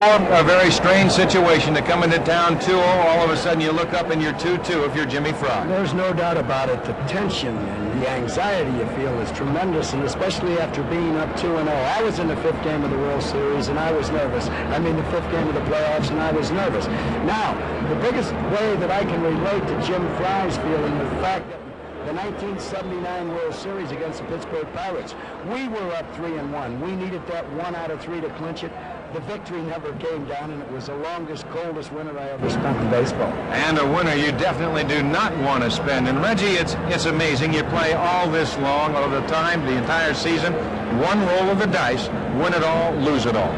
A very strange situation to come into town 2-0. All of a sudden you look up and you're 2-2 if you're Jimmy Fry. There's no doubt about it. The tension and the anxiety you feel is tremendous, and especially after being up 2-0. I was in the fifth game of the World Series, and I was nervous. I mean, the fifth game of the playoffs, and I was nervous. Now, the biggest way that I can relate to Jim Fry's feeling is the fact that the 1979 World Series against the Pittsburgh Pirates, we were up 3-1. We needed that 1 out of 3 to clinch it. The victory never came down, and it was the longest, coldest winter I ever spent in baseball. And a winter you definitely do not want to spend. And Reggie, it's amazing. You play all this long, all the time, the entire season, one roll of the dice, win it all, lose it all.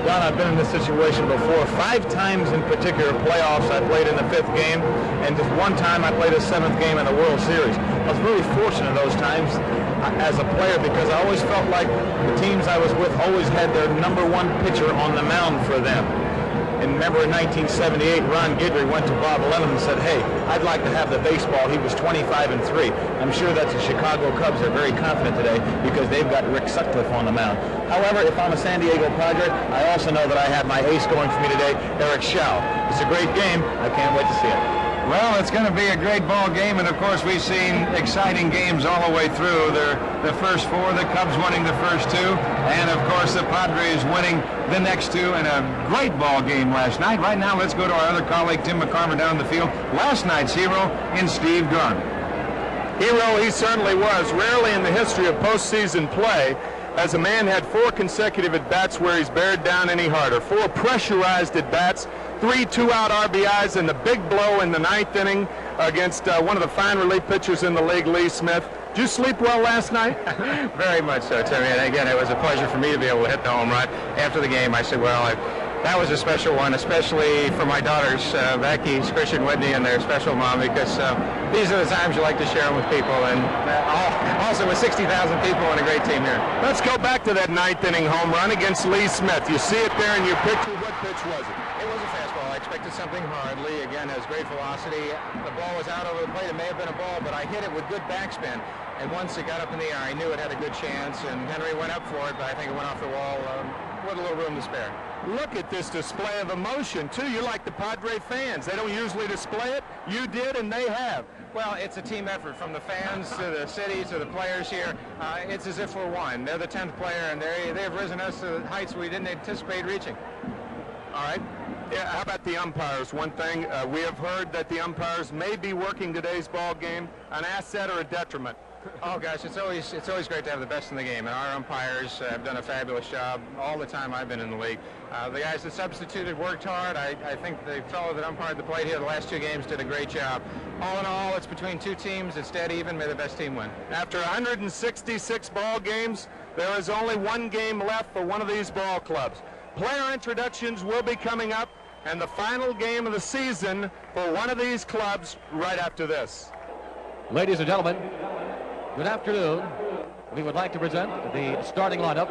Don, I've been in this situation before. 5 times in particular playoffs I played in the 5th game, and just 1 time I played a 7th game in the World Series. I was really fortunate those times as a player because I always felt like the teams I was with always had their number 1 pitcher on the mound for them. And remember in 1978, Ron Guidry went to Bob Lennon and said, hey, I'd like to have the baseball. He was 25-3. I'm sure that the Chicago Cubs are very confident today because they've got Rick Sutcliffe on the mound. However, if I'm a San Diego Padre, I also know that I have my ace going for me today, Eric Schau. It's a great game. I can't wait to see it. Well, it's going to be a great ball game, and of course we've seen exciting games all the way through. The first 4, the Cubs winning the first 2, and of course the Padres winning the next 2, and a great ball game last night. Right now, let's go to our other colleague, Tim McCarver, down the field. Last night's hero in Steve Garner. Hero he certainly was. Rarely in the history of postseason play has a man had 4 consecutive at-bats where he's bared down any harder. 4 pressurized at-bats, 3 2-out RBIs, and the big blow in the 9th inning against one of the fine relief pitchers in the league, Lee Smith. Did you sleep well last night? Very much so, Timmy. And again, it was a pleasure for me to be able to hit the home run. After the game, I said, well, that was a special one, especially for my daughters, Becky, Christian, Whitney, and their special mom, because these are the times you like to share them with people, and also with 60,000 people and a great team here. Let's go back to that 9th inning home run against Lee Smith. You see it there in your picture. What pitch was it? It was a fastball. I expected something hard. Lee, again, has great velocity. The ball was out over the plate. It may have been a ball, but I hit it with good backspin. And once it got up in the air, I knew it had a good chance, and Henry went up for it, but I think it went off the wall with a little room to spare. Look at this display of emotion, too. You're like the Padre fans. They don't usually display it. You did, and they have. Well, it's a team effort from the fans to the city to the players here. It's as if we're one. They're the 10th player, and they've risen us to heights we didn't anticipate reaching. All right. Yeah, how about the umpires? One thing, we have heard that the umpires may be working today's ball game, an asset or a detriment. Oh gosh, it's always great to have the best in the game, and our umpires have done a fabulous job all the time I've been in the league. The guys that substituted worked hard. I think the fellow that umpired the plate here the last 2 games did a great job. All in all, it's between 2 teams. It's dead even. May the best team win. After 166 ball games, there is only 1 game left for one of these ball clubs. Player introductions will be coming up, and the final game of the season for one of these clubs right after this. Ladies and gentlemen, good afternoon. We would like to present the starting lineup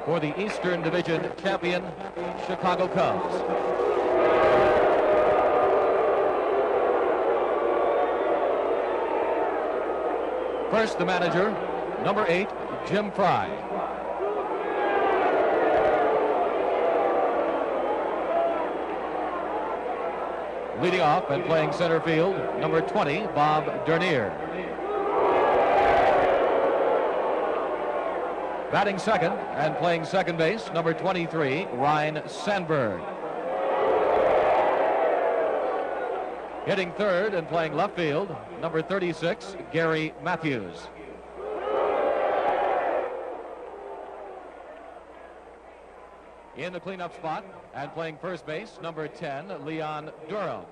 for the Eastern Division champion Chicago Cubs. First, the manager, number 8, Jim Fry. Leading off and playing center field, number 20, Bob Dernier. Batting second and playing second base, number 23, Ryne Sandberg. Hitting third and playing left field, number 36, Gary Matthews. In the cleanup spot and playing first base, number 10, Leon Durham.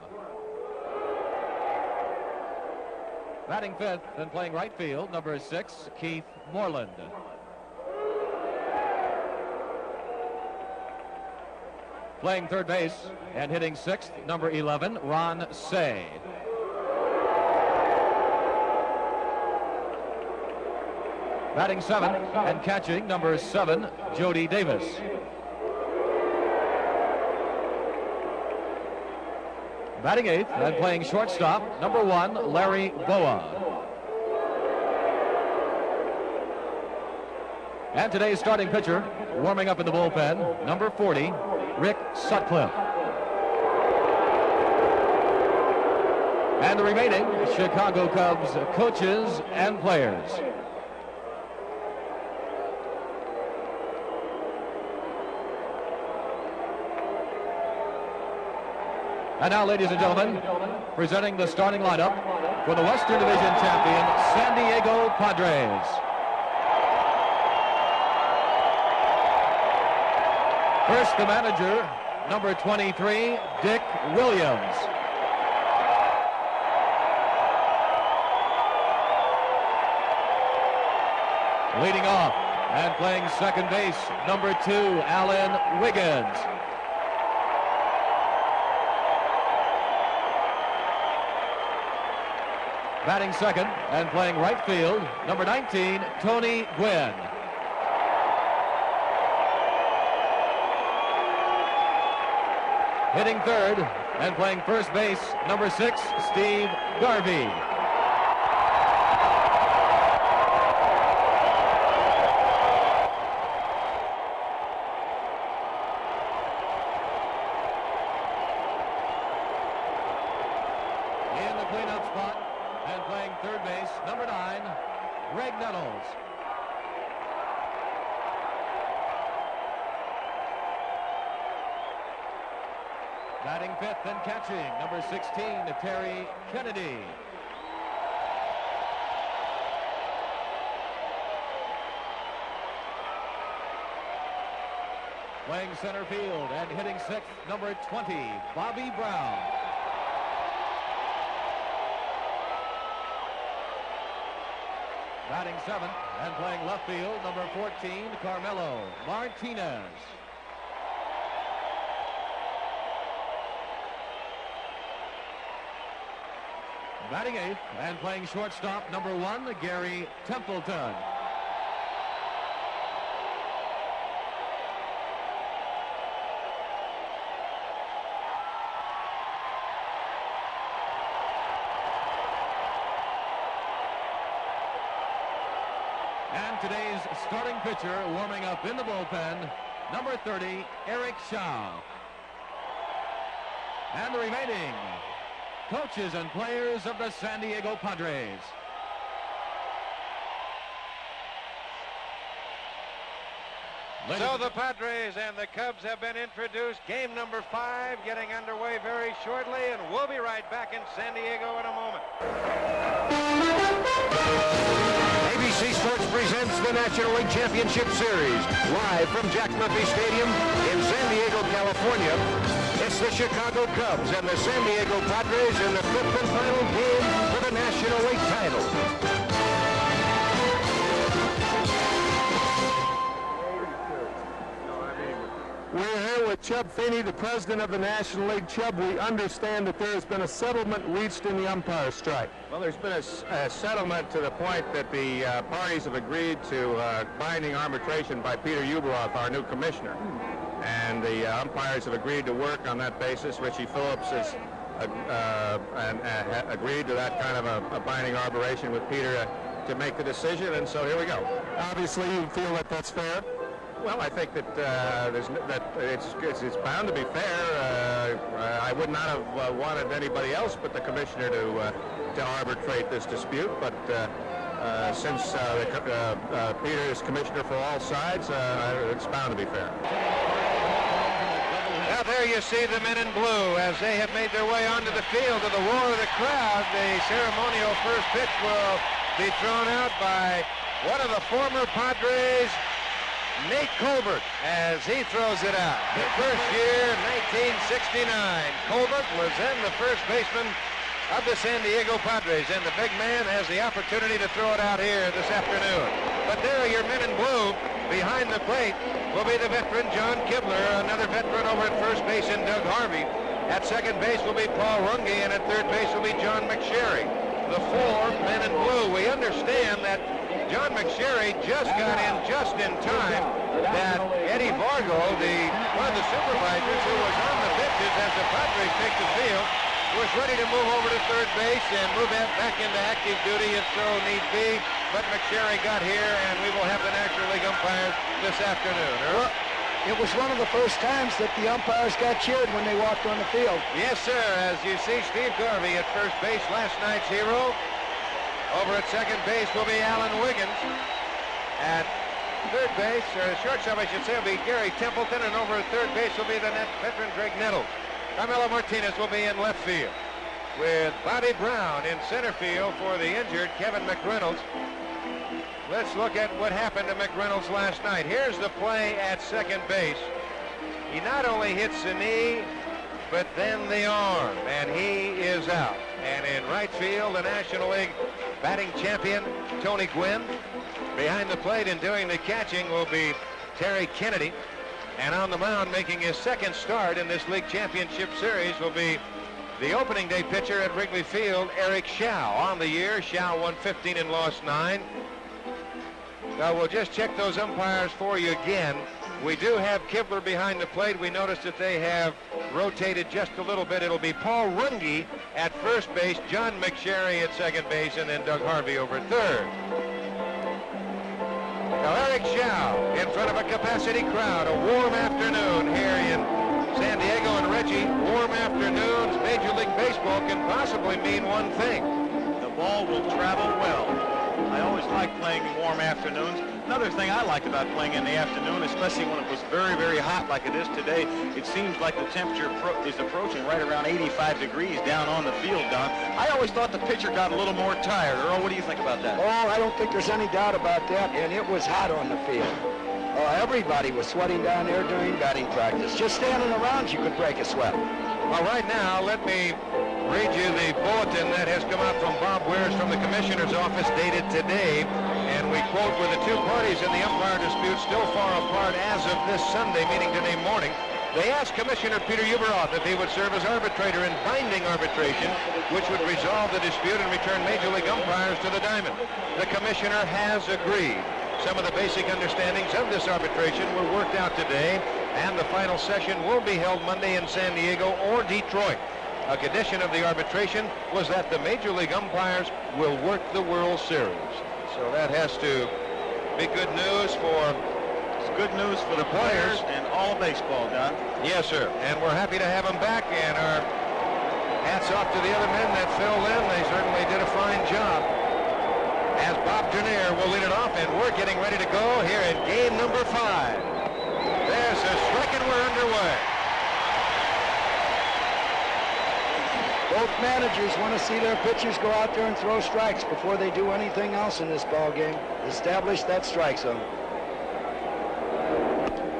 Batting fifth and playing right field, number 6, Keith Moreland. Playing third base and hitting sixth, number 11, Ron Cey. Batting seventh and catching, number 7, Jody Davis. Batting eighth and playing shortstop, number 1, Larry Boa. And today's starting pitcher, warming up in the bullpen, number 40, Rick Sutcliffe. And the remaining Chicago Cubs coaches and players. And now, ladies and gentlemen, presenting the starting lineup for the Western Division champion San Diego Padres. First, the manager, number 23, Dick Williams. Leading off and playing second base, number 2, Alan Wiggins. Batting second and playing right field, number 19, Tony Gwynn. Hitting third and playing first base, number 6, Steve Garvey. In the cleanup spot and playing third base, number 9, Greg Nettles. Batting fifth and catching, number 16, Terry Kennedy. Playing center field and hitting sixth, number 20, Bobby Brown. Batting seventh and playing left field, number 14, Carmelo Martinez. Batting eighth and playing shortstop, number 1, Gary Templeton. And today's starting pitcher warming up in the bullpen, number 30, Eric Shaw. And the remaining coaches and players of the San Diego Padres. So the Padres and the Cubs have been introduced. Game number 5 getting underway very shortly, and we'll be right back in San Diego in a moment. ABC Sports presents the National League Championship Series, live from Jack Murphy Stadium in San Diego, California. It's the Chicago Cubs and the San Diego Padres in the 5th and final game for the National League title. We're here with Chub Feeney, the president of the National League. Chub, we understand that there has been a settlement reached in the umpire strike. Well, there's been a settlement to the point that the parties have agreed to binding arbitration by Peter Uberoth, our new commissioner. And the umpires have agreed to work on that basis. Richie Phillips has agreed to that kind of a binding arbitration with Peter to make the decision, and so here we go. Obviously, you feel that that's fair? Well, I think that it's bound to be fair. I would not have wanted anybody else but the commissioner to arbitrate this dispute, but since Peter is commissioner for all sides, it's bound to be fair. Now there you see the men in blue as they have made their way onto the field. To the roar of the crowd, the ceremonial first pitch will be thrown out by one of the former Padres, Nate Colbert, as he throws it out. The first year, 1969. Colbert was then the first baseman of the San Diego Padres, and the big man has the opportunity to throw it out here this afternoon. But there are your men in blue. Behind the plate will be the veteran John Kibler, another veteran over at first base in Doug Harvey. At second base will be Paul Runge, and at third base will be John McSherry. The 4 men in blue. We understand that John McSherry just got in just in time, that Eddie Vargo, one of the supervisors who was on the pitches as the Padres take the field, was ready to move over to third base and move back into active duty if so need be. But McSherry got here, and we will have the National League umpires this afternoon. It was one of the first times that the umpires got cheered when they walked on the field. Yes, sir. As you see, Steve Garvey at first base, last night's hero. Over at second base will be Alan Wiggins. At third base, or shortstop, I should say, will be Gary Templeton, and over at third base will be the veteran Greg Nettles. Carmelo Martinez will be in left field, with Bobby Brown in center field for the injured Kevin McReynolds. Let's look at what happened to McReynolds last night. Here's the play at second base. He not only hits the knee, but then the arm, and he is out. And in right field, the National League batting champion, Tony Gwynn. Behind the plate and doing the catching will be Terry Kennedy. And on the mound, making his second start in this league championship series, will be the opening day pitcher at Wrigley Field, Eric Shao. On the year, Shao won 15 and lost 9. Now we'll just check those umpires for you again. We do have Kibler behind the plate. We noticed that they have rotated just a little bit. It'll be Paul Runge at first base, John McSherry at second base, and then Doug Harvey over at third. Now Eric Shao in front of a capacity crowd. A warm afternoon here in San Diego, and Reggie, warm afternoons, Major League Baseball can possibly mean one thing. The ball will travel well. I always like playing in warm afternoons. Another thing I like about playing in the afternoon, especially when it was very, very hot like it is today, it seems like the temperature is approaching right around 85 degrees down on the field, Don. I always thought the pitcher got a little more tired. Earl, what do you think about that? Oh, I don't think there's any doubt about that, and it was hot on the field. Everybody was sweating down there during batting practice. Just standing around, you could break a sweat. Well, right now, let me read you the bulletin that has come out from Bob Weirs from the Commissioner's office dated today. And we quote, with the two parties in the umpire dispute still far apart as of this Sunday, meaning today morning, they asked Commissioner Peter Ueberroth if he would serve as arbitrator in binding arbitration, which would resolve the dispute and return Major League umpires to the diamond. The Commissioner has agreed. Some of the basic understandings of this arbitration were worked out today, and the final session will be held Monday in San Diego or Detroit. A condition of the arbitration was that the Major League umpires will work the World Series. So that has to be good news for... It's good news for the players and all baseball, Don. Yes, sir. And we're happy to have them back, and our hats off to the other men that filled in. They certainly did a fine job. As Bob Dernier will lead it off, and we're getting ready to go here in game number 5. There's a strike, and we're underway. Both managers want to see their pitchers go out there and throw strikes before they do anything else in this ball game. Establish that strike zone.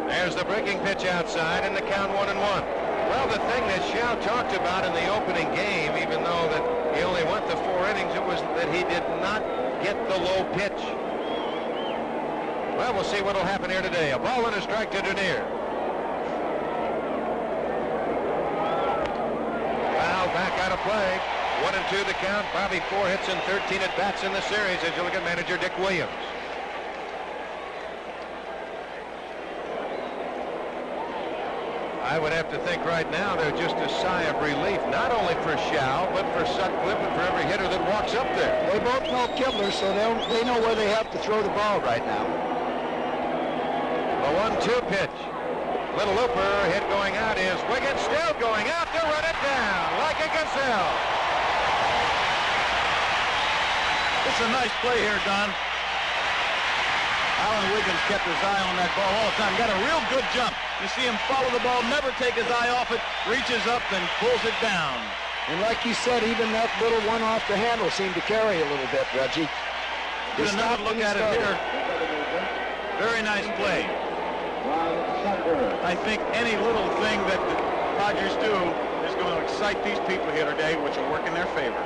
There's the breaking pitch outside, and the count 1-1. Well, the thing that Shao talked about in the opening game, even though that he only went to 4 innings, it was that he did not get the low pitch. Well, we'll see what will happen here today. A ball and a strike to Dernier. Foul back out of play. 1-2 the count. Bobby 4 hits and 13 at bats in the series as you look at manager Dick Williams. I would have to think right now they're just a sigh of relief, not only for Shao, but for Sutcliffe and for every hitter that walks up there. They both know Kibler, so they know where they have to throw the ball right now. The 1-2 pitch. Little looper, hit going out is Wiggins, still going out to run it down like a gazelle. It's a nice play here, Don. Alan Wiggins kept his eye on that ball all the time. Got a real good jump. You see him follow the ball, never take his eye off it, reaches up and pulls it down. And like you said, even that little one off the handle seemed to carry a little bit, Reggie. Get another look at it here. Very nice play. I think any little thing that the Padres do is going to excite these people here today, which will work in their favor.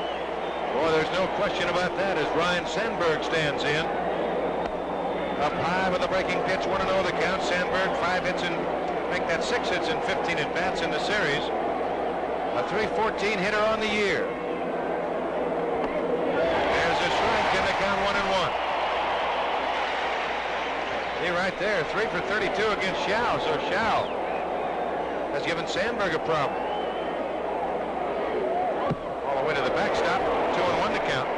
Boy, there's no question about that as Ryan Sandberg stands in. Up high with a breaking pitch, 1-0 the count. Sandberg 5 hits and make that 6 hits and 15 at bats in the series. A .314 hitter on the year. There's a strike in the count, 1-1. See right there, 3 for 32 against Shao. So Shao has given Sandberg a problem. All the way to the backstop, 2-1 to count.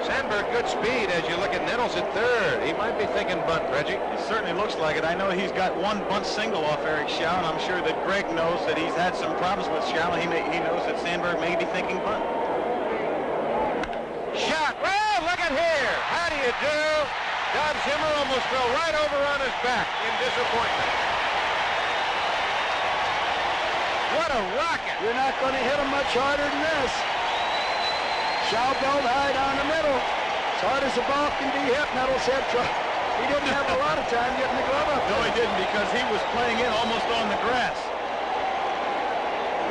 Sandberg number, good speed as you look at Nettles at third. He might be thinking bunt, Reggie. It certainly looks like it. I know he's got one bunt single off Eric Schau, and I'm sure that Greg knows that he's had some problems with Schau, and he knows that Sandberg may be thinking bunt. Shot. Well, look at here. How do you do? Don Zimmer almost fell right over on his back in disappointment. What a rocket. You're not going to hit him much harder than this. Schau built high down the middle. As hard as the ball can be hit, Nettles had trouble. He didn't have a lot of time getting the glove up. No, he didn't, because he was playing in almost on the grass.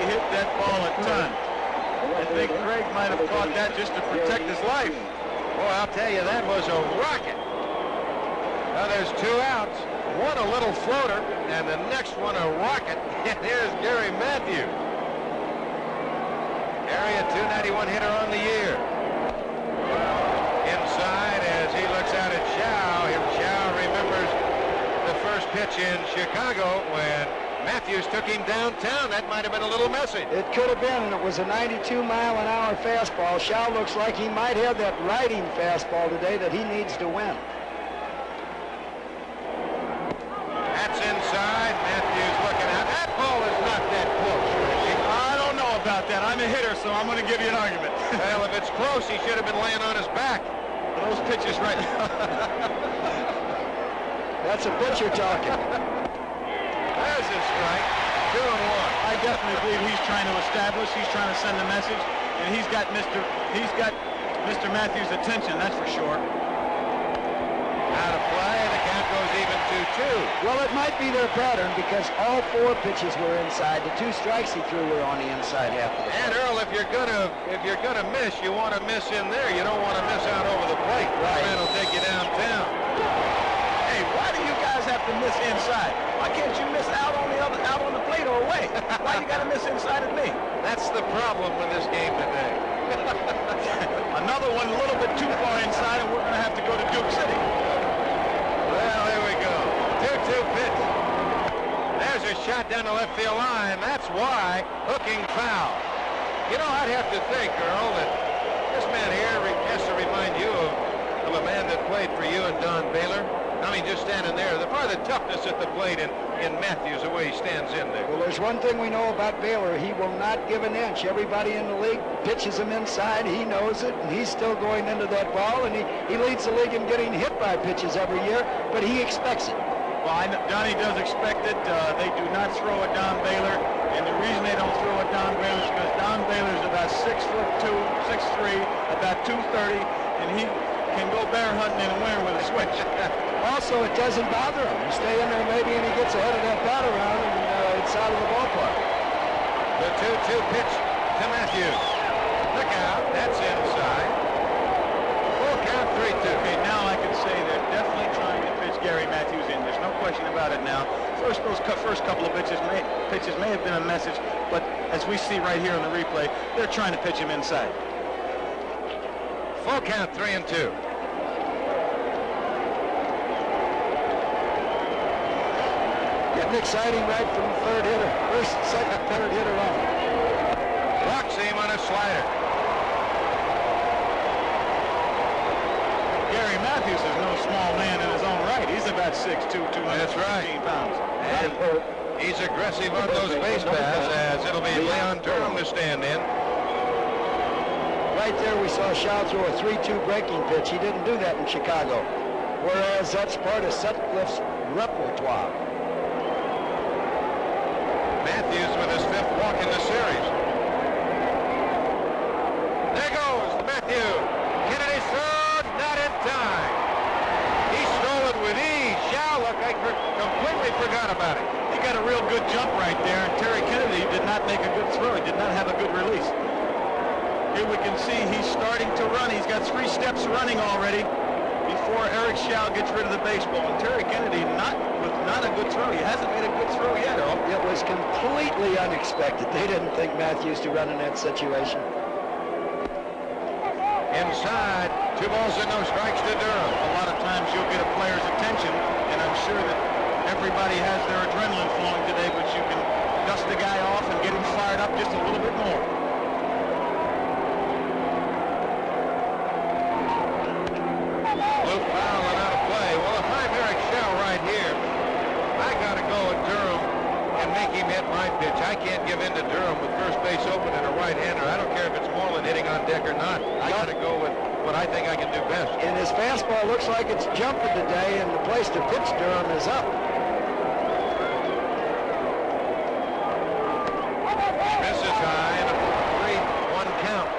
He hit that ball a ton. I think Greg might have caught that just to protect his life. Boy, I'll tell you, that was a rocket. Now there's 2 outs. One a little floater, and the next one a rocket. And here's Gary Matthews. Gary, a .291 hitter on the year. Inside as he looks out at Schau. And Schau remembers the first pitch in Chicago when Matthews took him downtown. That might have been a little message. It could have been, and it was a 92-mile-an-hour fastball. Schau looks like he might have that riding fastball today that he needs to win. That's inside. Matthews looking out. That ball is not that close, Reggie. I don't know about that. I'm a hitter, so I'm going to give you an argument. Well, if it's close, he should have been laying on his back. Those pitches right now. That's a pitcher talking. There's his strike. 2-1. I definitely believe he's trying to establish. He's trying to send a message, and he's got Mr. Matthews' attention. That's for sure. Out of play. The count goes even 2-2. Well, it might be their pattern because all 4 pitches were inside. The 2 strikes he threw were on the inside half of the And plate. Earl, if you're gonna miss, you want to miss in there. You don't want to miss out over the plate. Right. The man will take you downtown. Hey, why do you guys have to miss inside? Why can't you miss out on the plate or away? Why you got to miss inside at me? That's the problem with this game today. Another one a little bit too far inside, and we're going to have to go to Duke City. Well, here we go. 2-2 pitch. There's a shot down the left field line. That's why hooking foul. You know, I'd have to think, Earl, that this man here has to remind you of a man that played for you and Don Baylor. I mean, just standing there. The toughness at the plate in Matthews, the way he stands in there. Well, there's one thing we know about Baylor. He will not give an inch. Everybody in the league pitches him inside. He knows it, and he's still going into that ball, and he leads the league in getting hit by pitches every year, but he expects it. Well, Donnie does expect it. They do not throw at Don Baylor, and the reason they don't throw at Don Baylor is because Don Baylor is about 6'2", 6'3", about 230, and he can go bear hunting in the winter with a switch. Also, it doesn't bother him. You stay in there maybe, and he gets ahead of that bat around, and it's out of the ballpark. The 2-2 pitch to Matthews. Look out. That's inside. Full count 3-2. Okay, now I can say they're definitely trying to pitch Gary Matthews in. There's no question about it now. Those first couple of pitches may have been a message, but as we see right here on the replay, they're trying to pitch him inside. Full count 3-2. Getting exciting right from the third hitter. First, second, third hitter on. Rocks him on a slider. Gary Matthews is no small man in his own right. He's about 6'2", 215 pounds. And he's aggressive on those base paths, as it'll be Leon Durham to stand in. Right there we saw Schau throw a 3-2 breaking pitch. He didn't do that in Chicago, whereas that's part of Sutcliffe's repertoire. Matthews with his 5th walk in the series. There goes Matthew. Kennedy's throw, not in time. He stole it with ease. Schau looked like completely forgot about it. He got a real good jump right there, and Terry Kennedy did not make a good throw. He did not have a good release. Here we can see he's starting to run. He's got 3 steps running already before Eric Schau gets rid of the baseball. And Terry Kennedy with not a good throw. He hasn't made a good throw yet, Earl. It was completely unexpected. They didn't think Matthews to run in that situation. Inside, 2 balls and no strikes to Durham. A lot of times you'll get a player's attention, and I'm sure that everybody has their adrenaline flowing today, but you can dust the guy off and get him fired up just a little bit more. can't give in to Durham with first base open and a right-hander. I don't care if it's Moreland hitting on deck or not. I got to go with what I think I can do best. And his fastball looks like it's jumping today, and the place to pitch Durham is up. Misses high and a 3-1 count.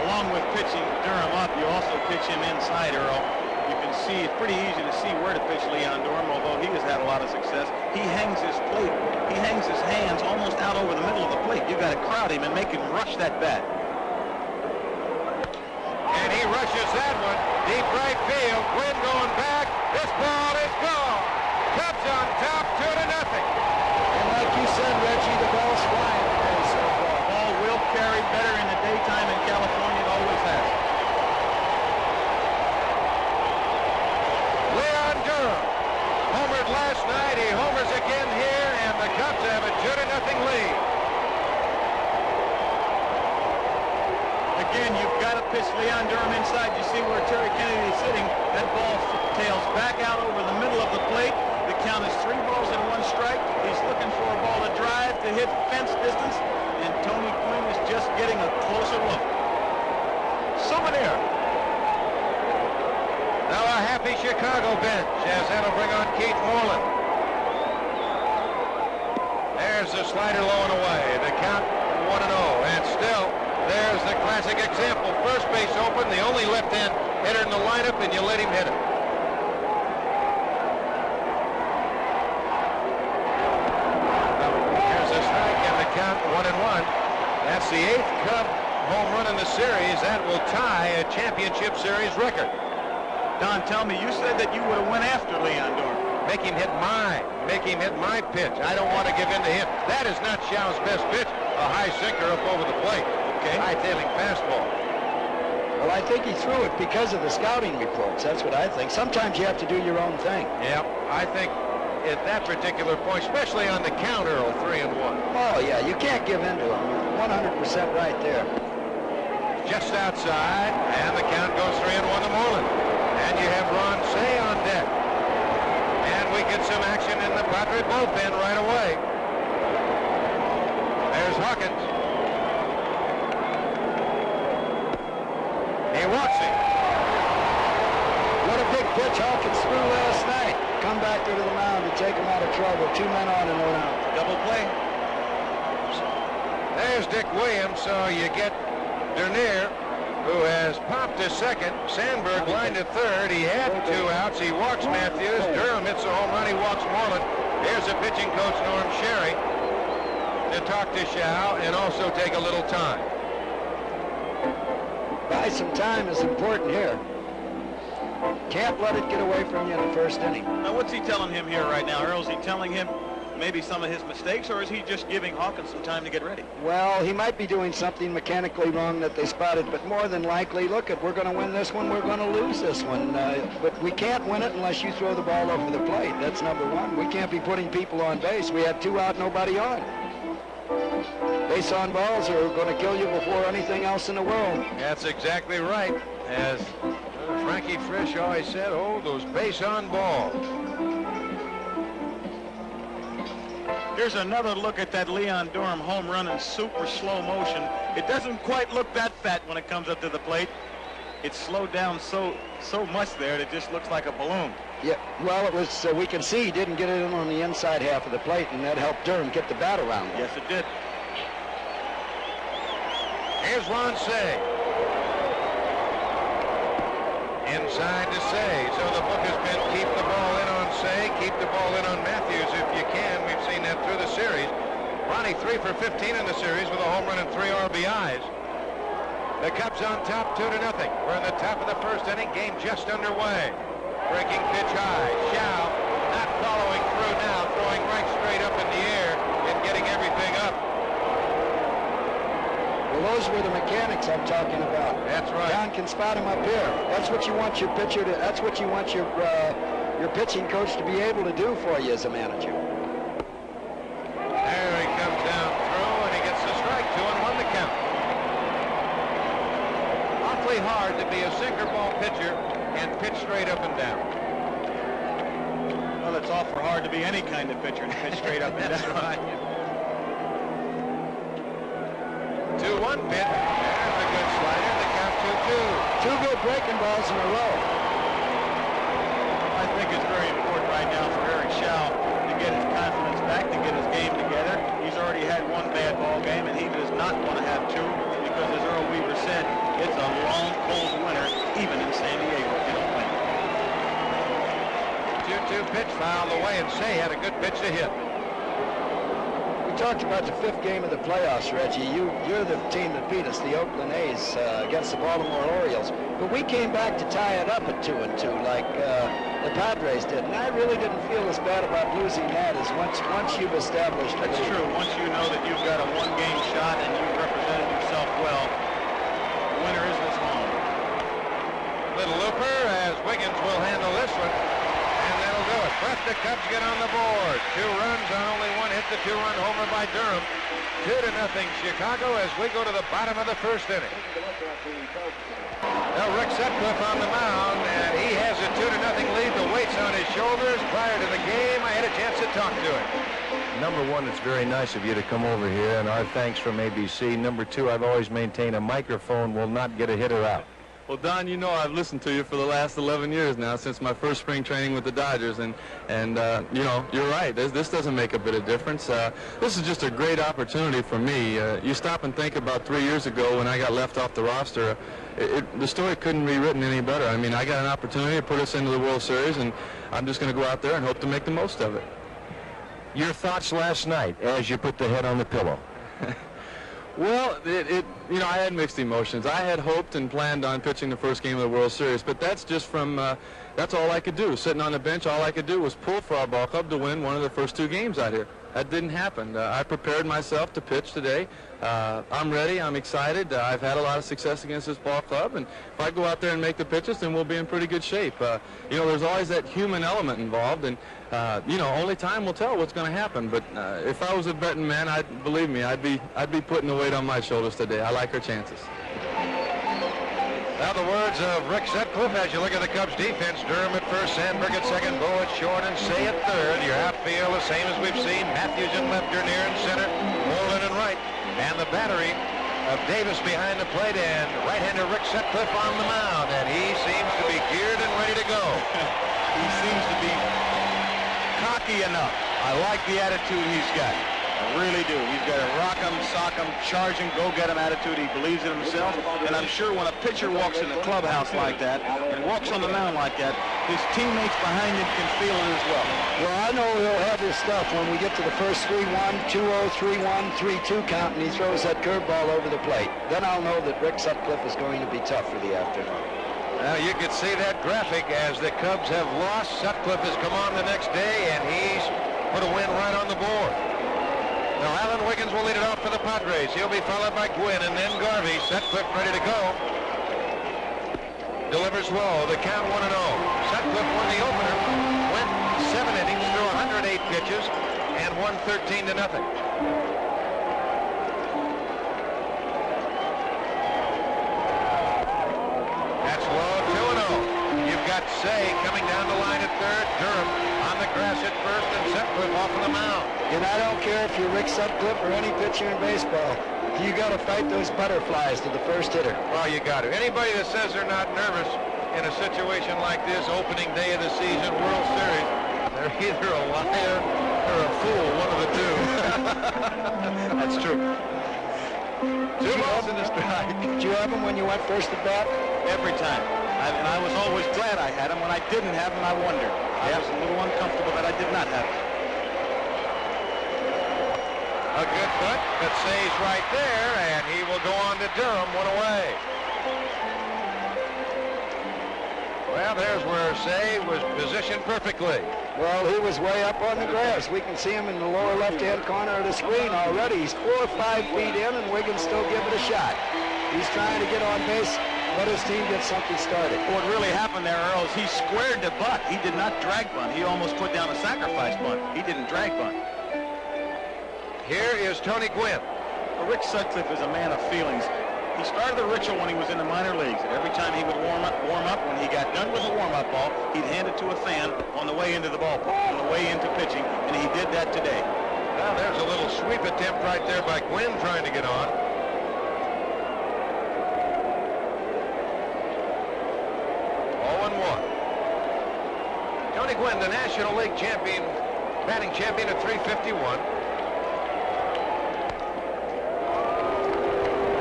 Along with pitching Durham up, you also pitch him inside, Earl. You can see it's pretty easy to see where to pitch Leon Durham, although he has had a lot of success. He hangs his plate, he hangs his hands almost out over the middle of the plate. You got to crowd him and make him rush that bat. And he rushes that one deep right field. Gwynn going back. This ball is gone. Cubs on top, 2-0. And like you said, Reggie, the ball's flying. The ball will carry better in the daytime in California. It always has. Leon Durham homered last night. He homers again here, and the Cubs have a 2-0 lead. Again, you've got to pitch Leon Durham inside. You see where Terry Kennedy is sitting. That ball tails back out over the middle of the plate. The count is 3 balls and 1 strike. He's looking for a ball to drive to hit fence distance, and Tony Quinn is just getting a closer look. Souvenir. Now a happy Chicago bench as that'll bring on Keith Moreland. There's the slider low and away. The count 1-0, and still there's the classic example. First base open, the only left-hand hitter in the lineup, and you let him hit it. Here's the strike, and the count 1-1. That's the 8th Cub home run in the series. That will tie a championship series record. Don, tell me, you said that you would have went after Leon Durham. Make him hit my pitch. I don't want to give in to him. That is not Shao's best pitch. A high sinker up over the plate. Okay. High-tailing fastball. Well, I think he threw it because of the scouting reports. That's what I think. Sometimes you have to do your own thing. Yep. I think at that particular point, especially on the count, Earl, 3-1. Oh, yeah, you can't give in to him. 100% right there. Just outside, and the count goes 3-1 to Moreland. And you have Ron Say on deck. And we get some action in the Padre bullpen right away. There's Hawkins. He walks him. What a big pitch Hawkins threw last night. Come back to the mound to take him out of trouble. 2 men on and 1 out. Double play. There's Dick Williams, so you get Dernier, who has popped to second. Sandberg lined to third. He had 2 outs. He walks Matthews. Durham hits a home run. He walks Moreland. Here's the pitching coach, Norm Sherry, to talk to Shao and also take a little time. Buy some time is important here. Can't let it get away from you in the first inning. Now, what's he telling him here right now, Earl? Is he telling him maybe some of his mistakes, or is he just giving Hawkins some time to get ready? Well, he might be doing something mechanically wrong that they spotted, but more than likely, look, we're going to win this one, we're going to lose this one. But we can't win it unless you throw the ball over the plate. That's number one. We can't be putting people on base. We had 2 out, nobody on. Base on balls are going to kill you before anything else in the world. That's exactly right. As Frankie Frisch always said, oh, those base on balls. Here's another look at that Leon Durham home run in super slow motion. It doesn't quite look that fat when it comes up to the plate. It's slowed down so much there that it just looks like a balloon. Yeah, well, it was, we can see he didn't get it in on the inside half of the plate, and that helped Durham get the bat around. Yes, it did. Here's Ron Say. Inside to Say. So the book has been keep the ball in on Say, keep the ball in on Matthews if you can. We've seen that through the series. Ronnie 3 for 15 in the series with a home run and 3 RBIs. The Cubs on top 2-0. We're in the top of the first inning. Game just underway. Breaking pitch high. Shao not following through now, throwing right straight up in the air and getting everything up. Well, those were the mechanics I'm talking about. That's right. John can spot him up here. That's what you want your pitcher to. That's what you want your pitching coach to be able to do for you as a manager. There he comes down through, and he gets the strike. 2-1 the count. Awfully hard to be a sinker ball pitcher and pitch straight up and down. Well, it's awful hard to be any kind of pitcher and pitch straight up and down. Right. 1 pitch. There's a good slider. The count 2-2. 2 good breaking balls in a row. I think it's very important right now for Eric Schau to get his confidence back, to get his game together. He's already had 1 bad ball game, and he does not want to have 2 because, as Earl Weaver said, it's a long, cold winter, even in San Diego. You don't win. 2-2 pitch fouled away, and Say had a good pitch to hit. We talked about the 5th game of the playoffs, Reggie. You're the team that beat us, the Oakland A's, against the Baltimore Orioles. But we came back to tie it up at 2-2, like the Padres did. And I really didn't feel as bad about losing that as once you've established. That's true. Once you know that you've got a 1-game shot and you've represented yourself well, the winner is this home. Little looper as Wiggins will handle this one. And that'll do it. But the Cubs get on the board. 2 runs on only 1 hit, the 2-run homer by Durham. 2-0 Chicago as we go to the bottom of the 1st inning. Now Rick Sutcliffe on the mound, and he has a 2-0 lead. The weight's on his shoulders. Prior to the game, I had a chance to talk to him. Number 1, it's very nice of you to come over here, and our thanks from ABC. Number 2, I've always maintained a microphone will not get a hitter out. Well, Don, you know I've listened to you for the last 11 years now, since my first spring training with the Dodgers, and you know, you're right. This doesn't make a bit of difference. This is just a great opportunity for me. You stop and think about 3 years ago when I got left off the roster. The story couldn't be written any better. I mean, I got an opportunity to put us into the World Series, and I'm just going to go out there and hope to make the most of it. Your thoughts last night as you put the head on the pillow? Well, you know, I had mixed emotions. I had hoped and planned on pitching the first game of the World Series, but that's just from, that's all I could do. Sitting on the bench, all I could do was pull for our ball club to win one of the first 2 games out here. That didn't happen. I prepared myself to pitch today. I'm ready. I'm excited. I've had a lot of success against this ball club, and if I go out there and make the pitches, then we'll be in pretty good shape. You know, there's always that human element involved, and you know, only time will tell what's going to happen. But if I was a betting man, believe me, I'd be putting the weight on my shoulders today. I like our chances. Now the words of Rick Sutcliffe as you look at the Cubs defense. Durham at first, Sandberg at second, Bo at short, and Say at third. Your outfield the same as we've seen. Matthews in left, Dernier in center, Moreland in right. And the battery of Davis behind the plate, and right-hander Rick Sutcliffe on the mound. And he seems to be geared and ready to go. He seems to be cocky enough. I like the attitude he's got. I really do. He's got a rock 'em, sock 'em, charge 'em, go get 'em attitude. He believes in himself, and I'm sure when a pitcher walks in the clubhouse like that and walks on the mound like that, his teammates behind him can feel it as well. Well, I know he'll have his stuff when we get to the first 3-1, 2-0, 3-1, 3-2 count, and he throws that curveball over the plate. Then I'll know that Rick Sutcliffe is going to be tough for the afternoon. Now you can see that graphic as the Cubs have lost. Sutcliffe has come on the next day, and he's put a win right on the board. Now Alan Wiggins will lead it off for the Padres. He'll be followed by Gwynn and then Garvey. Sutcliffe ready to go. Delivers low. The count 1-0. Sutcliffe won the opener. Went 7 innings through 108 pitches and won 13-0. That's low. 2-0. You've got Say coming down the line at third. Durham on the grass at first, and Sutcliffe off of the mound. And I don't care if you're Rick Sutcliffe or any pitcher in baseball. You got to fight those butterflies to the first hitter. Well, you got to. Anybody that says they're not nervous in a situation like this, opening day of the season, World Series, they're either a liar or a fool, one of the two. That's true. 2 balls in the strike. Did you have him when you went first at bat? Every time. And I was always glad I had him. When I didn't have him, I wondered. I was a little uncomfortable that I did not have him. A good putt, but Say's right there, and he will go on to Durham, 1 away. Well, there's where Say was positioned perfectly. Well, he was way up on the grass. We can see him in the lower left-hand corner of the screen already. He's 4 or 5 feet in, and Wiggins still give it a shot. He's trying to get on base, let his team get something started. What really happened there, Earl, is he squared the bunt. He did not drag bunt. He almost put down a sacrifice bunt. He didn't drag bunt. Here is Tony Gwynn. Well, Rick Sutcliffe is a man of feelings. He started the ritual when he was in the minor leagues. And every time he would warm up, when he got done with a warm-up ball, he'd hand it to a fan on the way into the ballpark, on the way into pitching, and he did that today. Well, there's a little sweep attempt right there by Gwynn trying to get on. Greg Wynn, the National League champion, batting champion at 351.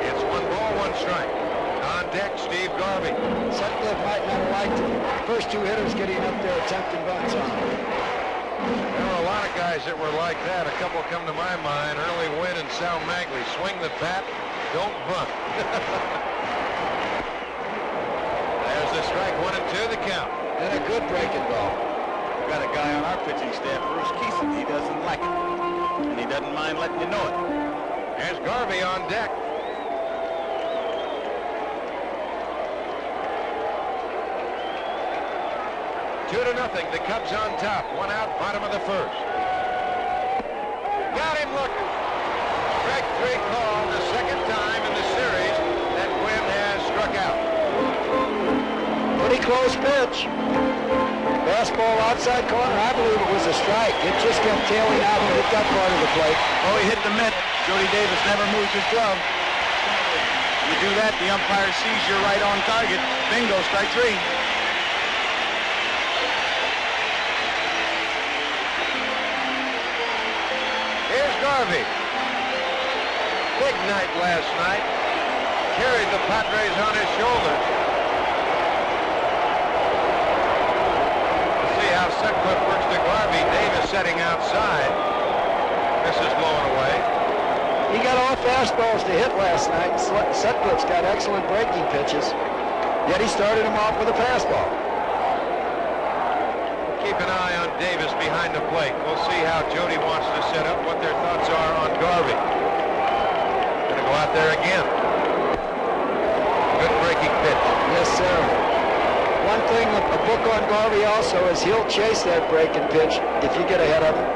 It's 1 ball, 1 strike. On deck, Steve Garvey. Sutcliffe might not have liked the first 2 hitters getting up there attempting bunts on him. There were a lot of guys that were like that. A couple come to my mind. Early Wynn and Sal Magley. Swing the bat, don't bunt. There's the strike, 1 and 2, the count. And a good breaking ball. We've got a guy on our pitching staff, Bruce Keeson. He doesn't like it, and he doesn't mind letting you know it. There's Garvey on deck. Two to nothing. The Cubs on top. 1 out, bottom of the first. Got him looking. Strike 3 call, the second time in the series that Wynn has struck out. Pretty close pitch. Fastball outside corner. I believe it was a strike. It just kept tailing out and hit that part of the plate. Oh, he hit the mitt. Jody Davis never moves his glove. You do that, the umpire sees you're right on target. Bingo, strike 3. Here's Garvey. Big night last night. Carried the Padres on his shoulders. See how Sutcliffe works to Garvey. Davis setting outside. This is blowing away. He got all fastballs to hit last night. Sutcliffe's got excellent breaking pitches. Yet he started him off with a fastball. Keep an eye on Davis behind the plate. We'll see how Jody wants to set up, what their thoughts are on Garvey. Gonna go out there again. Good breaking pitch. Yes, sir. One thing, a book on Garvey also is he'll chase that breaking pitch if you get ahead of him.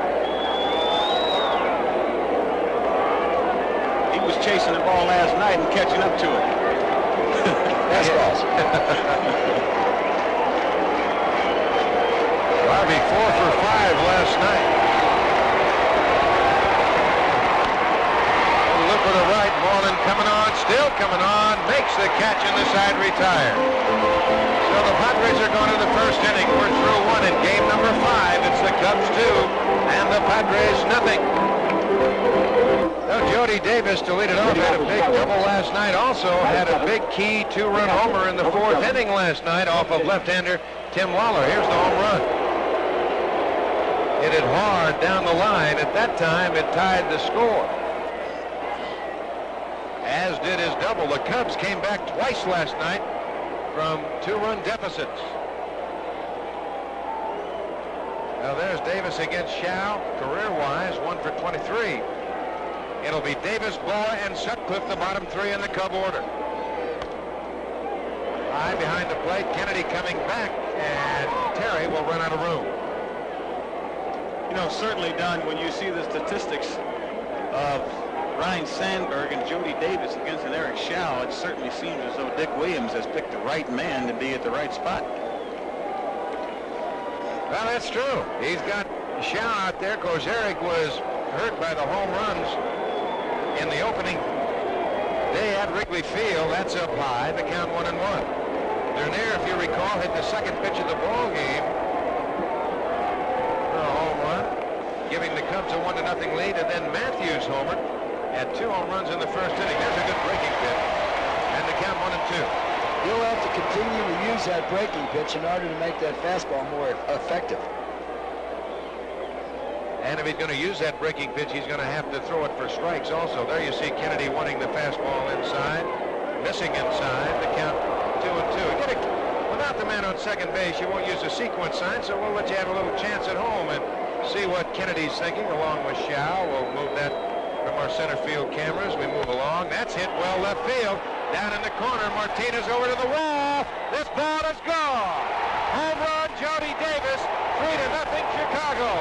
He was chasing the ball last night and catching up to it. Fastballs. Garvey 4 for 5 last night. Look for the right, Moreland coming on, still coming on, makes the catch in the side, retired. So the Padres are going to the first inning. We're through 1 in game number 5. It's the Cubs 2 and the Padres nothing. Now Jody Davis to lead it off had a big double last night. Also had a big key 2-run homer in the 4th inning last night off of left-hander Tim Waller. Here's the home run. Hit it hard down the line. At that time, it tied the score. As did his double. The Cubs came back twice last night from 2-run deficits. Now there's Davis against Shao. Career-wise, 1 for 23. It'll be Davis, Boa, and Sutcliffe, the bottom 3 in the Cub order. High behind the plate. Kennedy coming back, and Terry will run out of room. You know, certainly, Don, when you see the statistics of Ryan Sandberg and Jody Davis against an Eric Shao, it certainly seems as though Dick Williams has picked the right man to be at the right spot. Well, that's true. He's got Shao out there because Eric was hurt by the home runs in the opening day at Wrigley Field. That's up high. The count 1-1. Dernier, if you recall, hit the second pitch of the ball game for a home run, giving the Cubs a 1-0 lead, and then Matthews homered at 2 home runs in the first inning. There's a good breaking pitch, and the count 1-2. He'll have to continue to use that breaking pitch in order to make that fastball more effective. And if he's going to use that breaking pitch, he's going to have to throw it for strikes also. There you see Kennedy wanting the fastball inside, missing inside. The count 2-2. Without the man on second base, you won't use a sequence sign, so we'll let you have a little chance at home and see what Kennedy's thinking along with Shao. We'll move that from our center field cameras. We move along. That's hit well left field. Down in the corner, Martinez over to the wall. This ball is gone. Home run, Jody Davis. 3-0 Chicago.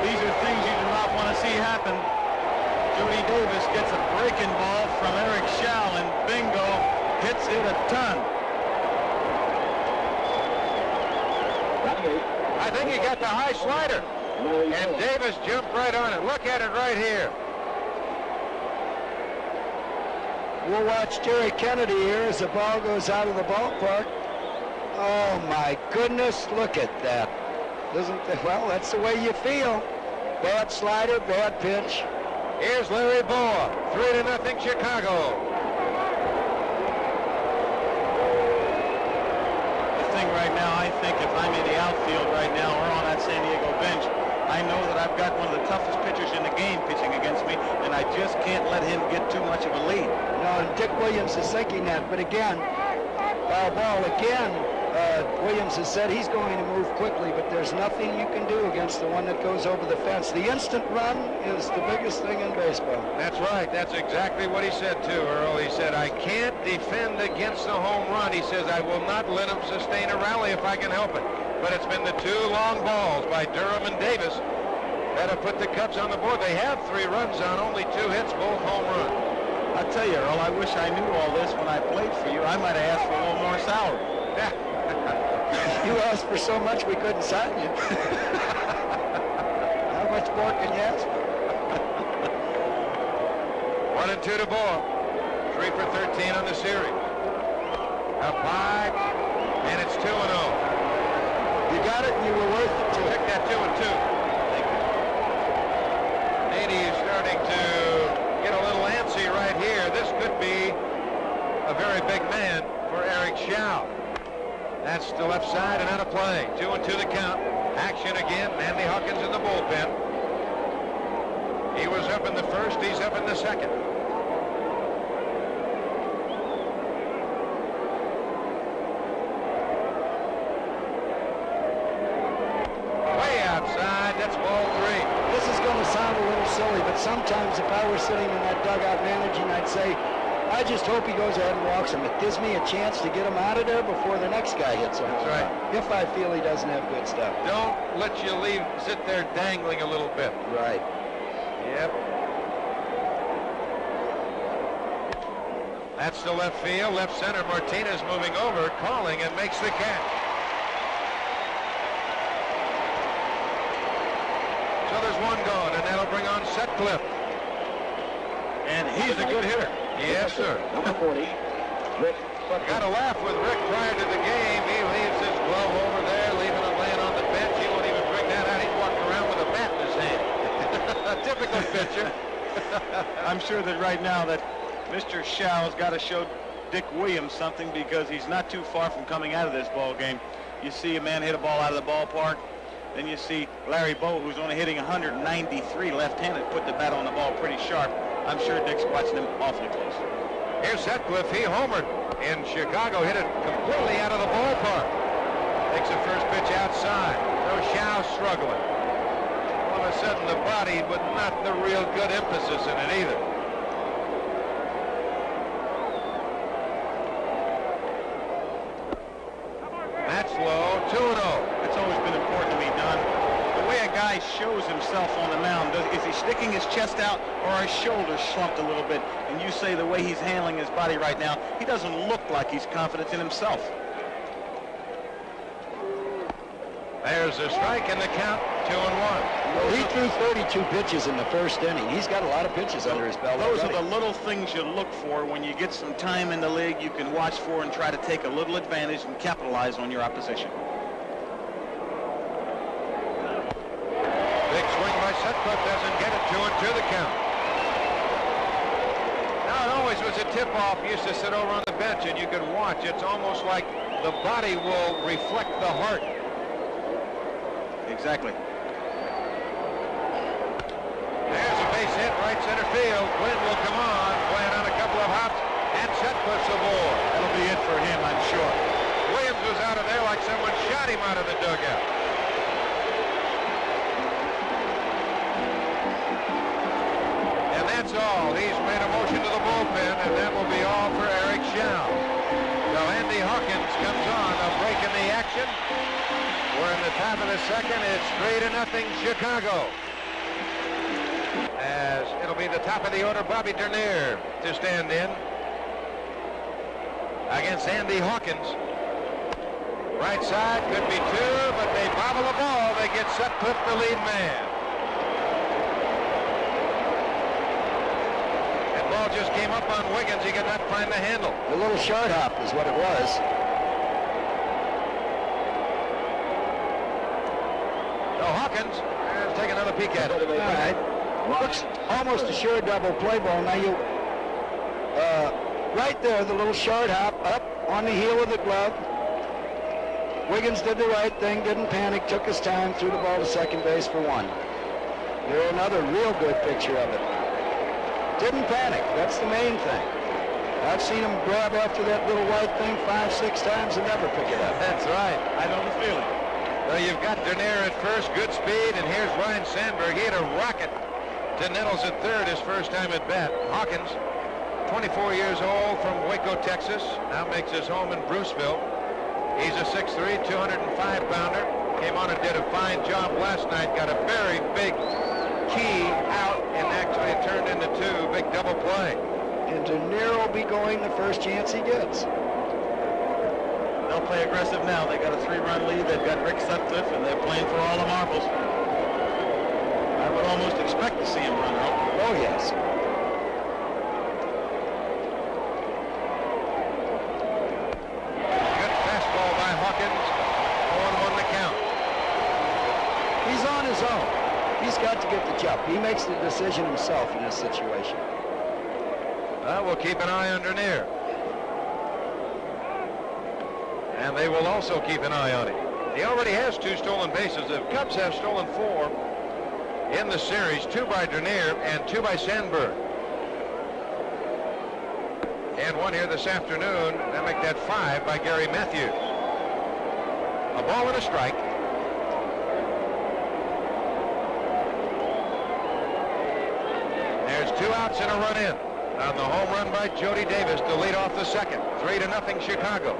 These are things you do not want to see happen. Jody Davis gets a breaking ball from Eric Shao, and bingo, hits it a ton. I think he got the high slider. And Davis jumped right on it. Look at it right here. We'll watch Jerry Kennedy here as the ball goes out of the ballpark. Oh my goodness, look at that. Well, that's the way you feel. Bad slider, bad pitch. Here's Larry Bowa, 3-0 Chicago. The thing right now, I think if I'm in the outfield right now or on that San Diego bench, I know that I've got one of the toughest pitchers in the game pitching against me, and I just can't let him get too much of a lead. No, and Dick Williams is thinking that, but again, Williams has said he's going to move quickly, but there's nothing you can do against the one that goes over the fence. The instant run is the biggest thing in baseball. That's right. That's exactly what he said, too, Earl. He said, I can't defend against the home run. He says, I will not let him sustain a rally if I can help it. But it's been the two long balls by Durham and Davis that have put the Cubs on the board. They have 3 runs on only 2 hits, both home runs. I'll tell you, Earl, I wish I knew all this when I played for you. I might have asked for a little more salary. You asked for so much we couldn't sign you. How much more can you ask for? 1-2 to Bowa. 3 for 13 on the series. Up high, and it's 2-0. You got it, and you were worth it, too. Pick that 2-2. Nady is starting to get a little antsy right here. This could be a very big man for Eric Schau. That's the left side and out of play. 2-2 the count. Action again. Andy Hawkins in the bullpen. He was up in the first. He's up in the second. Way outside. That's ball 3. This is going to sound a little silly, but sometimes if I were sitting in that dugout managing, I'd say, I just hope he goes ahead and walks him. It gives me a chance to get him out of there before the next guy hits him. That's right. If I feel he doesn't have good stuff. Don't let you sit there dangling a little bit. Right. Yep. That's the left field. Left center. Martinez moving over, calling, and makes the catch. So there's one gone, and that'll bring on Sutcliffe. And he's a good hitter. Yes, sir. Number 40. Rick. Got to laugh with Rick prior to the game. He leaves his glove over there, leaving it laying on the bench. He won't even bring that out. He's walking around with a bat in his hand. A typical pitcher. I'm sure that right now that Mr. Schau's got to show Dick Williams something, because he's not too far from coming out of this ball game. You see a man hit a ball out of the ballpark. Then you see Larry Bowa, who's only hitting 193 left-handed, put the bat on the ball pretty sharp. I'm sure Dick's watching him awfully close. Here's Sutcliffe. He homered in Chicago, hit it completely out of the ballpark. Takes the first pitch outside. So Schau struggling. All of a sudden the body with not the real good emphasis in it either. That's low. 2-0. It's always been important to me, Don. The way a guy shows himself on the mound, is he sticking his chest out or are his shoulders slumped a little bit? And you say the way he's handling his body right now, he doesn't look like he's confident in himself. There's a strike in the count. 2-1. Well, he threw 32 pitches in the first inning. He's got a lot of pitches under his belt. Those already. are the little things you look for when you get some time in the league. You can watch for and try to take a little advantage and capitalize on your opposition. Big swing by Sutcliffe, doesn't get it. 2-2 the count. Now it always was a tip-off. Used to sit over on the bench and you could watch. It's almost like the body will reflect the heart. Exactly. There's a base hit, right center field. Gwynn will come on, playing on a couple of hops, and Sutcliffe's aboard. That'll be it for him, I'm sure. Williams was out of there like someone shot him out of the dugout. And that's all. He's made a motion to the bullpen, and that will be all for Eric Schau. So Andy Hawkins comes on, a break in the action. We're in the top of the second. It's 3-0 Chicago. As it'll be the top of the order, Bobby Dernier to stand in against Andy Hawkins. Right side, could be two, but they bobble the ball. They get Sutcliffe, the lead man. That ball just came up on Wiggins. He could not find the handle. A little short hop is what it was. So Hawkins, let's take another peek at it. All right. Looks almost a sure double play ball. Now you, right there, the little short hop up on the heel of the glove. Wiggins did the right thing, didn't panic, took his time, threw the ball to second base for one. There's another real good picture of it. Didn't panic, that's the main thing. I've seen him grab after that little white thing 5-6 times and never pick it up. That's right. I know the feeling. Well, you've got Dernier at first, good speed, and here's Ryan Sandberg. He had a rocket to Nettles at third his first time at bat. Hawkins, 24 years old, from Waco, Texas, now makes his home in Bruceville. He's a 6'3", 205-pounder. Came on and did a fine job last night. Got a very big key out, and actually it turned into two. Big double play. And Dernier will be going the first chance he gets. They'll play aggressive now. They got a 3-run lead. They've got Rick Sutcliffe, and they're playing for all the marbles. I would almost expect to see him run out. Oh, yes. Good fastball by Hawkins. 0-1 the count. He's on his own. He's got to get the jump. He makes the decision himself in this situation. We'll keep an eye on Dernier. And they will also keep an eye on him. He already has 2 stolen bases. The Cubs have stolen 4 in the series, 2 by Dernier and 2 by Sandberg. And 1 here this afternoon. That make that 5 by Gary Matthews. A ball and a strike. There's 2 outs and a run in on the home run by Jody Davis to lead off the second. 3-0 Chicago.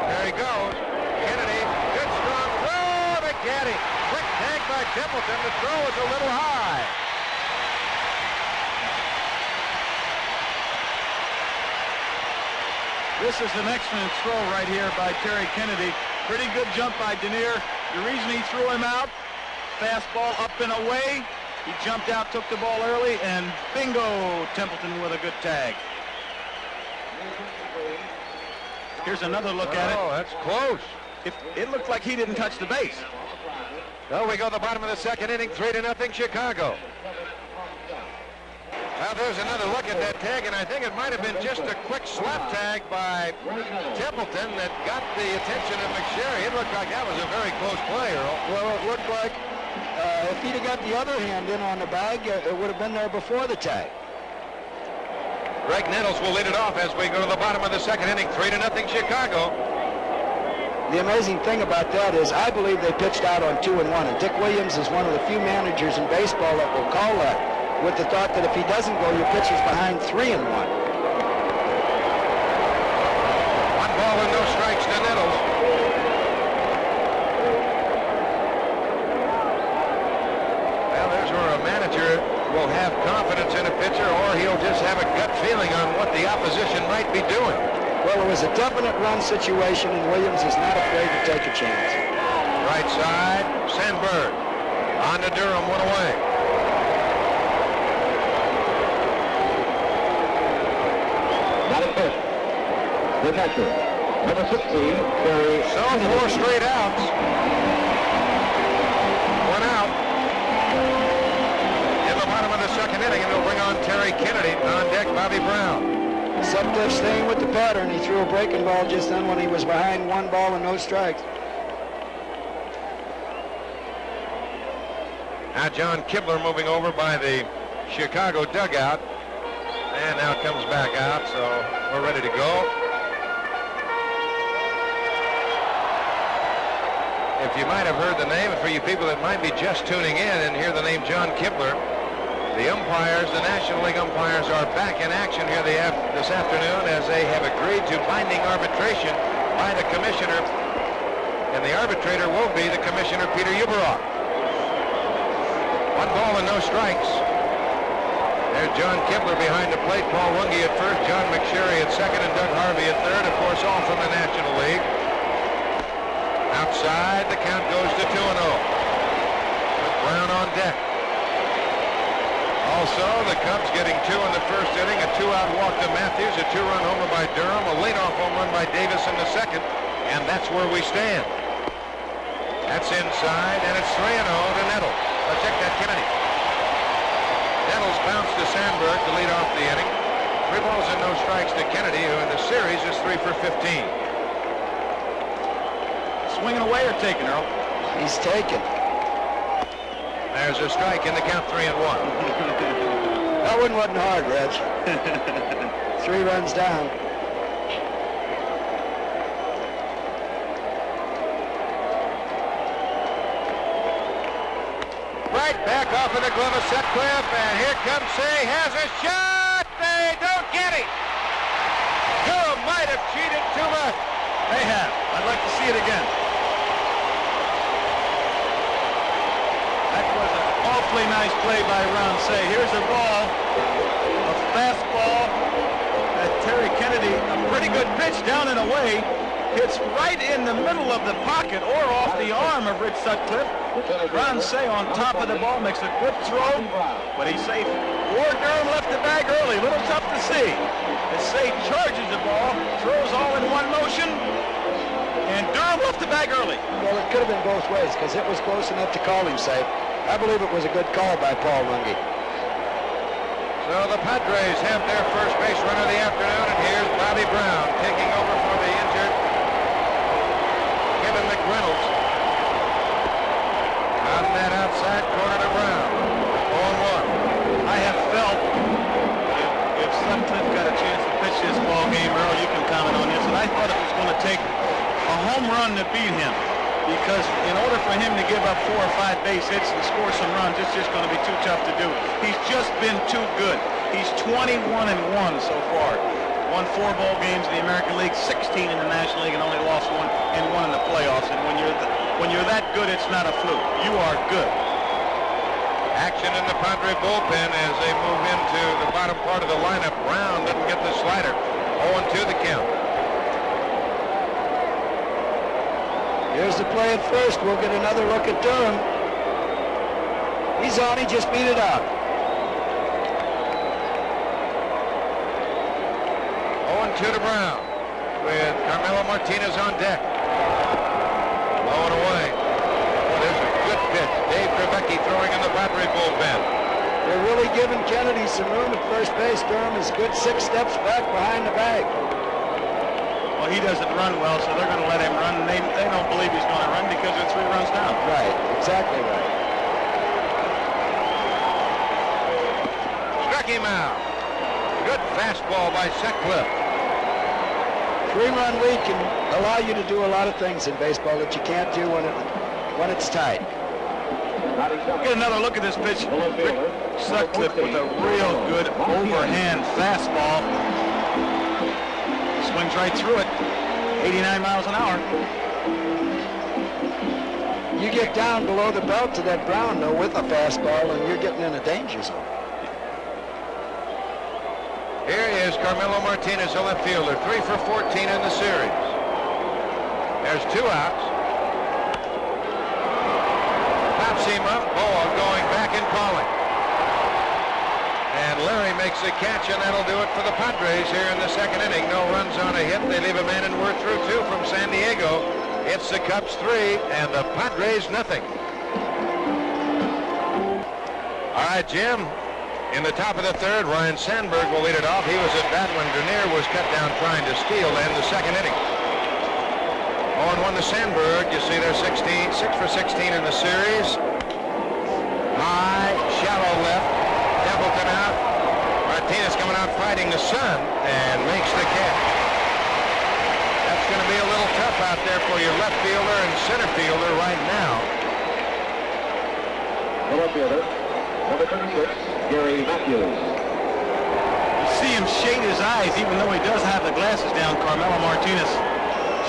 There he goes. Kennedy, good strong throw. McGaddy. Quick tag by Templeton. The throw is a little high. This is an excellent throw right here by Terry Kennedy. Pretty good jump by Dernier. The reason he threw him out, fastball up and away. He jumped out, took the ball early, and bingo, Templeton with a good tag. Here's another look at it. Oh, that's close. It looked like he didn't touch the base. Well, we go to the bottom of the second inning, 3-0 Chicago. Well, there's another look at that tag, and I think it might have been just a quick slap tag by Templeton that got the attention of McSherry. It looked like that was a very close play, Earl. Well, it looked like if he'd have got the other hand in on the bag, it would have been there before the tag. Greg Nettles will lead it off as we go to the bottom of the second inning, 3-0 Chicago. The amazing thing about that is I believe they pitched out on 2-1, and Dick Williams is one of the few managers in baseball that will call that with the thought that if he doesn't go, your pitcher's behind 3-1. 1 ball and no strikes to Nettles. Well, there's where a manager will have confidence in a pitcher, or he'll just have a gut feeling on what the opposition might be doing. Well, it was a definite run situation, and Williams is not afraid to take a chance. Right side, Sandberg. On to Durham, 1 away. Batting fifth, the catcher, number 16, Terry. So 4 straight outs. 1 out. In the bottom of the second inning, and they'll bring on Terry Kennedy. On deck, Bobby Brown. Sutcliffe staying with the pattern. He threw a breaking ball just then when he was behind 1 ball and no strikes. Now John Kibler moving over by the Chicago dugout. And now comes back out, so we're ready to go. If you might have heard the name, for you people that might be just tuning in and hear the name John Kibler, the umpires, the National League umpires, are back in action here this afternoon as they have agreed to binding arbitration by the commissioner, and the arbitrator will be the commissioner, Peter Ueberroth. 1 ball and no strikes. There's John Kibler behind the plate, Paul Wunge at first, John McSherry at second, and Doug Harvey at third, of course, all from the National League. Outside, the count goes to 2-0. With Brown on deck. Also, the Cubs getting 2 in the first inning, a 2-out walk to Matthews, a 2-run homer by Durham, a leadoff home run by Davis in the second, and that's where we stand. That's inside, and it's 3-0 to Nettles. Check that, Kennedy. Nettles bounced to Sandberg to lead off the inning. 3 balls and no strikes to Kennedy, who in the series is 3 for 15. Swinging away or taking, Earl? He's taken. There's a strike in the count, 3-1. That one wasn't hard, Reg. 3 runs down. Right back off of the glove of Sutcliffe, and here comes Say, has a shot. They don't get it. Durham might have cheated too much. They have. I'd like to see it again. That was an awfully nice play by Ron Say. Here's a ball, a fastball that Terry Kennedy, a pretty good pitch down and away, hits right in the middle of the pocket or off the arm of Rich Sutcliffe. Ron Say on top of the ball makes a good throw, but he's safe. Or Durham left the bag early. A little tough to see. As Say charges the ball, throws all in one motion, and Durham left the bag early. Well, it could have been both ways because it was close enough to call him safe. I believe it was a good call by Paul Wunge. So the Padres have their first base run of the afternoon, and here's Bobby Brown taking over for the injured Kevin McReynolds. On that outside corner to Brown. 0-1. I have felt if Sutcliffe got a chance to pitch this ball game, Earl, you can comment on this, and I thought it was going to take a home run to beat him, because in order for him to give up 4 or 5 base hits and score some runs, it's just going to be too tough to do. He's just been too good. He's 21-1 so far. Won 4 ball games in the American League, 16 in the National League, and only lost 1 in the playoffs. And when you're that good, it's not a fluke. You are good. Action in the Padre bullpen as they move into the bottom part of the lineup. Brown didn't get the slider. 0-2 the count. Here's the play at first. We'll get another look at Durham. He's on. He just beat it out. 0-2 to Brown with Carmelo Martinez on deck. Low and away. Well, there's a good pitch. Dave Krivecki throwing in the Padre bullpen. They're really giving Kennedy some room at first base. Durham is good 6 steps back behind the bag. Well, he doesn't run well, so they're going to let him run. They don't believe he's going to run because they're 3 runs down. Right, exactly right. Struck him out. Good fastball by Sutcliffe. 3-run lead can allow you to do a lot of things in baseball that you can't do when it's tight. Get another look at this pitch. Rick Sutcliffe with a real good overhand fastball. Swings right through it. 89 miles an hour. You get down below the belt to that Brown, though, with a fastball, and you're getting in a danger zone. Here is Carmelo Martinez, a left fielder, 3 for 14 in the series. There's 2 outs. Pops him up, Boa going back and calling. And Larry makes the catch, and that'll do it for the Padres here in the second inning. No runs on a hit. They leave a man, and we're through 2 from San Diego. It's the Cubs 3 and the Padres nothing. All right, Jim. In the top of the third, Ryan Sandberg will lead it off. He was at bat when Dernier was cut down trying to steal to end the second inning. 0-1 to Sandberg. You see they're 6 for 16 in the series. High, shallow left. Templeton out. Martinez coming out fighting the sun and makes the catch. That's going to be a little tough out there for your left fielder and center fielder right now. The left fielder, number 36, Gary Matthews. You see him shade his eyes, even though he does have the glasses down, Carmelo Martinez.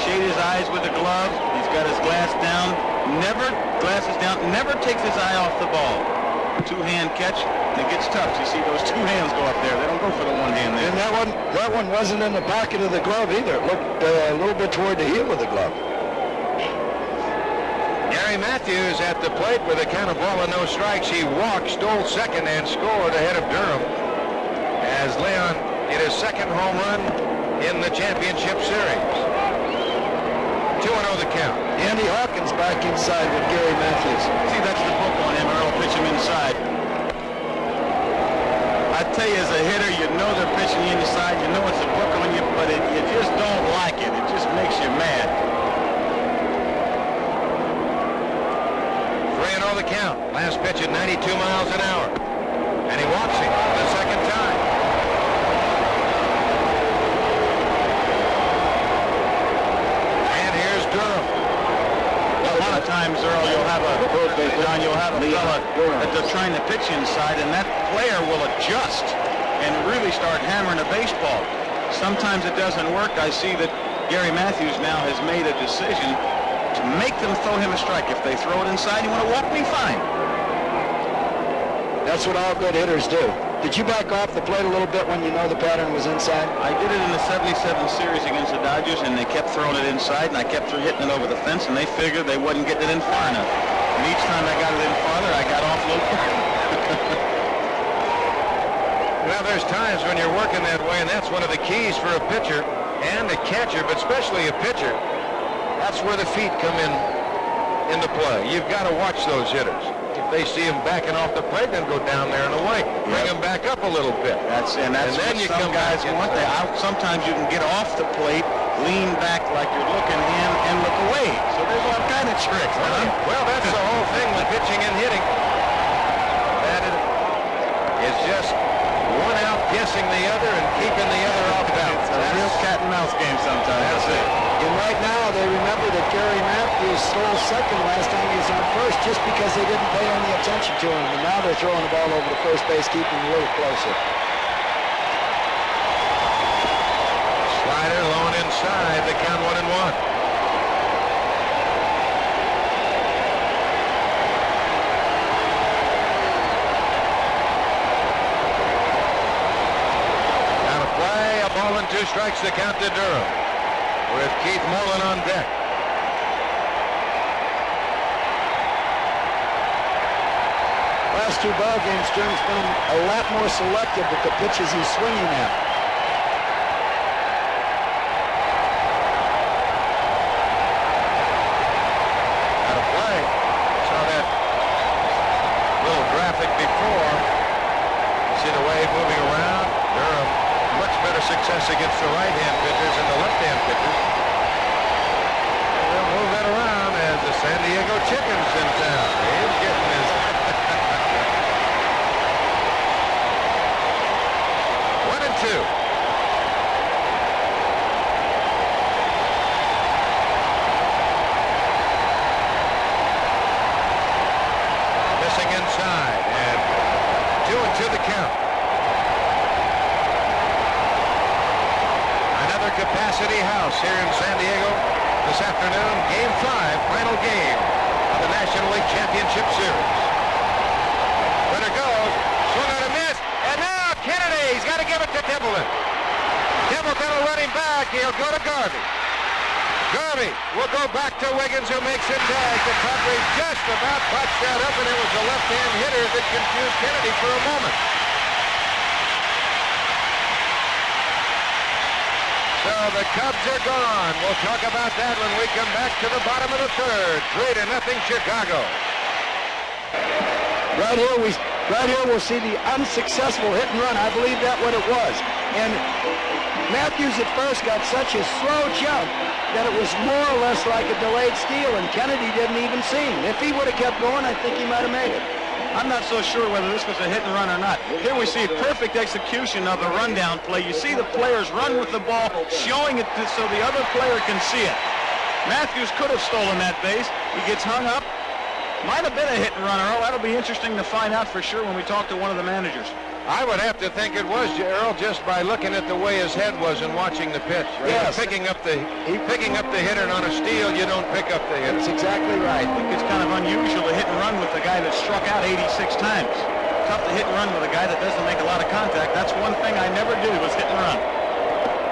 Shade his eyes with the glove. He's got his glass down. Never, glasses down, never takes his eye off the ball. two-hand catch, and it gets tough. You see those two hands go up there. They don't go for the one hand there. And that one wasn't in the pocket of the glove either. It looked a little bit toward the heel of the glove. Gary Matthews at the plate with a count of ball and no strikes. He walked, stole second, and scored ahead of Durham as Leon hit his second home run in the championship series. 2-0 the count. Andy Hawkins back inside with Gary Matthews. See, that's the book on him. Earl pitch him inside. I tell you, as a hitter, you know they're pitching you inside. You know it's a book on you, but you just don't like it. It just makes you mad. 3-0 the count. Last pitch at 92 miles an hour. And he walks him for the second time. And here's Durham. A lot of times, Earl, you'll have a fella that they're trying to pitch inside, and that player will adjust and really start hammering a baseball. Sometimes it doesn't work. I see that Gary Matthews now has made a decision to make them throw him a strike. If they throw it inside, you want to walk me, fine. That's what all good hitters do. Did you back off the plate a little bit when you know the pattern was inside? I did it in the 77 series against the Dodgers, and they kept throwing it inside, and I kept hitting it over the fence, and they figured they wasn't getting it in far enough. And each time I got it in farther, I got off a little quicker. Well, there's times when you're working that way, and that's one of the keys for a pitcher and a catcher, but especially a pitcher. That's where the feet come into play. You've got to watch those hitters. If they see them backing off the plate, then go down there and away. Bring them back up a little bit. And then what you some come guys want. Sometimes you can get off the plate, lean back like you're looking in, and look away. So there's all kind of tricks. Well, that's the whole thing with pitching and hitting. That is just one out guessing the other and keeping the other off balance. It's a real cat and mouse game sometimes. That's it. And right now, they remember that Gary Matthews stole second last time he was on first just because they didn't pay any attention to him. And now they're throwing the ball over to first base, keeping him a little closer. Slider low and inside. The count 1-1. Ball and 2 strikes to count to Durham with Keith Mullen on deck. Last 2 ball games, Durham's been a lot more selective with the pitches he's swinging at. Out of play. Saw that little graphic before. See the wave moving around. Durham much better success against the right-hand pitchers and the left-hand pitchers. And they'll move that around as the San Diego Chicken's in town. He's getting his... 1-2. Missing inside, and 2-2 the count. Capacity House here in San Diego this afternoon. Game 5, final game of the National League Championship Series. Runner goes, swung on a miss, and now Kennedy, he's got to give it to Templeton. Templeton will run him back. He'll go to Garvey. Garvey will go back to Wiggins, who makes a tag. The Padres just about botched that up, and it was the left-hand hitter that confused Kennedy for a moment. So the Cubs are gone. We'll talk about that when we come back to the bottom of the third. 3-0 Chicago. Right here we'll see the unsuccessful hit and run. I believe that's what it was. And Matthews at first got such a slow jump that it was more or less like a delayed steal, and Kennedy didn't even see him. If he would have kept going, I think he might have made it. I'm not so sure whether this was a hit and run or not. Here we see perfect execution of the rundown play. You see the players run with the ball, showing it so the other player can see it. Matthews could have stolen that base. He gets hung up, Might have been a hit and run, Earl. That'll be interesting to find out for sure when we talk to one of the managers. I would have to think it was, Earl, just by looking at the way his head was and watching the pitch. Yes. Picking up the hitter, and on a steal, you don't pick up the hitter. That's exactly right. I think it's kind of unusual to hit and run with the guy that struck out 86 times. Tough to hit and run with a guy that doesn't make a lot of contact. That's one thing I never did was hit and run.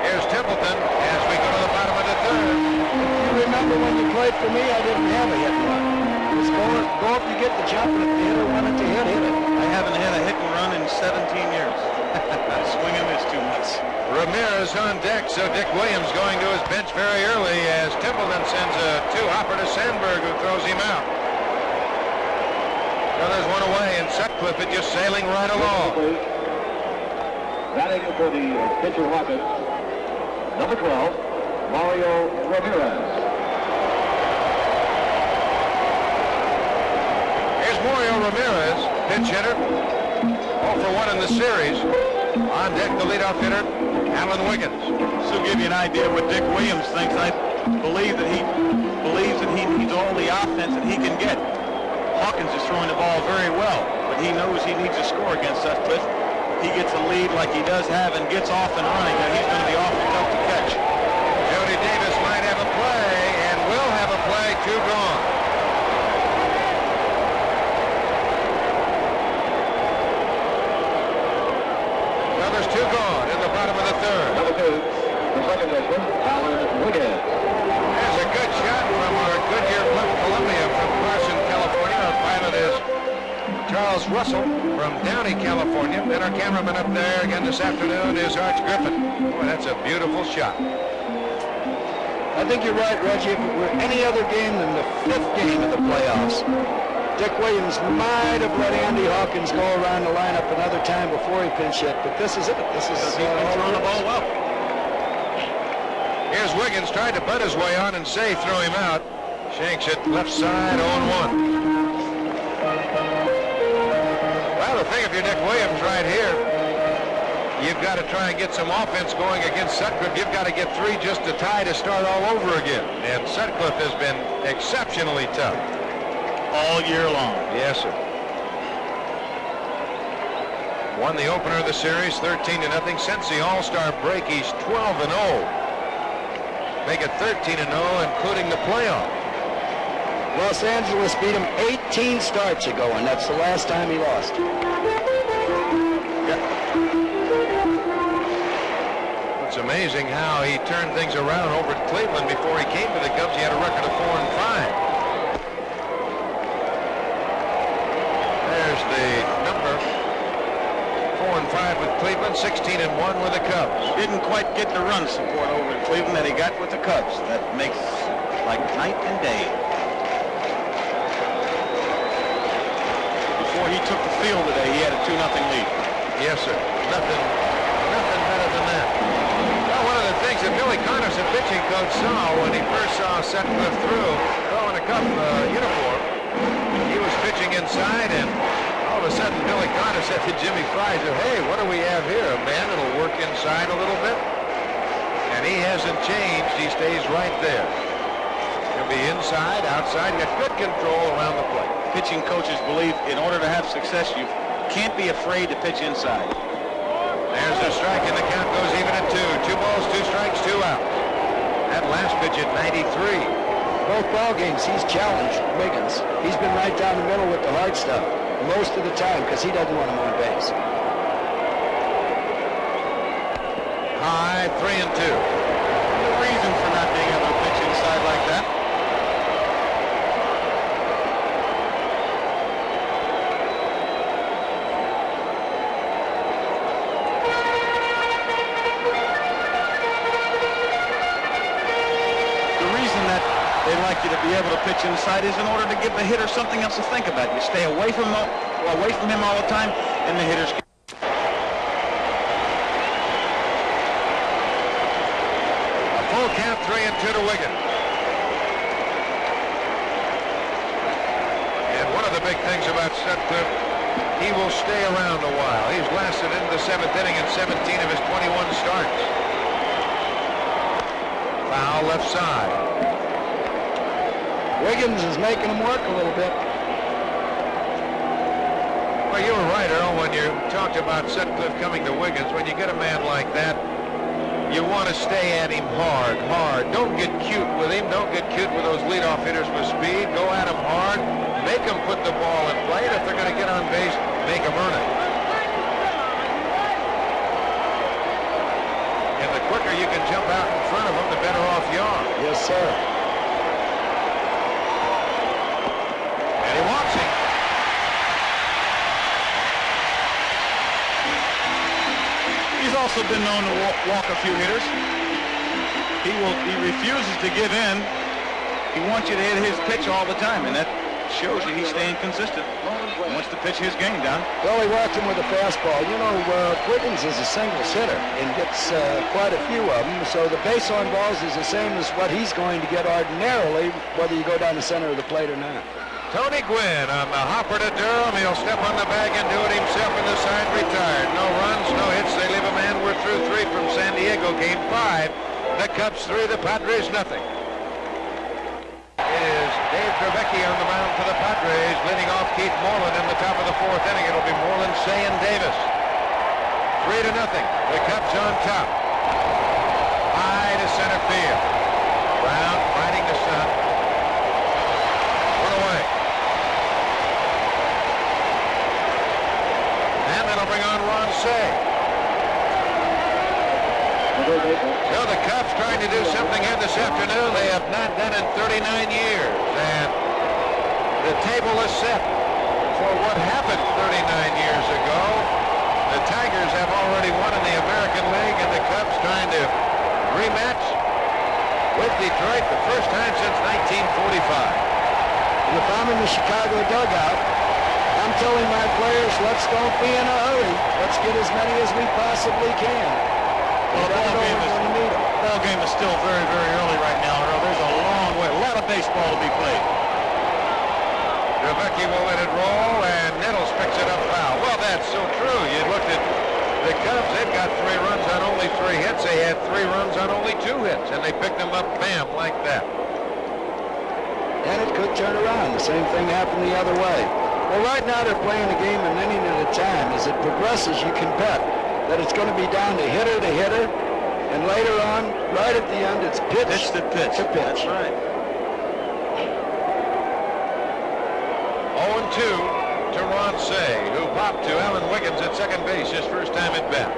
Here's Templeton as we go to the bottom of the third. You remember when you played for me, I didn't have a hit and run. It was go if you get the jump, and if the hitter wanted to hit it. I haven't had a hit and run in 17 years. I swing and miss too much. Ramirez on deck, so Dick Williams going to his bench very early as Templeton sends a two-hopper to Sandberg, who throws him out. So there's one away, and Sutcliffe is just sailing right along. Batting for the pitcher Rockets, number 12, Mario Ramirez. Here's Mario Ramirez, pinch hitter, 0 for 1 in the series. On deck, the leadoff hitter, Alan Wiggins. This will give you an idea what Dick Williams thinks. I believe that he believes that he needs all the offense that he can get. Hawkins is throwing the ball very well, but he knows he needs to score against Sutcliffe. He gets a lead like he does have and gets off and running, and he's going to be awfully tough to catch. Jody Davis might have a play, and will have a play, 2 gone. Well, there's 2 gone in the bottom of the third. Number 2, the second baseman, Alan Wiggins. There's a good shot from our Goodyear Blimp Columbia from Carson, California. Our pilot is Charles Russell from Downey, California. And our cameraman up there again this afternoon is Arch Griffin. Boy, that's a beautiful shot. I think you're right, Reggie. If it were any other game than the 5th game of the playoffs, Dick Williams might have let Andy Hawkins go around the lineup another time before he pinch hit, but this is it. This is He's been throwing the ball well. Here's Wiggins, tried to butt his way on and say throw him out. Shanks it left side, 0-1. Well, the thing if you're Dick Williams right here, you've got to try and get some offense going against Sutcliffe. You've got to get 3 just to tie to start all over again. And Sutcliffe has been exceptionally tough. All year long. Yes, sir. Won the opener of the series 13-0. Since the All-Star break, he's 12-0. Make it 13-0, including the playoff. Los Angeles beat him 18 starts ago, and that's the last time he lost. It's amazing how he turned things around over at Cleveland. Before he came to the Cubs, he had a record of 4-5. There's the number. 4-5 with Cleveland, 16-1 with the Cubs. Didn't quite get the run support over at Cleveland that he got with the Cubs. That makes like night and day. Before he took the field today, he had a 2-0 lead. Yes, sir. Nothing better than that. Well, one of the things that Billy Connors, the pitching coach, saw when he first saw Sutcliffe through throwing a Cub uniform, he was pitching inside, and all of a sudden Billy Connors said to Jimmy Frazier, hey, what do we have here? A man that'll work inside a little bit? And he hasn't changed. He stays right there. He'll be inside, outside, got good control around the plate. Pitching coaches believe in order to have success, you can't be afraid to pitch inside. There's a strike, and the count goes even at 2. 2 balls, 2 strikes, 2 outs. That last pitch at 93. Both ball games, he's challenged Wiggins. He's been right down the middle with the hard stuff most of the time because he doesn't want him on base. High, 3-2. The reason for not being able to pitch inside like that. They'd like you to be able to pitch inside is in order to give the hitter something else to think about. You stay away from him all the time, and the hitters. A full count, 3-2 to Wiggins. And one of the big things about Sutcliffe, he will stay around a while. He's lasted into the 7th inning in 17 of his 21 starts. Foul left side. Wiggins is making him work a little bit. Well, you were right, Earl, when you talked about Sutcliffe coming to Wiggins. When you get a man like that, you want to stay at him hard. Don't get cute with him. Don't get cute with those leadoff hitters with speed. Go at him hard. Make them put the ball in play. And if they're going to get on base, make them earn it. And the quicker you can jump out in front of them, the better off you are. Yes, sir. And he walks him. He's also been known to walk a few hitters. He refuses to give in. He wants you to hit his pitch all the time, and that shows you he's staying consistent. He wants to pitch his game, Don. Well, he walked him with a fastball. You know, Wiggins is a singles hitter and gets quite a few of them, so the base on balls is the same as what he's going to get ordinarily, whether you go down the center of the plate or not. Tony Gwynn on the hopper to Durham. He'll step on the bag and do it himself in the side, retired. No runs, no hits. They leave a man. We're through 3 from San Diego. Game 5. The Cubs 3, the Padres nothing. It is Dave Trevecchi on the mound for the Padres, leading off Keith Moreland in the top of the 4th inning. It'll be Moreland, Say, and Davis. 3-0. The Cubs on top. High to center field. Brown fighting the sun. One away. And that'll bring on Ron Say. So the Cubs trying to do something here this afternoon they have not done in 39 years. And the table is set for what happened 39 years ago. The Tigers have already won in the American League, and the Cubs trying to rematch with Detroit the first time since 1945. And if I'm in the Chicago dugout, I'm telling my players, don't be in a hurry. Let's get as many as we possibly can. Well, the ball game is still very, very early right now, Earl. There's a long way, a lot of baseball to be played. Trevecchi will let it roll, and Nettles picks it up foul. Well, that's so true. You looked at the Cubs, they've got 3 runs on only 3 hits. They had 3 runs on only 2 hits, and they picked them up, bam, like that. And it could turn around. The same thing happened the other way. Well, right now they're playing the game an inning at a time. As it progresses, you can bet that it's going to be down to hitter, and later on, right at the end, it's pitch to pitch. That's right. 0-2 to Ron Say, who popped to Alan Wiggins at second base his first time at bat.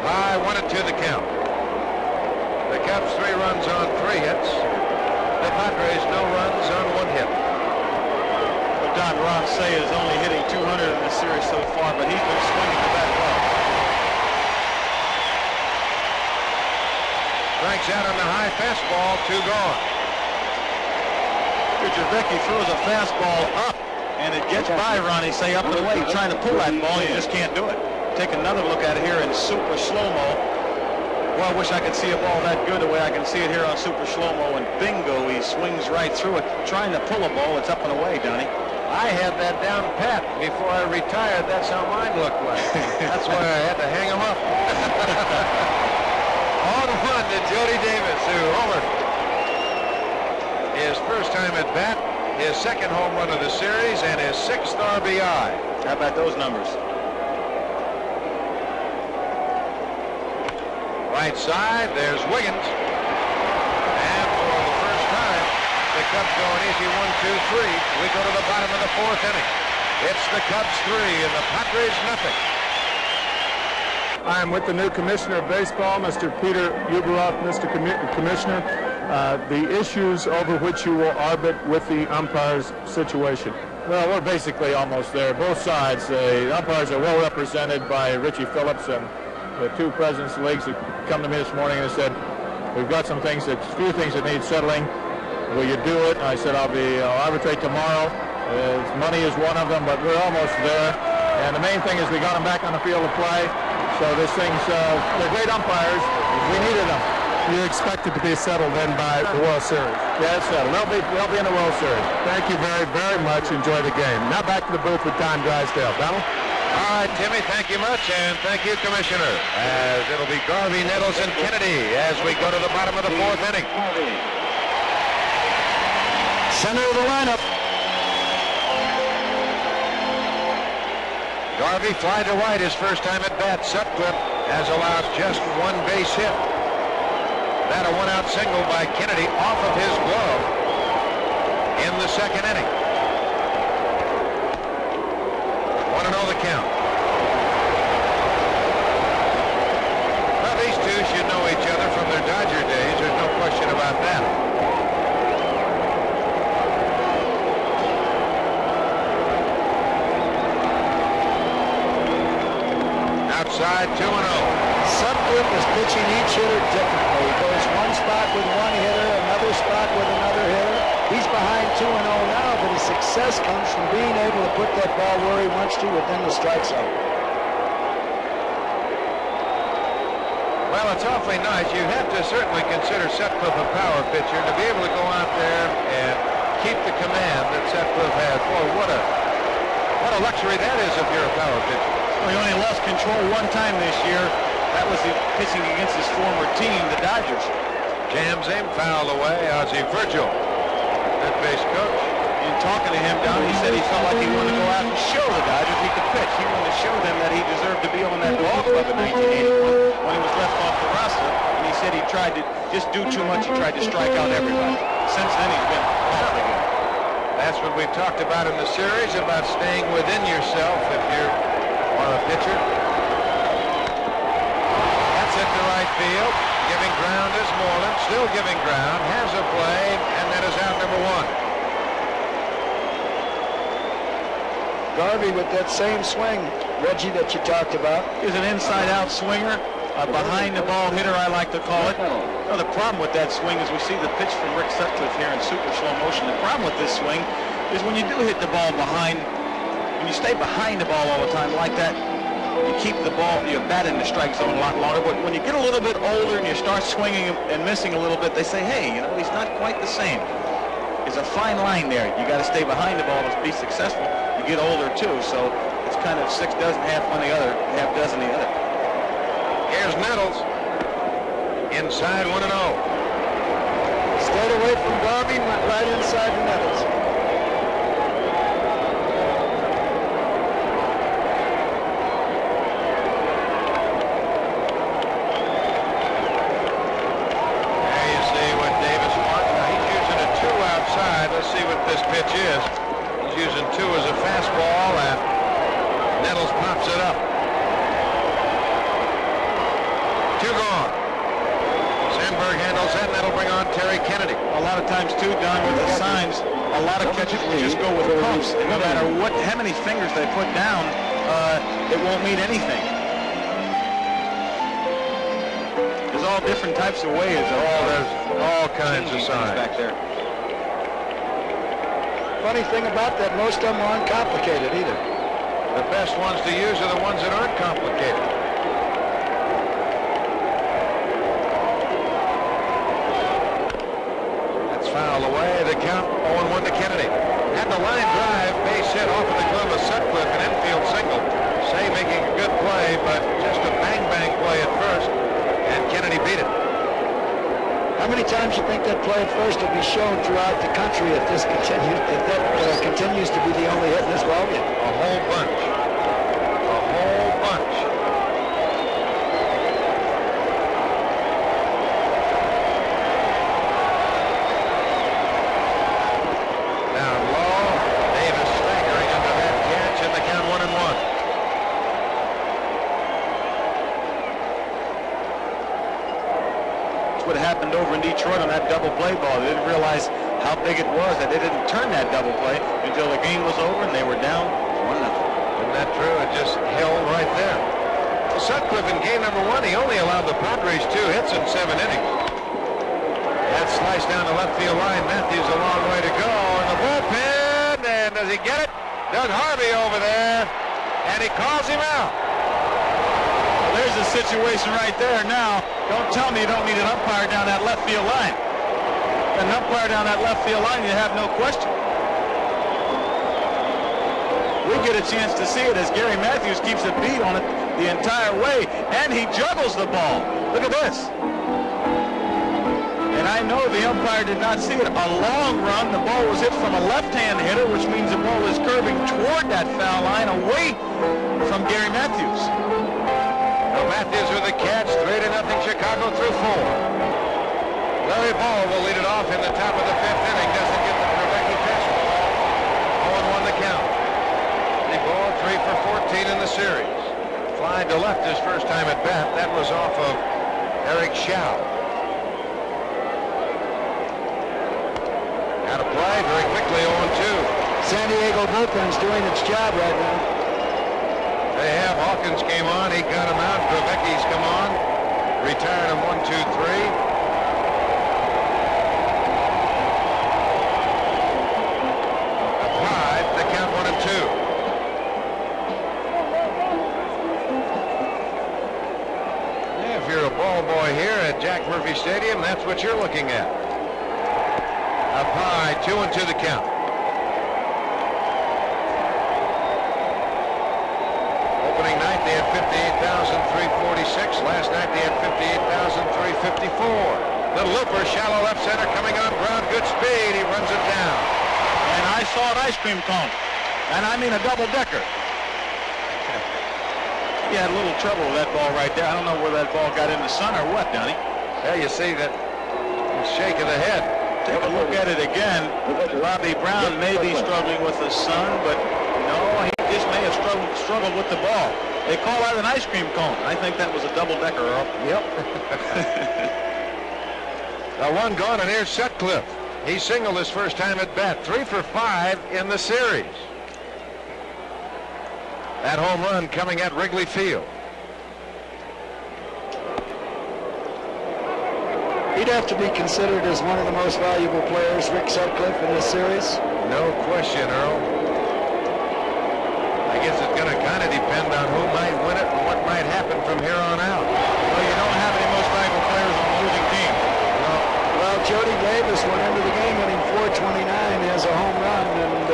High, 1-2 the count. The Cubs 3 runs on 3 hits. The Padres no runs on 1 hit. But Don, Ron Say is only hitting 200 in this series so far, but he's been swinging the bat well. Strikes out on the high fastball, 2 gone. Trevecchi throws a fastball up, and it gets by Ronnie Say up and away, trying to pull that ball. You just can't do it. Take another look at it here in super slow-mo. Well, I wish I could see a ball that good the way I can see it here on super slow-mo, and bingo, he swings right through it. Trying to pull a ball, it's up and away, Donnie. I had that down pat before I retired. That's how mine looked like. That's why I had to hang them up. On 1 to Jody Davis, who homered his first time at bat, his 2nd home run of the series, and his 6th RBI. How about those numbers? Right side, there's Wiggins. And for the first time, the Cubs go an easy 1-2-3. We go to the bottom of the 4th inning. It's the Cubs 3 and the Padres nothing. I'm with the new Commissioner of Baseball, Mr. Peter Uberoff. Mr. Commissioner, the issues over which you will arbit with the umpires situation. Well, we're basically almost there. Both sides. The umpires are well represented by Richie Phillips, and the 2 presidents of the leagues that come to me this morning and said, we've got few things that need settling. Will you do it? And I said, I'll arbitrate tomorrow. Money is one of them, but we're almost there. And the main thing is we got them back on the field of play. So they're great umpires. We needed them. you expect it to be settled then by the World Series? Yeah, it's settled. They'll be in the World Series. Thank you very, very much. Enjoy the game. Now back to the booth with Don Drysdale. Donald? All right, Timmy, thank you much, and thank you, Commissioner, as it'll be Garvey, Nettles, and Kennedy as we go to the bottom of the fourth inning. Center of the lineup. Garvey fly to right his first time at bat. Sutcliffe has allowed just one base hit. That a one-out single by Kennedy off of his glove in the second inning. 1-0 the count. Well, these two should know each other from their Dodger days. There's no question about that. Outside, 2-0. Sutcliffe is pitching each hitter differently. He goes one spot with one hitter, another spot with another hitter. He's behind 2-0 now, but his success comes from being able to put that ball where he wants to within the strike zone. Well, it's awfully nice. You have to certainly consider Sutcliffe a power pitcher. To be able to go out there and keep the command that Sutcliffe has, boy, what a luxury that is if you're a power pitcher. Well, he only lost control one time this year. That was pitching against his former team, the Dodgers. Jams him, fouled away. Ozzie Virgil, third base coach. In talking to him, Don, he said he felt like he wanted to go out and show the Dodgers he could pitch. He wanted to show them that he deserved to be on that ball club in 1981 when he was left off the roster. And he said he tried to just do too much. He tried to strike out everybody. Since then, he's been awfully good. That's what we've talked about in the series, about staying within yourself if you're a pitcher. That's it to right field. Giving ground is Moreland. Still giving ground. Has a play, and that is out number one. Garvey with that same swing, Reggie, that you talked about. He's an inside-out swinger, a behind-the-ball hitter, I like to call it. Well, the problem with that swing is we see the pitch from Rick Sutcliffe here in super slow motion. The problem with this swing is when you do hit the ball behind, when you stay behind the ball all the time like that, you keep the ball, your bat in the strike zone a lot longer. But when you get a little bit older and you start swinging and missing a little bit, they say, hey, you know, he's not quite the same. There's a fine line there. You got to stay behind the ball to be successful. You get older too, so it's kind of 6 dozen, half one the other, half dozen the other. Here's Nettles. Inside 1-0. Stayed away from Garvey, went right inside the Nettles. There you see what Davis wants. Now he's using a 2 outside. Let's see what this pitch is. He's using 2 as a fastball, and Nettles pops it up. 2 gone. Sandberg handles that, and that'll bring on Terry Kennedy. A lot of times too, Don, with the signs, a lot of catchers will just go with pumps, and no matter how many fingers they put down, it won't mean anything. There's all different types of ways. There's all kinds of signs back there. Funny thing about that, most of them are uncomplicated either. The best ones to use are the ones that aren't complicated. That's fouled away. The count 0-1 to Kennedy. Had the line drive, base hit off of the glove of Sutcliffe, an infield single. Say making a good play, but just a bang-bang play at first, and Kennedy beat it. How many times do you think that play at first will be shown throughout the country if this continues, continues to be the only hit in this ballgame? A whole bunch. A whole bunch. Down low. Davis staggering under that catch, and the count 1-1. What happened over in Detroit on that double play ball. They didn't realize how big it was that they didn't turn that double play until the game was over and they were down 1-0. Isn't that true? It just held right there. Well, Sutcliffe in game number 1, he only allowed the Padres 2 hits in 7 innings. That slice down the left field line. Matthews a long way to go in the bullpen, and does he get it? Doug Harvey over there, and he calls him out. Well, there's the situation right there now. Don't tell me you don't need an umpire down that left field line. An umpire down that left field line, you have no question. We get a chance to see it as Gary Matthews keeps a beat on it the entire way, and he juggles the ball. Look at this. And I know the umpire did not see it. A long run, the ball was hit from a left-hand hitter, which means the ball is curving toward that foul line away from Gary Matthews. Well, Matthews with the catch, 3-0 Chicago through 4. Larry Ball will lead it off in the top of the 5th inning. Doesn't get the Trevecchi pitch. 0-1 the count. The ball 3 for 14 in the series. Fly to left his first time at bat. That was off of Eric Schau. Out of play very quickly, 0-2. San Diego bullpen's doing its job right now. They have. Hawkins came on. He got him out. Trevecchi's come on. Retired him 1, 2, 3. Applied. The count 1-2. Yeah, if you're a ball boy here at Jack Murphy Stadium, that's what you're looking at. Up high, 2-2 the count. Opening night they had 58,346. Last night they had 58,354. Little looper, shallow left center, coming on ground, good speed. He runs it down. And I saw an ice cream cone. And I mean a double-decker. He had a little trouble with that ball right there. I don't know whether that ball got in the sun or what, Donnie. Yeah, you see that shake of the head. Take a look at it again. Bobby Brown may be struggling with the sun, but no, he just may have struggled with the ball. They call that an ice cream cone. I think that was a double-decker, Earl. Yep. A run gone, and here's Sutcliffe. He singled his first time at bat. 3 for 5 in the series. That home run coming at Wrigley Field. He'd have to be considered as one of the most valuable players, Rick Sutcliffe, in this series. No question, Earl. I guess it's going to kind of depend on who might win it and what might happen from here on out. Well, you don't have any most valuable players on a losing team. Well, Jody Davis went into the game hitting .429 as a home run, and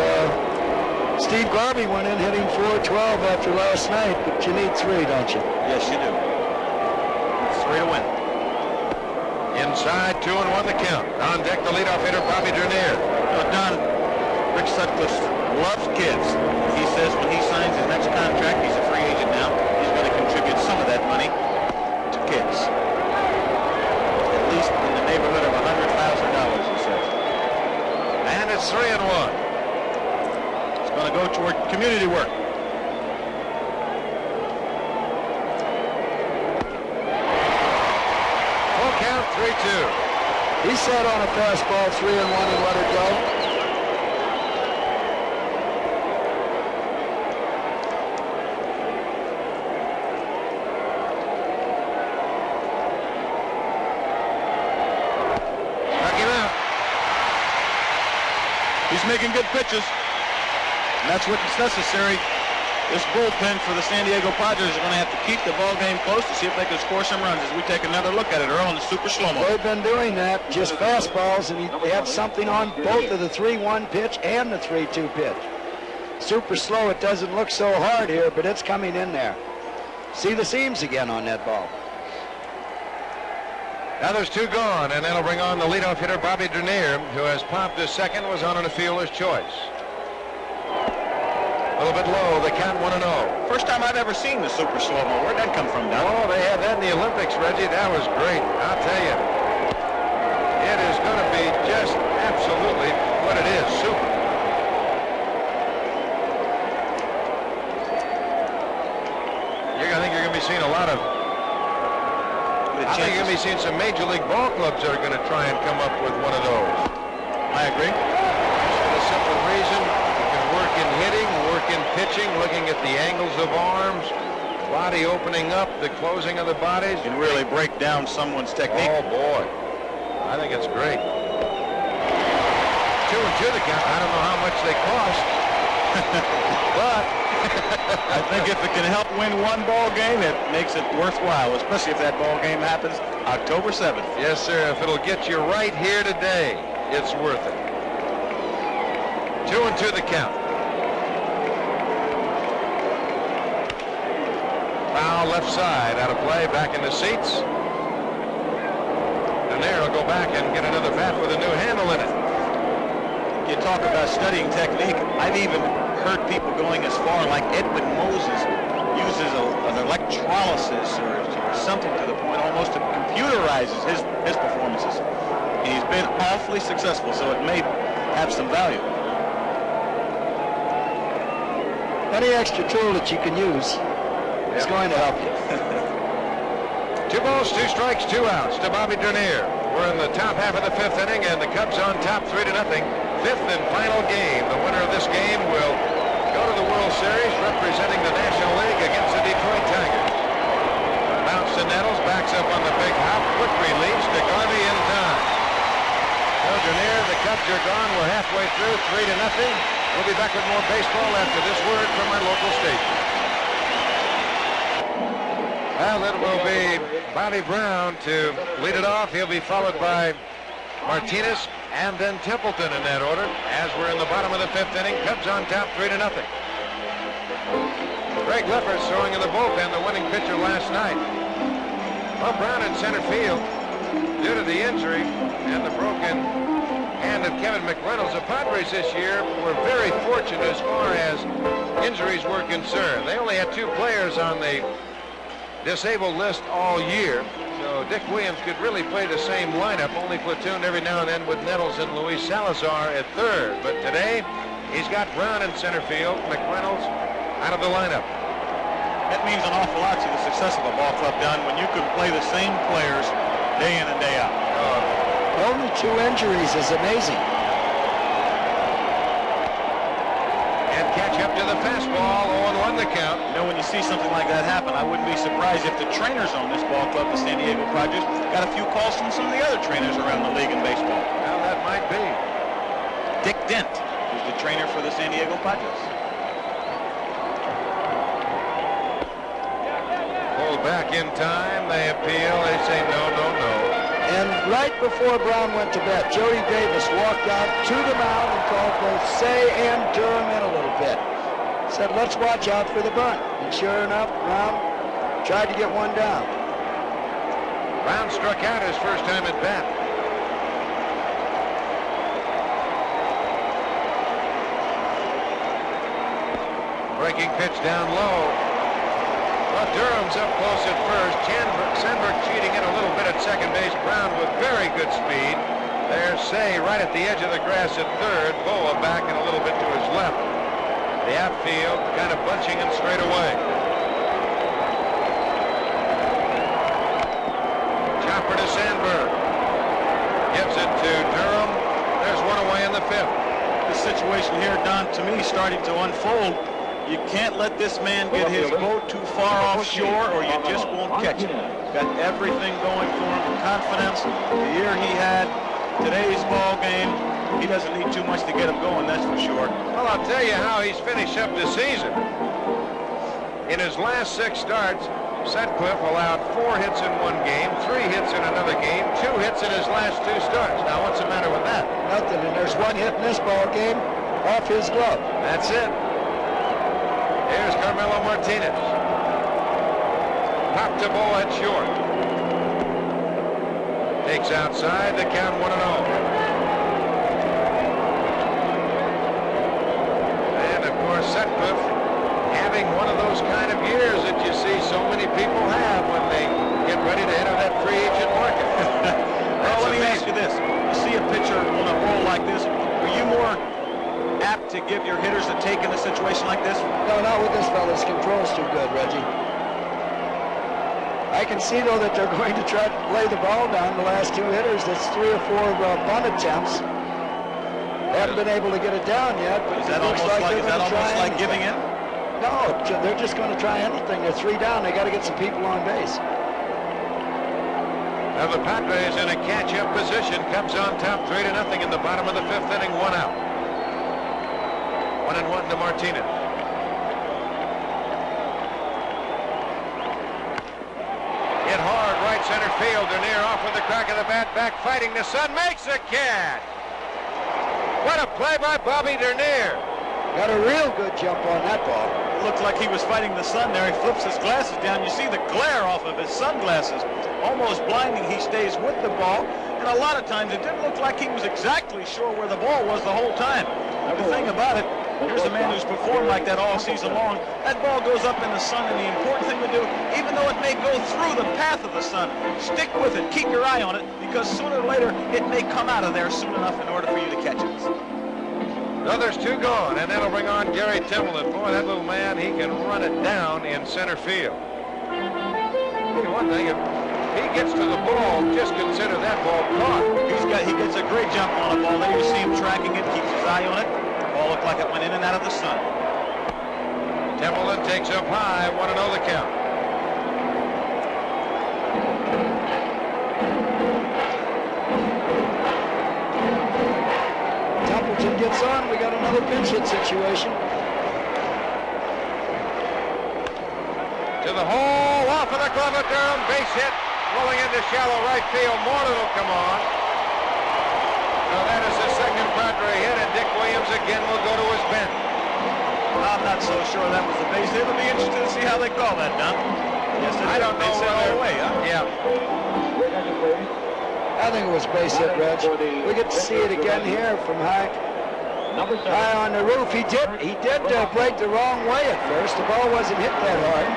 Steve Garvey went in hitting .412 after last night, but you need 3, don't you? Yes, you do. 3 to win. Inside, 2-1 the count. On deck, the leadoff hitter, Bobby Dernier. Don, Rick Sutcliffe loves kids. He says when he signs his next contract, he's a free agent now, he's going to contribute some of that money to kids. At least in the neighborhood of $100,000, he says. And it's 3-1. It's going to go toward community work. Count 3-2. He sat on a fastball 3-1 and let it go. Knock him out. He's making good pitches. And that's what's necessary. This bullpen for the San Diego Padres is going to have to keep the ball game close to see if they can score some runs as we take another look at it, Earl, in the super slow-mo. They've been doing that, just fastballs, and he had something on both of the 3-1 pitch and the 3-2 pitch. Super slow, it doesn't look so hard here, but it's coming in there. See the seams again on that ball. Now there's 2 gone, and that'll bring on the leadoff hitter, Bobby Dernier, who has popped his second, was on a fielder's choice. A little bit low, the count 1-0. First time I've ever seen the super slow-mo. Where'd that come from, Don? Oh, they had that in the Olympics, Reggie. That was great. I'll tell you. It is going to be just absolutely what it is. Super. I think you're going to be seeing a lot of... I think you're going to be seeing some Major League ball clubs that are going to try and come up with one of those. I agree. For the simple reason, you can work in hitting, work in pitching, looking at the angles of arms, body opening up, the closing of the bodies. You can really break down someone's technique. Oh, boy. I think it's great. 2-2 the count. I don't know how much they cost. But I think if it can help win one ball game, it makes it worthwhile, especially if that ball game happens October 7th. Yes, sir. If it'll get you right here today, it's worth it. 2-2 the count. Foul left side, out of play, back in the seats. And there he'll go back and get another bat with a new handle in it. You talk about studying technique. I've even heard people going as far like Edwin Moses uses an electrolysis or something to the point almost to computerizes his performances. He's been awfully successful, so it may have some value. Any extra tool that you can use is going to help you. 2 balls, 2 strikes, 2 outs to Bobby Dernier. We're in the top half of the 5th inning, and the Cubs on top 3-0. 5th and final game. The winner of this game will go to the World Series representing the National League against the Detroit Tigers. Bounce to Nettles, backs up on the big hop, quick release to Garvey in time. So Dernier, the Cubs are gone. We're halfway through, 3-0. We'll be back with more baseball after this word from our local station. Well, it will be Bobby Brown to lead it off. He'll be followed by Martinez and then Templeton in that order as we're in the bottom of the 5th inning. Cubs on top 3-0. Greg Leffers throwing in the bullpen, the winning pitcher last night. Well, Brown in center field due to the injury and the broken hand of Kevin McReynolds. The Padres this year were very fortunate as far as injuries were concerned. They only had 2 players on the disabled list all year. So Dick Williams could really play the same lineup, only platooned every now and then with Nettles and Luis Salazar at third. But today, he's got Brown in center field, McReynolds out of the lineup. That means an awful lot to the success of a ball club, Don, when you can play the same players day in and day out. Only 2 injuries is amazing. And catch up to the fastball, 0-1 the count. You know, when you see something like that happen, I wouldn't be surprised if the trainers on this ball club, the San Diego Padres, got a few calls from some of the other trainers around the league in baseball. Well, that might be. Dick Dent is the trainer for the San Diego Padres. Pulled back in time, they appeal, they say no, no, no. And right before Brown went to bed, Jody Davis walked out to the mound and called both Say and Durham in a little bit. Said, let's watch out for the bunt. And sure enough, Brown tried to get one down. Brown struck out his first time at bat. Breaking pitch down low. Well, Durham's up close at first. Sandberg cheating in a little bit at second base. Brown with very good speed. There's Say right at the edge of the grass at third. Boa back and a little bit to his left. The outfield kind of bunching him straight away. Chopper to Sandberg. Gives it to Durham. There's one away in the 5th. The situation here, Don, to me, starting to unfold. You can't let this man get his boat too far offshore or you just won't catch it. Got everything going for him, confidence. The year he had, today's ball game, he doesn't need too much to get him going, that's for sure. Well, I'll tell you how he's finished up the season. In his last 6 starts, Sutcliffe allowed 4 hits in one game, 3 hits in another game, 2 hits in his last 2 starts. Now, what's the matter with that? Nothing, and there's 1 hit in this ball game off his glove. That's it. Here's Carmelo Martinez. Pop to Boa at short. Takes outside, the count 1-0. And of course, Sutcliffe having one of those kind of years that you see so many people have when they get ready to enter that free agent market. Well, let me ask you this. You see a pitcher on a roll like this, are you more apt to give your hitters a take in a situation like this? No, not with this fellow. His control's too good, Reggie. I can see, though, that they're going to try to lay the ball down the last 2 hitters. That's 3 or 4 bunt attempts. They haven't been able to get it down yet. But is that almost like giving in? No, they're just going to try anything. They're 3 down. They got to get some people on base. Now the Padres in a catch-up position. Cubs on top 3-0 in the bottom of the 5th inning, 1 out. 1-1 to Martinez. Hit hard, right center field. Dernier off with the crack of the bat, back fighting the sun, makes a catch. What a play by Bobby Dernier. Got a real good jump on that ball. It looked like he was fighting the sun there. He flips his glasses down. You see the glare off of his sunglasses. Almost blinding. He stays with the ball. And a lot of times it didn't look like he was exactly sure where the ball was the whole time. The thing about it, here's a man who's performed like that all season long. That ball goes up in the sun, and the important thing to do, even though it may go through the path of the sun, stick with it. Keep your eye on it, because sooner or later it may come out of there soon enough in order for you to catch it. No, there's 2 gone, and that'll bring on Gary Templeton. Boy, that little man, he can run it down in center field. Tell you one thing, if he gets to the ball, just consider that ball caught. He gets a great jump on a ball. There you see him tracking it, keeps his eye on it. The ball looked like it went in and out of the sun. Templeton takes up high, 1-0 the count. Templeton gets on. We got another pinch hit situation. To the hole, off of the glove of Durham, base hit, rolling into shallow right field. Moreland will come on. So that is the second Padre hit, and Dick Williams again will go to his bench. I'm not so sure that was the base hit. It'll be interesting to see how they call that, Don. Yes, I don't know whether way, huh? Yeah. I think it was base hit, Reg. We get to see it again here from high on the roof. He did break the wrong way at first. The ball wasn't hit that hard,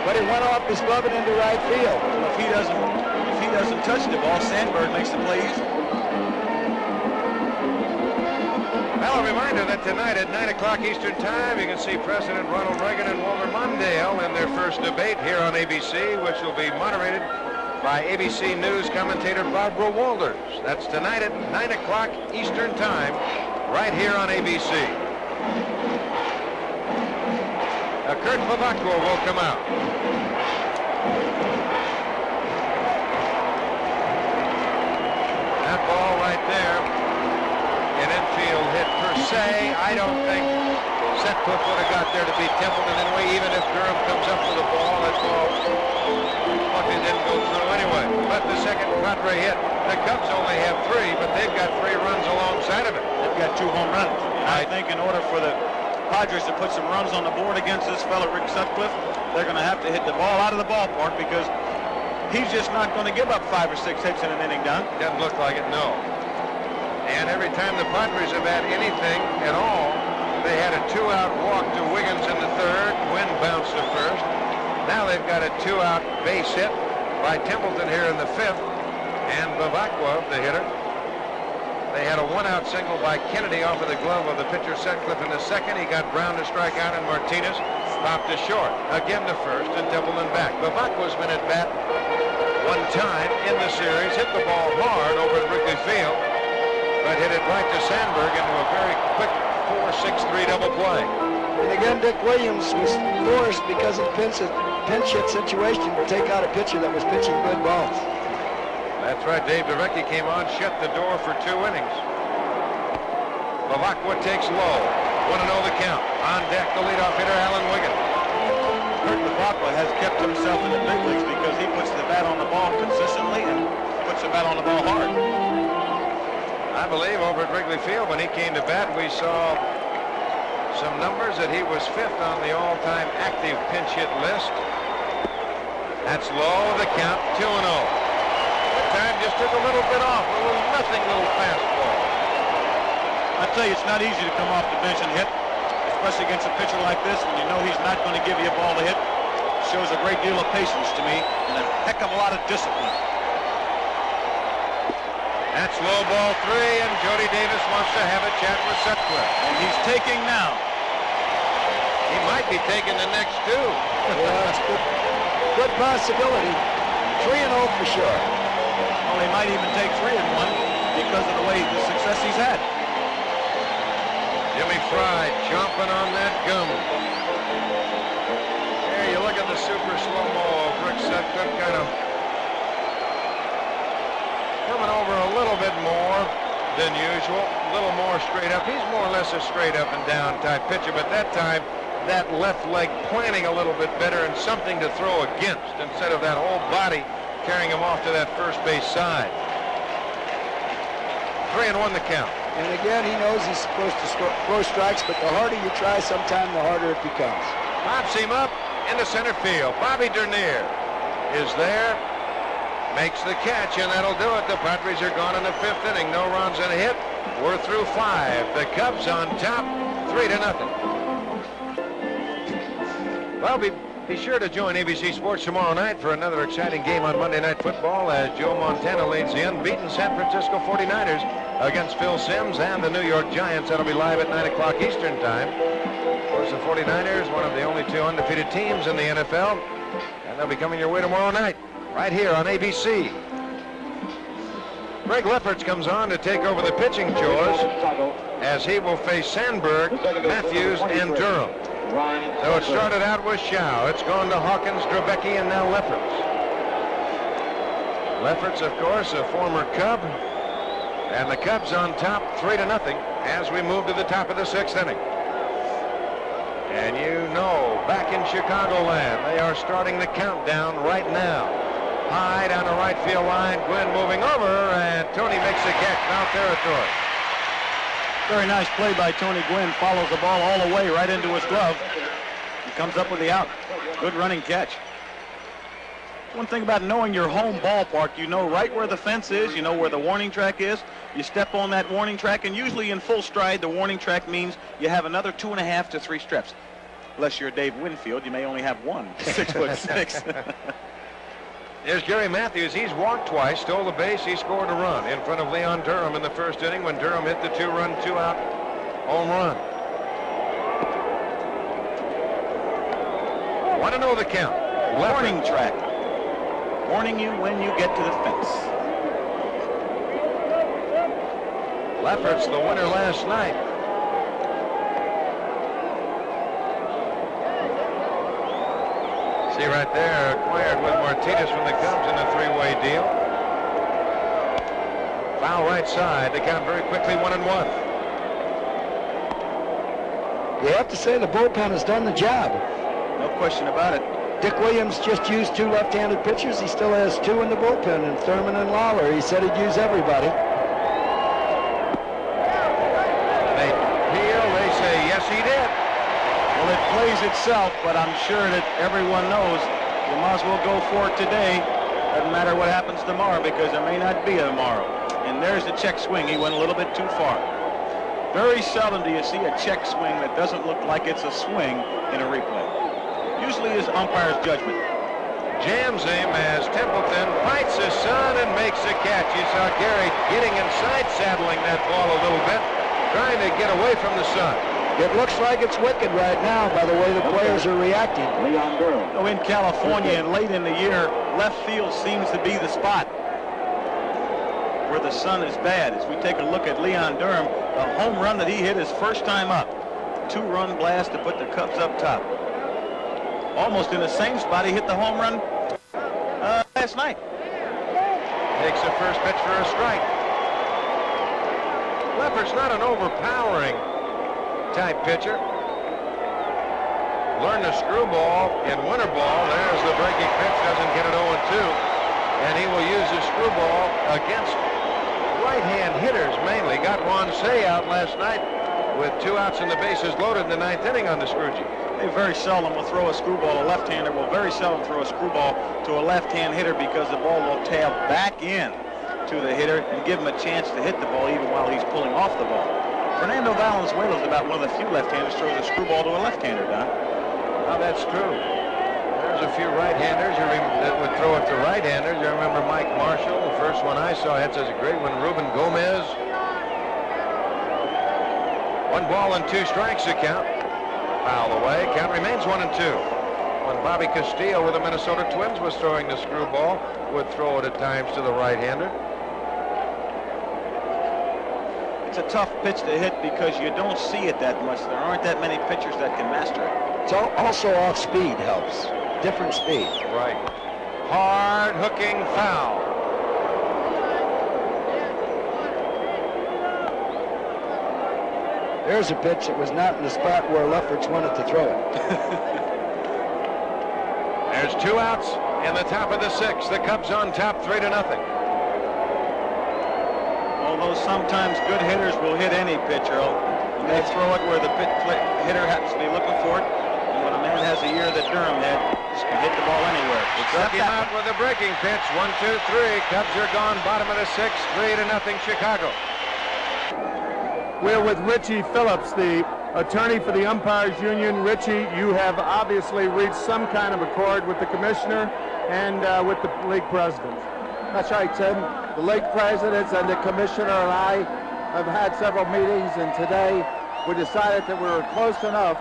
but it went off his glove and into right field. Well, if he doesn't touch the ball, Sandberg makes the play easy. Well, a reminder that tonight at 9 o'clock Eastern Time, you can see President Ronald Reagan and Walter Mondale in their first debate here on ABC, which will be moderated by ABC News commentator Barbara Walters. That's tonight at 9 o'clock Eastern Time, right here on ABC. Kurt Bavacqua will come out. That ball right there, an infield hit per se. I don't think Sutcliffe would have got there to beat Templeton anyway, even if Durham comes up with the ball. That ball luckily didn't go through anyway. But the second Padre hit, the Cubs only have 3, but they've got 3 runs alongside of it. They've got 2 home runs. I think in order for the Padres to put some runs on the board against this fella Rick Sutcliffe, they're going to have to hit the ball out of the ballpark, because he's just not going to give up 5 or 6 hits in an inning, Don. Doesn't look like it, no. And every time the Padres have had anything at all, they had a 2-out walk to Wiggins in the 3rd. Wynn bounced to 1st. Now they've got a 2-out base hit by Templeton here in the 5th, and Bavacqua, the hitter. They had a 1-out single by Kennedy off of the glove of the pitcher Sutcliffe in the 2nd. He got Brown to strike out, and Martinez popped to short. Again to 1st, and Templeton back. Bavacqua's been at bat 1 time in the series, hit the ball hard over at Wrigley Field, but hit it right to Sandberg into a very quick 4-6-3 double play. And again, Dick Williams was forced, because of pinch hit situation, to take out a pitcher that was pitching good balls. That's right. Dave DeVecchi came on, shut the door for 2 innings. Bavacqua takes low. 1-0 the count. On deck, the leadoff hitter, Alan Wiggins. Kurt Bavacqua has kept himself in the big leagues because he puts the bat on the ball consistently and puts the bat on the ball hard. I believe over at Wrigley Field, when he came to bat, we saw some numbers that he was 5th on the all-time active pinch hit list. That's low, the count, 2-0. That time just took a little bit off, a little nothing, little fastball. I tell you, it's not easy to come off the bench and hit, especially against a pitcher like this when you know he's not going to give you a ball to hit. It shows a great deal of patience to me and a heck of a lot of discipline. That's low, ball 3, and Jody Davis wants to have a chat with Sutcliffe. And he's taking now. He might be taking the next 2. Yeah, that's good possibility. 3-0 for sure. Well, he might even take 3 in 1 because of the success he's had. Jimmy Fry chomping on that gum. Here you look at the super slow-mo of Rick Sutcliffe, kind of coming over a little bit more than usual. little more straight up. He's more or less a straight up and down type pitcher, but that time that left leg planting a little bit better and something to throw against instead of that whole body carrying him off to that first base side. 3-1 the count. And again, he knows he's supposed to throw strikes, but the harder you try, sometime the harder it becomes. Pops him up into center field. Bobby Dernier is there, makes the catch, and that'll do it. The Padres are gone in the 5th inning. No runs and a hit. We're through 5. The Cubs on top, 3-0. Well, be sure to join ABC Sports tomorrow night for another exciting game on Monday Night Football as Joe Montana leads the unbeaten San Francisco 49ers against Phil Simms and the New York Giants. That'll be live at 9 o'clock Eastern Time. Of course, the 49ers, one of the only 2 undefeated teams in the NFL, and they'll be coming your way tomorrow night right here on ABC. Greg Lefferts comes on to take over the pitching chores as he will face Sandberg, Matthews, and Durham. So it started out with Shaw. It's gone to Hawkins, Drabecki, and now Lefferts. Lefferts, of course, a former Cub. And the Cubs on top, 3-0 as we move to the top of the 6th inning. And you know, back in Chicagoland, they are starting the countdown right now. High down the right field line, Gwynn moving over, and Tony makes the catch, foul territory. Very nice play by Tony Gwynn. Follows the ball all the way right into his glove. He comes up with the out. Good running catch. One thing about knowing your home ballpark, you know right where the fence is, you know where the warning track is. You step on that warning track, and usually in full stride, the warning track means you have another 2.5 to 3 steps. Unless you're Dave Winfield, you may only have 1. 6'6". There's Gary Matthews. He's walked twice, stole the base. He scored a run in front of Leon Durham in the 1st inning when Durham hit the 2-run, 2-out home run. 1-0 the count. Warning track. Warning you when you get to the fence. Lefferts, the winner last night. See right there, acquired with Martinez from the Cubs in a 3-way deal. Foul right side. They count very quickly, 1-1. You have to say the bullpen has done the job. No question about it. Dick Williams just used 2 left-handed pitchers. He still has 2 in the bullpen, and Thurman and Lawler. He said he'd use everybody. They peel, they say, yes, he did. Well, it plays itself, but I'm sure that everyone knows you might as well go for it today. Doesn't matter what happens tomorrow because there may not be a tomorrow. And there's the check swing. He went a little bit too far. Very seldom do you see a check swing that doesn't look like it's a swing in a replay. Usually is umpire's judgment. Jams him as Templeton fights his son and makes the catch. You saw Gary getting inside, saddling that ball a little bit, trying to get away from the sun. It looks like it's wicked right now by the way the players are reacting. Leon Durham. Oh, in California and late in the year, left field seems to be the spot where the sun is bad. As we take a look at Leon Durham, the home run that he hit his first time up. 2-run blast to put the Cubs up top. Almost in the same spot he hit the home run last night. Takes the first pitch for a strike. Lefferts not an overpowering type pitcher. Learned the screwball in winter ball. There's the breaking pitch. Doesn't get it 0-2. And he will use his screwball against right-hand hitters mainly. Got Juan Say out last night with 2 outs and the bases loaded in the 9th inning on the Scroogie. They very seldom will throw a screwball. A left-hander will very seldom throw a screwball to a left-hand hitter because the ball will tail back in to the hitter and give him a chance to hit the ball even while he's pulling off the ball. Fernando Valenzuela is about one of the few left-handers throws a screwball to a left-hander, Don. Well, that's true. There's a few right-handers that would throw it to right-handers. I remember Mike Marshall, the first one I saw, had such a great one. Ruben Gomez. 1 ball and 2 strikes the count. Foul away. Count remains 1-2. When Bobby Castillo with the Minnesota Twins was throwing the screwball, would throw it at times to the right-hander. It's a tough pitch to hit because you don't see it that much. There aren't that many pitchers that can master it. It's also off speed helps. Different speed. Right. Hard hooking foul. There's a pitch that was not in the spot where Lefferts wanted to throw it. There's 2 outs in the top of the 6th. The Cubs on top 3-0. Although sometimes good hitters will hit any pitch, Earl. You may throw it where the hitter happens to be looking for it. And when a man has a year that Durham had, he can hit the ball anywhere. Struck him out with a breaking pitch. 1-2-3. Cubs are gone. Bottom of the 6th. 3-0 Chicago. We're with Richie Phillips, the attorney for the Umpires Union. Richie, you have obviously reached some kind of accord with the commissioner and with the league president. That's right, Tim. The league presidents and the commissioner and I have had several meetings, and today we decided that we were close enough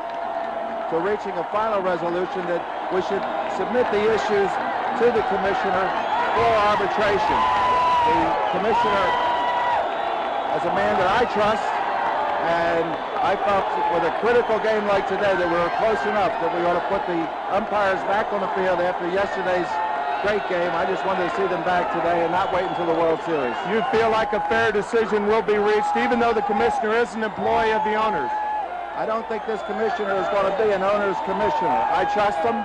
to reaching a final resolution that we should submit the issues to the commissioner for arbitration. The commissioner is a man that I trust, and I felt with a critical game like today that we were close enough that we ought to put the umpires back on the field after yesterday's great game. I just wanted to see them back today and not wait until the World Series. You feel like a fair decision will be reached, even though the commissioner is an employee of the owners? I don't think this commissioner is going to be an owner's commissioner. I trust him,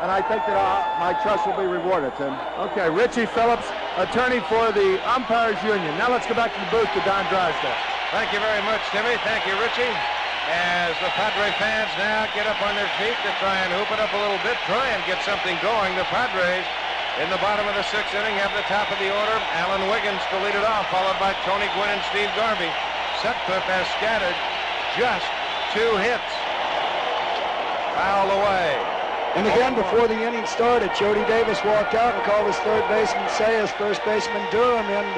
and I think that my trust will be rewarded, Tim. Okay, Richie Phillips, attorney for the Umpires Union. Now let's go back to the booth to Don Drysdale. Thank you very much, Timmy. Thank you, Richie. As the Padre fans now get up on their feet to try and hoop it up a little bit, try and get something going. The Padres in the bottom of the 6th inning have the top of the order. Alan Wiggins to lead it off, followed by Tony Gwynn and Steve Garvey. Sutcliffe has scattered just 2 hits. Foul away. And again, before the inning started, Jody Davis walked out and called his third baseman Sayers, first baseman Durham, and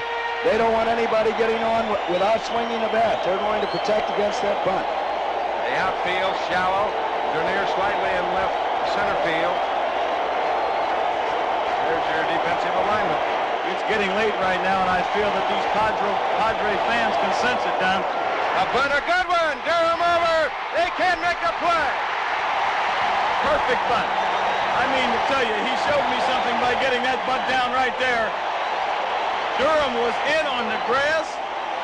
they don't want anybody getting on without swinging a bat. They're going to protect against that bunt. The outfield shallow. Dernier slightly in left center field. There's your defensive alignment. It's getting late right now, and I feel that these Padre fans can sense it, Don. A bunt, a good one. Durham over. They can make a play. Perfect bunt. I mean, to tell you, he showed me something by getting that bunt down right there. Durham was in on the grass,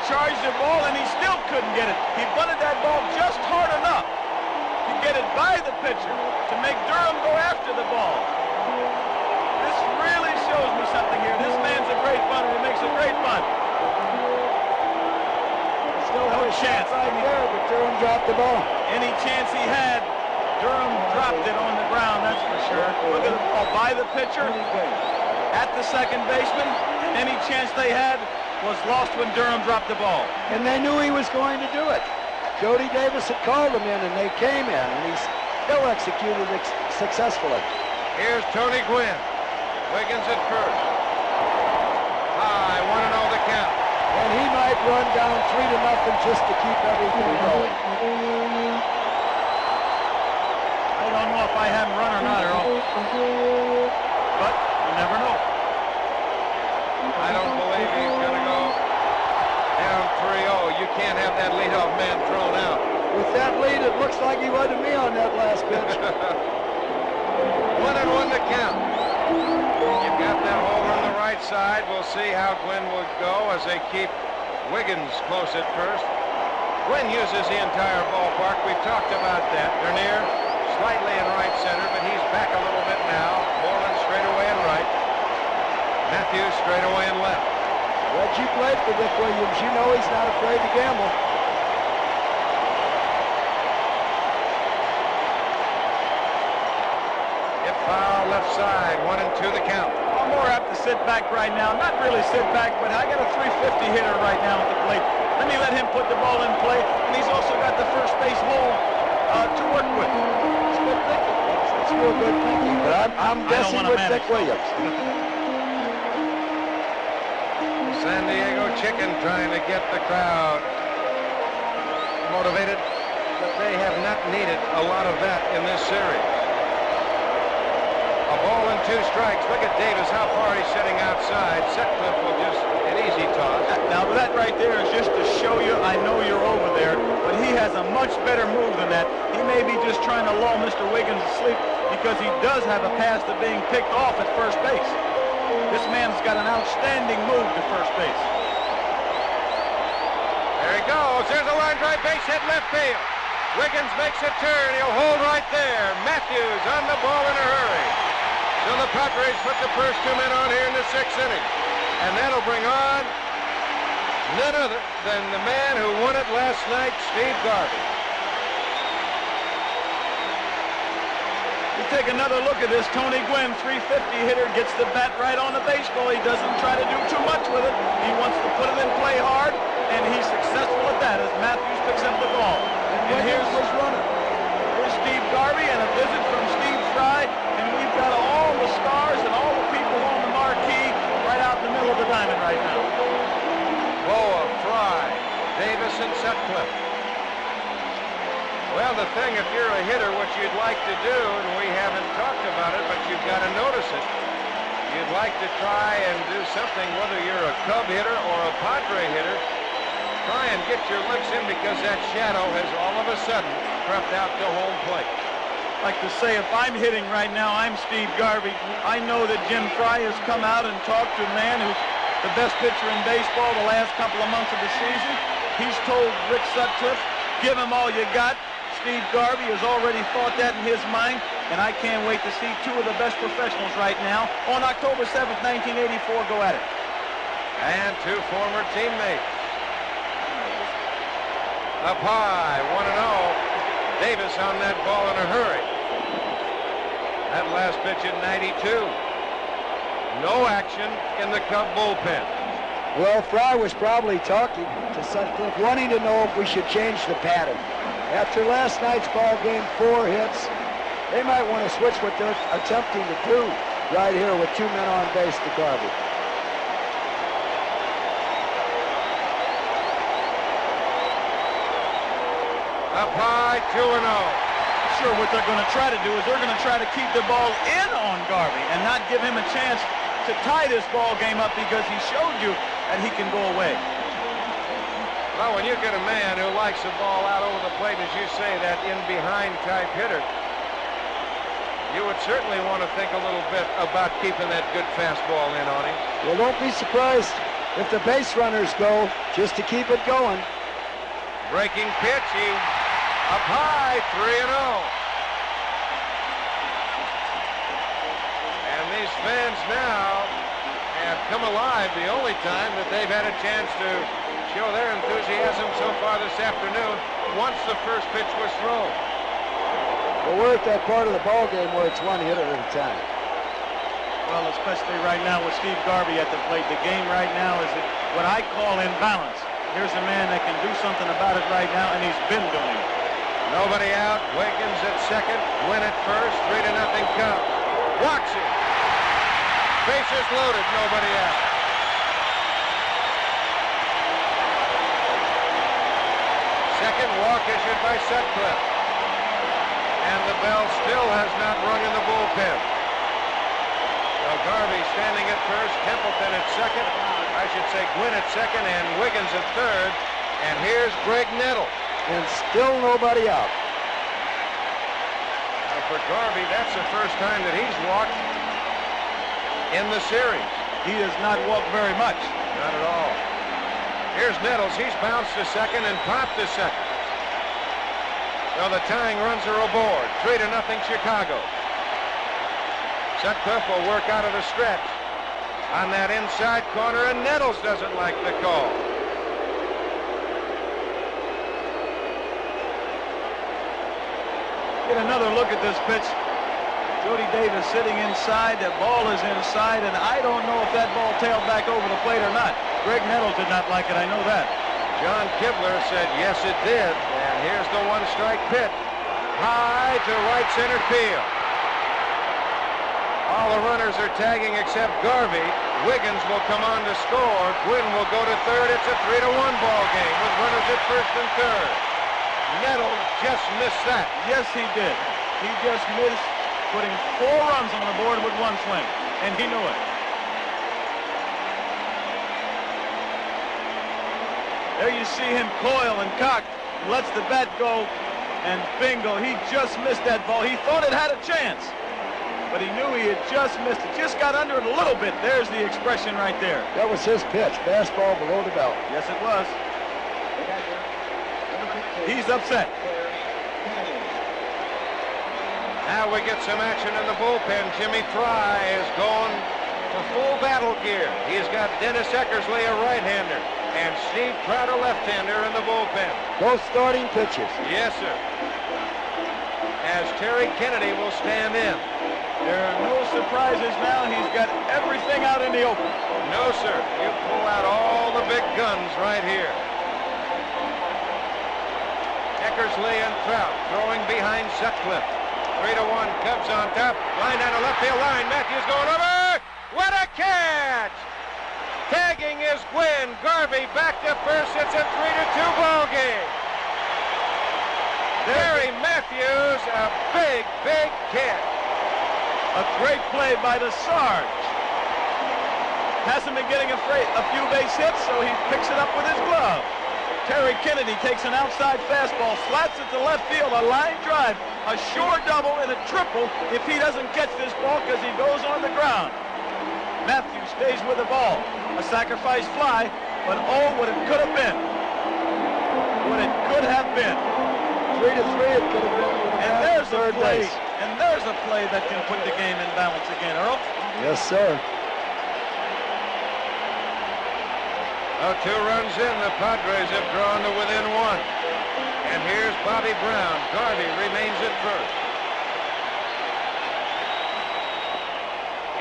charged the ball, and he still couldn't get it. He bunted that ball just hard enough to get it by the pitcher to make Durham go after the ball. This really shows me something here. This man's a great bunter. He makes a great bunt. Still No had a chance. shot right there, but Durham dropped the ball. Any chance he had, Durham dropped it on the ground, that's for sure. Look at the ball by the pitcher, at the second baseman. Any chance they had was lost when Durham dropped the ball. And they knew he was going to do it. Jody Davis had called them in, and they came in, and he still executed it successfully. Here's Tony Gwynn. Wiggins at first. High, 1-0 the count. And he might run down 3-0 just to keep everything going. I don't know if I have him run or not, Earl. But you never know. I don't believe he's going to go down 3-0. You can't have that leadoff man thrown out. With that lead, it looks like he was to me on that last pitch. 1-1 the count. You've got that hole on the right side. We'll see how Gwynn will go as they keep Wiggins close at first. Gwynn uses the entire ballpark. We've talked about that. Dernier slightly in right center, but he's back a little bit now. Moreland straight away in right. Matthews straight away in left. Reggie played for Dick Williams. You know he's not afraid to gamble. Hit foul left side. 1-2 the count. I'm more apt to sit back right now. Not really sit back, but I got a 350 hitter right now at the plate. Let me let him put the ball in play, and he's also got the first base hole to work with. It's good thinking. It's real good thinking, but I'm guessing with Dick Williams. San Diego Chicken trying to get the crowd motivated, but they have not needed a lot of that in this series. A ball and 2 strikes. Look at Davis, how far he's sitting outside. Sutcliffe will just an easy toss. Now that right there is just to show you I know you're over there, but he has a much better move than that. He may be just trying to lull Mr. Wiggins to sleep because he does have a pass to being picked off at first base. This man's got an outstanding move to first base. There he goes. There's a line drive base hit left field. Wiggins makes a turn. He'll hold right there. Matthews on the ball in a hurry. So the Padres put the first 2 men on here in the 6th inning. And that'll bring on none other than the man who won it last night, Steve Garvey. You take another look at this. Tony Gwynn, 350 hitter, gets the bat right on the baseball. He doesn't try to do too much with it. He wants to put it in play hard, and he's successful at that as Matthews picks up the ball. And here's his runner. Here's Steve Garvey and a visit from Steve Fry, and we've got all the stars and all the people on the marquee right out in the middle of the diamond right now. Boa, Fry, Davis, and Sutcliffe. Well, the thing, if you're a hitter, what you'd like to do, and we haven't talked about it, but you've got to notice it. You'd like to try and do something, whether you're a Cub hitter or a Padre hitter, try and get your licks in because that shadow has all of a sudden crept out to home plate. Like to say, if I'm hitting right now, I'm Steve Garvey. I know that Jim Fry has come out and talked to a man who's the best pitcher in baseball the last couple of months of the season. He's told Rick Sutcliffe, give him all you got. Steve Garvey has already thought that in his mind, and I can't wait to see 2 of the best professionals right now on October 7th, 1984, go at it. And 2 former teammates. Up high, 1-0. Davis on that ball in a hurry. That last pitch at 92. No action in the Cub bullpen. Well, Fry was probably talking to Sutcliffe, wanting to know if we should change the pattern. After last night's ball game, 4 hits, they might want to switch what they're attempting to do right here with 2 men on base to Garvey. Up high, 2-0. Sure, what they're going to try to do is they're going to try to keep the ball in on Garvey and not give him a chance to tie this ball game up because he showed you that he can go away. Well, when you get a man who likes the ball out over the plate, as you say, that in-behind type hitter, you would certainly want to think a little bit about keeping that good fastball in on him. Well, don't be surprised if the base runners go just to keep it going. Breaking pitch, he up high, 3-0. And these fans now have come alive the only time that they've had a chance to show their enthusiasm so far this afternoon once the first pitch was thrown. Well, we're at that part of the ball game where it's 1 hitter at a time. Well, especially right now with Steve Garvey at the plate, the game right now is what I call in balance. Here's a man that can do something about it right now, and he's been doing it. Nobody out. Wiggins at second. Win at first. 3-0 Cubs. Walks it. Bases loaded. Nobody out. Second walk issued by Sutcliffe. And the bell still has not rung in the bullpen. So Garvey standing at first, Templeton at second. I should say Gwynn at second and Wiggins at third. And here's Greg Nettle. And still nobody out. Now for Garvey, that's the first time that he's walked in the series. He does not walk very much. Not at all. Here's Nettles. He's bounced to second and popped to second. So the tying runs are aboard. 3-0 Chicago. Sutcliffe will work out of the stretch on that inside corner, and Nettles doesn't like the call. Get another look at this pitch. Jody Davis sitting inside. That ball is inside, and I don't know if that ball tailed back over the plate or not. Greg Nettles did not like it. I know that. John Kibler said yes, it did. And here's the 1-strike pitch. High to right center field. All the runners are tagging except Garvey. Wiggins will come on to score. Gwynn will go to third. It's a 3-1 ball game with runners at first and third. Nettle just missed that. Yes, he did. He just missed putting 4 runs on the board with 1 swing, and he knew it. There you see him coil and cock, lets the bat go, and bingo, he just missed that ball. He thought it had a chance, but he knew he had just missed it. Just got under it a little bit. There's the expression right there. That was his pitch, fastball below the belt. Yes, it was. He's upset. Now we get some action in the bullpen. Jimmy Fry is going to full battle gear. He's got Dennis Eckersley, a right-hander, and Steve Trout, a left-hander in the bullpen. Both starting pitches. Yes, sir. As Terry Kennedy will stand in. There are no surprises now. He's got everything out in the open. No, sir. You pull out all the big guns right here. Eckersley and Trout throwing behind Sutcliffe. 3-1, Cubs on top. Line down the left field line. Matthews going over. What a catch! Tagging is Gwynn. Garvey back to first. It's a 3-2 ball game. Barry Matthews, a big, big catch. A great play by the Sarge. Hasn't been getting a few base hits, so he picks it up with his glove. Terry Kennedy takes an outside fastball, slats it to left field, a line drive, a sure double and a triple if he doesn't catch this ball because he goes on the ground. Matthews stays with the ball. A sacrifice fly, but oh, what it could have been. What it could have been. 3-3 it could have been. And there's a play. And there's a play that can put the game in balance again, Earl. Yes, sir. Oh, 2 runs in, the Padres have drawn to within 1. And here's Bobby Brown. Garvey remains at first.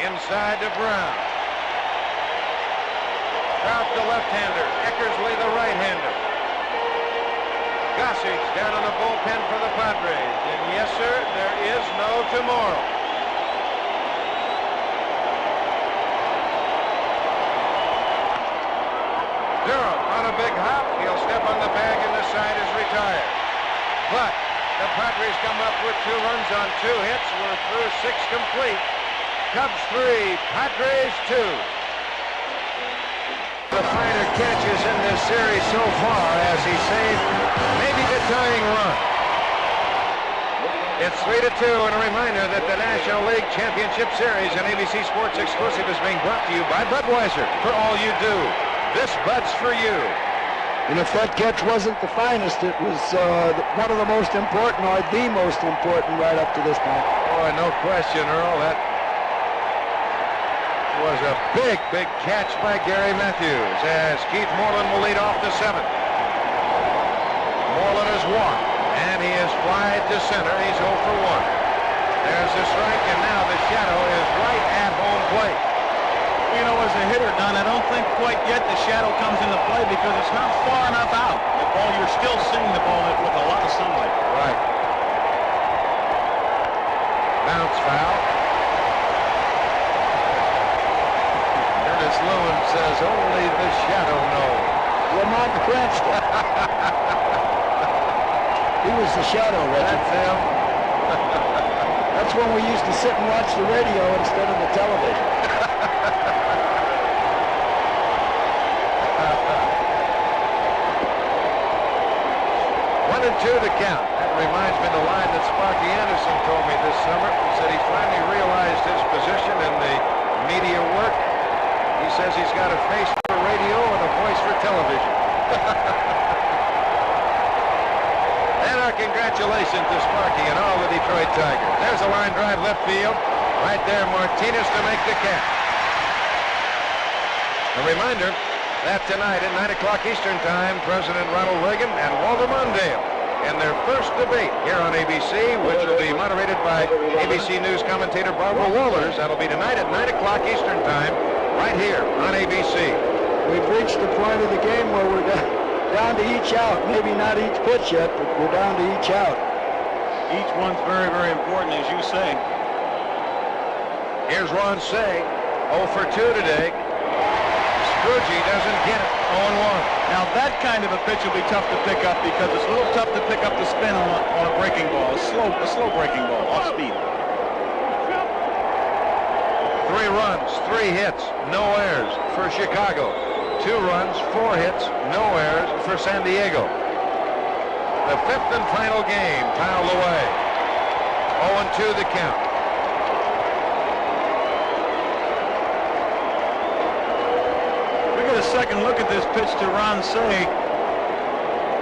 Inside to Brown. Trout the left-hander. Eckersley the right-hander. Gossage down in the bullpen for the Padres. And yes, sir, there is no tomorrow. Durham on a big hop. He'll step on the bag and the side is retired. But the Padres come up with 2 runs on 2 hits. We're through 6 complete. Cubs 3, Padres 2. The finer catches in this series so far as he saved maybe the tying run. It's 3-2, and a reminder that the National League Championship Series, an ABC Sports exclusive, is being brought to you by Budweiser. For all you do, this Bud's for you. And if that catch wasn't the finest, it was one of the most important, or the most important right up to this point. Oh, no question, Earl. That was a big, big catch by Gary Matthews as Keith Moreland will lead off the 7th. Moreland has walked, and he is wide to center. He's 0 for 1. There's the strike, and now the shadow is right at home plate. You know, as a hitter, Don, I don't think quite yet the shadow comes into play because it's not far enough out. The ball, you're still seeing the ball with a lot of sunlight. Right. Bounce foul. Curtis Lewin says only the shadow knows. Lamont Prince. He was the shadow, Reggie. That's him. That's when we used to sit and watch the radio instead of the television. 1-2 the count. That reminds me of the line that Sparky Anderson told me this summer. He said he finally realized his position in the media work. He says he's got a face for radio and a voice for television. And our congratulations to Sparky and all the Detroit Tigers. There's a line drive left field. Right there, Martinez to make the catch. A reminder that tonight at 9 o'clock Eastern Time, President Ronald Reagan and Walter Mondale in their first debate here on ABC, which will be moderated by ABC News commentator Barbara Wohlers. That'll be tonight at 9 o'clock Eastern Time, right here on ABC. We've reached the point of the game where we're down to each out. Maybe not each pitch yet, but we're down to each out. Each one's very, very important, as you say. Here's Ron Say, 0 for 2 today. Scroogie doesn't get it, 0-1. Now that kind of a pitch will be tough to pick up because it's a little tough to pick up the spin on a breaking ball, a slow breaking ball, off speed. 3 runs, 3 hits, no errors for Chicago. 2 runs, 4 hits, no errors for San Diego. The 5th and final game piled away. 0-2 the count. We get a second look at this pitch to Ron Say.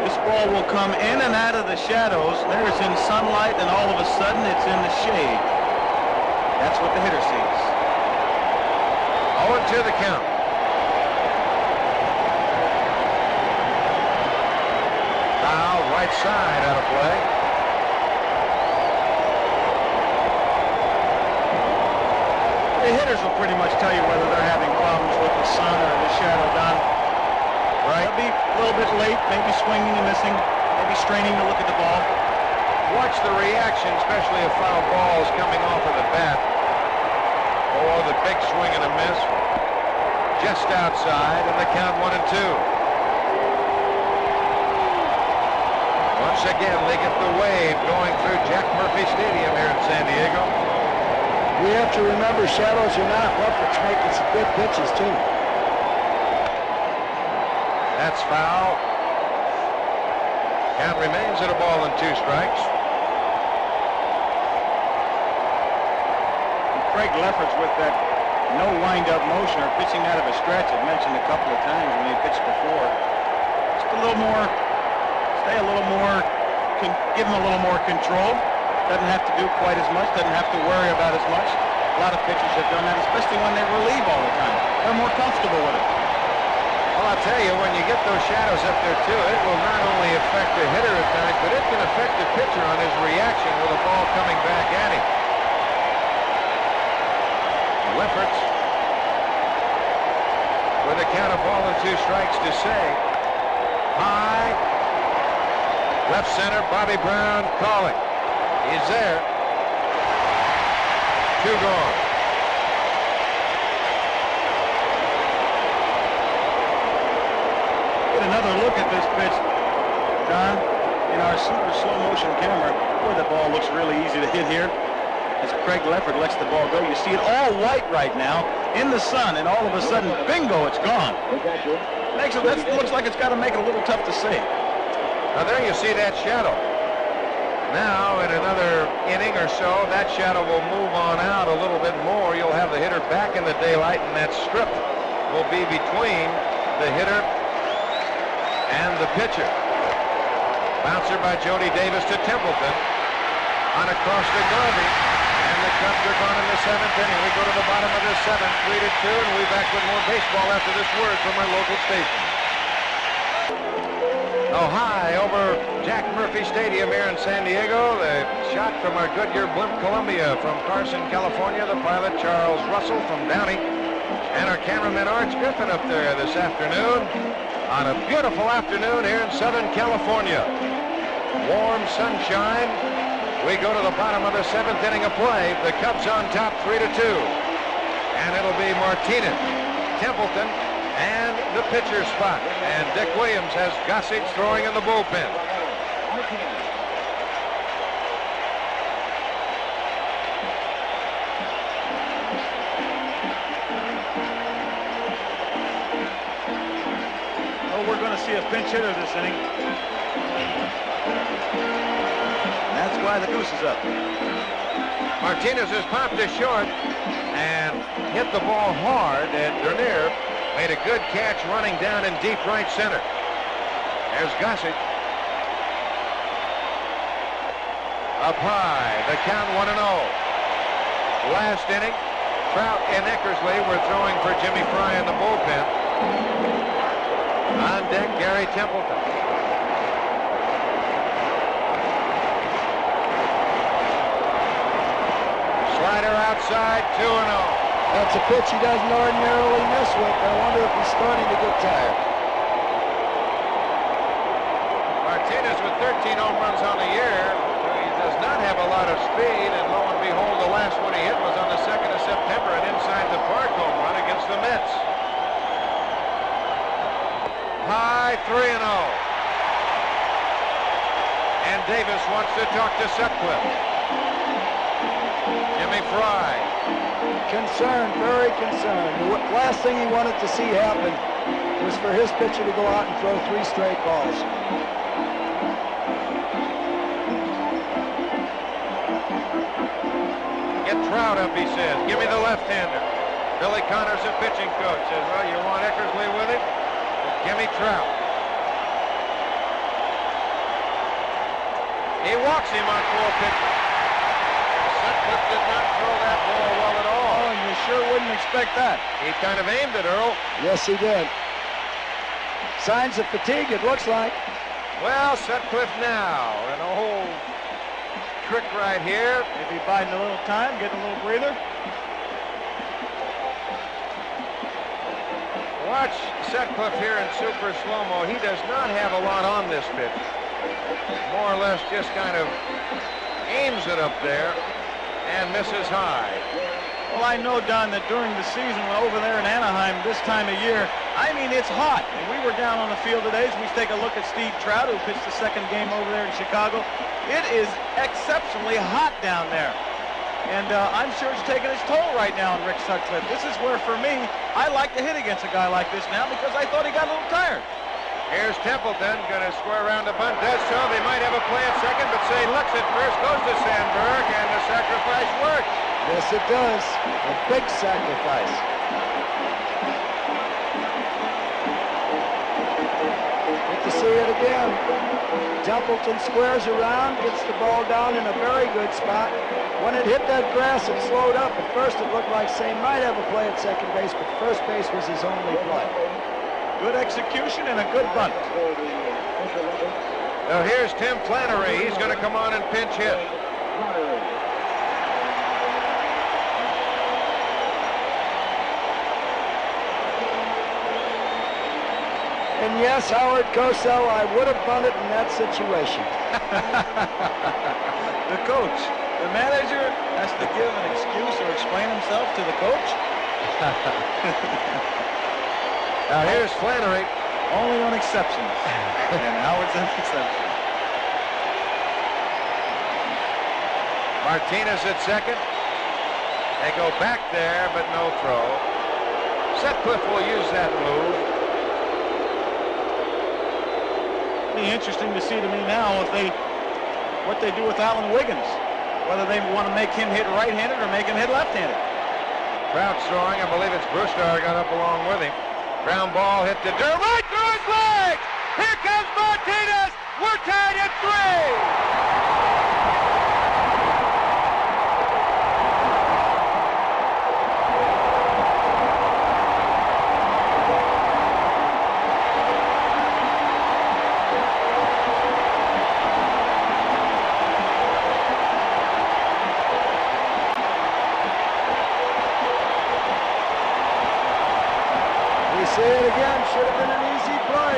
This ball will come in and out of the shadows. There's in sunlight, and all of a sudden it's in the shade. That's what the hitter sees. 0-2 the count. Foul, right side, out of play. The hitters will pretty much tell you whether they're having problems with the sun or the shadow, Don. Right. They'll be a little bit late, maybe swinging and missing, maybe straining to look at the ball. Watch the reaction, especially if foul balls coming off of the bat. Or the big swing and a miss. Just outside, and the count 1-2. Once again, they get the wave going through Jack Murphy Stadium here in San Diego. We have to remember shadows are not leopards making some good pitches, too. That's foul. Count remains at a ball and 2 strikes. Craig Lefferts with that no wind-up motion or pitching out of a stretch. I've mentioned a couple of times when he pitched before. Just a little more, stay a little more, give him a little more control. Doesn't have to do quite as much, doesn't have to worry about as much. A lot of pitchers have done that, especially when they relieve all the time. They're more comfortable with it. Well, I'll tell you, when you get those shadows up there, too, it will not only affect the hitter at times, but it can affect the pitcher on his reaction with a ball coming back at him. Lefferts with a count of ball and 2 strikes to say. High. Left center, Bobby Brown calling. He's there. 2 gone. Get another look at this pitch, Don. In our super slow motion camera, boy, the ball looks really easy to hit here. As Craig Leffert lets the ball go, you see it all white right now in the sun, and all of a sudden, bingo, it's gone. That looks like it's got to make it a little tough to see. Now there you see that shadow. Now in another inning or so, that shadow will move on out a little bit more. You'll have the hitter back in the daylight, and that strip will be between the hitter and the pitcher. Bouncer by Jody Davis to Templeton. On across to Garvey. And the Cubs are gone in the 7th inning. We go to the bottom of the 7th, 3-2, and we'll be back with more baseball after this word from our local station. Oh, high over Jack Murphy Stadium here in San Diego. The shot from our Goodyear blimp Columbia from Carson, California. The pilot Charles Russell from Downey. And our cameraman Arch Griffin up there this afternoon on a beautiful afternoon here in Southern California. Warm sunshine. We go to the bottom of the 7th inning of play. The Cubs on top 3-2. And it'll be Martinez, Templeton, and the pitcher spot. And Dick Williams has Gossage throwing in the bullpen. Oh, we're going to see a pinch hitter this inning. That's why the goose is up. Martinez has popped to short and hit the ball hard, and Dernier made a good catch running down in deep right center. There's Gossage. Up high, the count 1-0. Last inning, Trout and Eckersley were throwing for Jimmy Fry in the bullpen. On deck, Gary Templeton. Slider outside, 2-0. That's a pitch he doesn't ordinarily miss with. I wonder if he's starting to get tired. Martinez with 13 home runs on the year. He does not have a lot of speed, and lo and behold, the last one he hit was on the 2nd of September, an inside the park home run against the Mets. High, 3-0. And Davis wants to talk to Sutcliffe. Jimmy Fry. Concerned, very concerned. The last thing he wanted to see happen was for his pitcher to go out and throw 3 straight balls. Get Trout up, he says. Give me the left-hander. Billy Connors, the pitching coach, says, well, you want Eckersley with him? Well, give me Trout. He walks him on 4 pitches. Sutcliffe did not throw that ball well at all. Oh, and you sure wouldn't expect that. He kind of aimed it, Earl. Yes, he did. Signs of fatigue, it looks like. Well, Sutcliffe now, and a whole trick right here. Maybe biding a little time, getting a little breather. Watch Sutcliffe here in super slow-mo. He does not have a lot on this pitch. More or less just kind of aims it up there and misses high. Well, I know, Don, that during the season when over there in Anaheim this time of year, I mean, it's hot. And we were down on the field today as we take a look at Steve Trout, who pitched the second game over there in Chicago. It is exceptionally hot down there. And I'm sure it's taking its toll right now on Rick Sutcliffe. This is where, for me, I like to hit against a guy like this now because I thought he got a little tired. Here's Templeton, going to square around the bunt. Does so. They might have a play at second, but Say looks at first, goes to Sandberg, and the sacrifice works. Yes, it does. A big sacrifice. Good to see it again. Templeton squares around, gets the ball down in a very good spot. When it hit that grass, it slowed up. At first, it looked like Say might have a play at second base, but first base was his only play. Good execution and a good bunt. Now here's Tim Flannery. He's going to come on and pinch hit. And yes, Howard Cosell, I would have bunted in that situation. The coach, the manager has to give an excuse or explain himself to the coach. Now here's Flannery. Only on exceptions. And Howard's an exception. Martinez at second. They go back there, but no throw. Sutcliffe will use that move. Be interesting to see to me now what they do with Alan Wiggins. Whether they want to make him hit right-handed or make him hit left-handed. Trout throwing. I believe it's Brustar got up along with him. Ground ball hit to Durham right through his legs. Here comes Martinez. We're tied at 3. Say it again, should have been an easy play.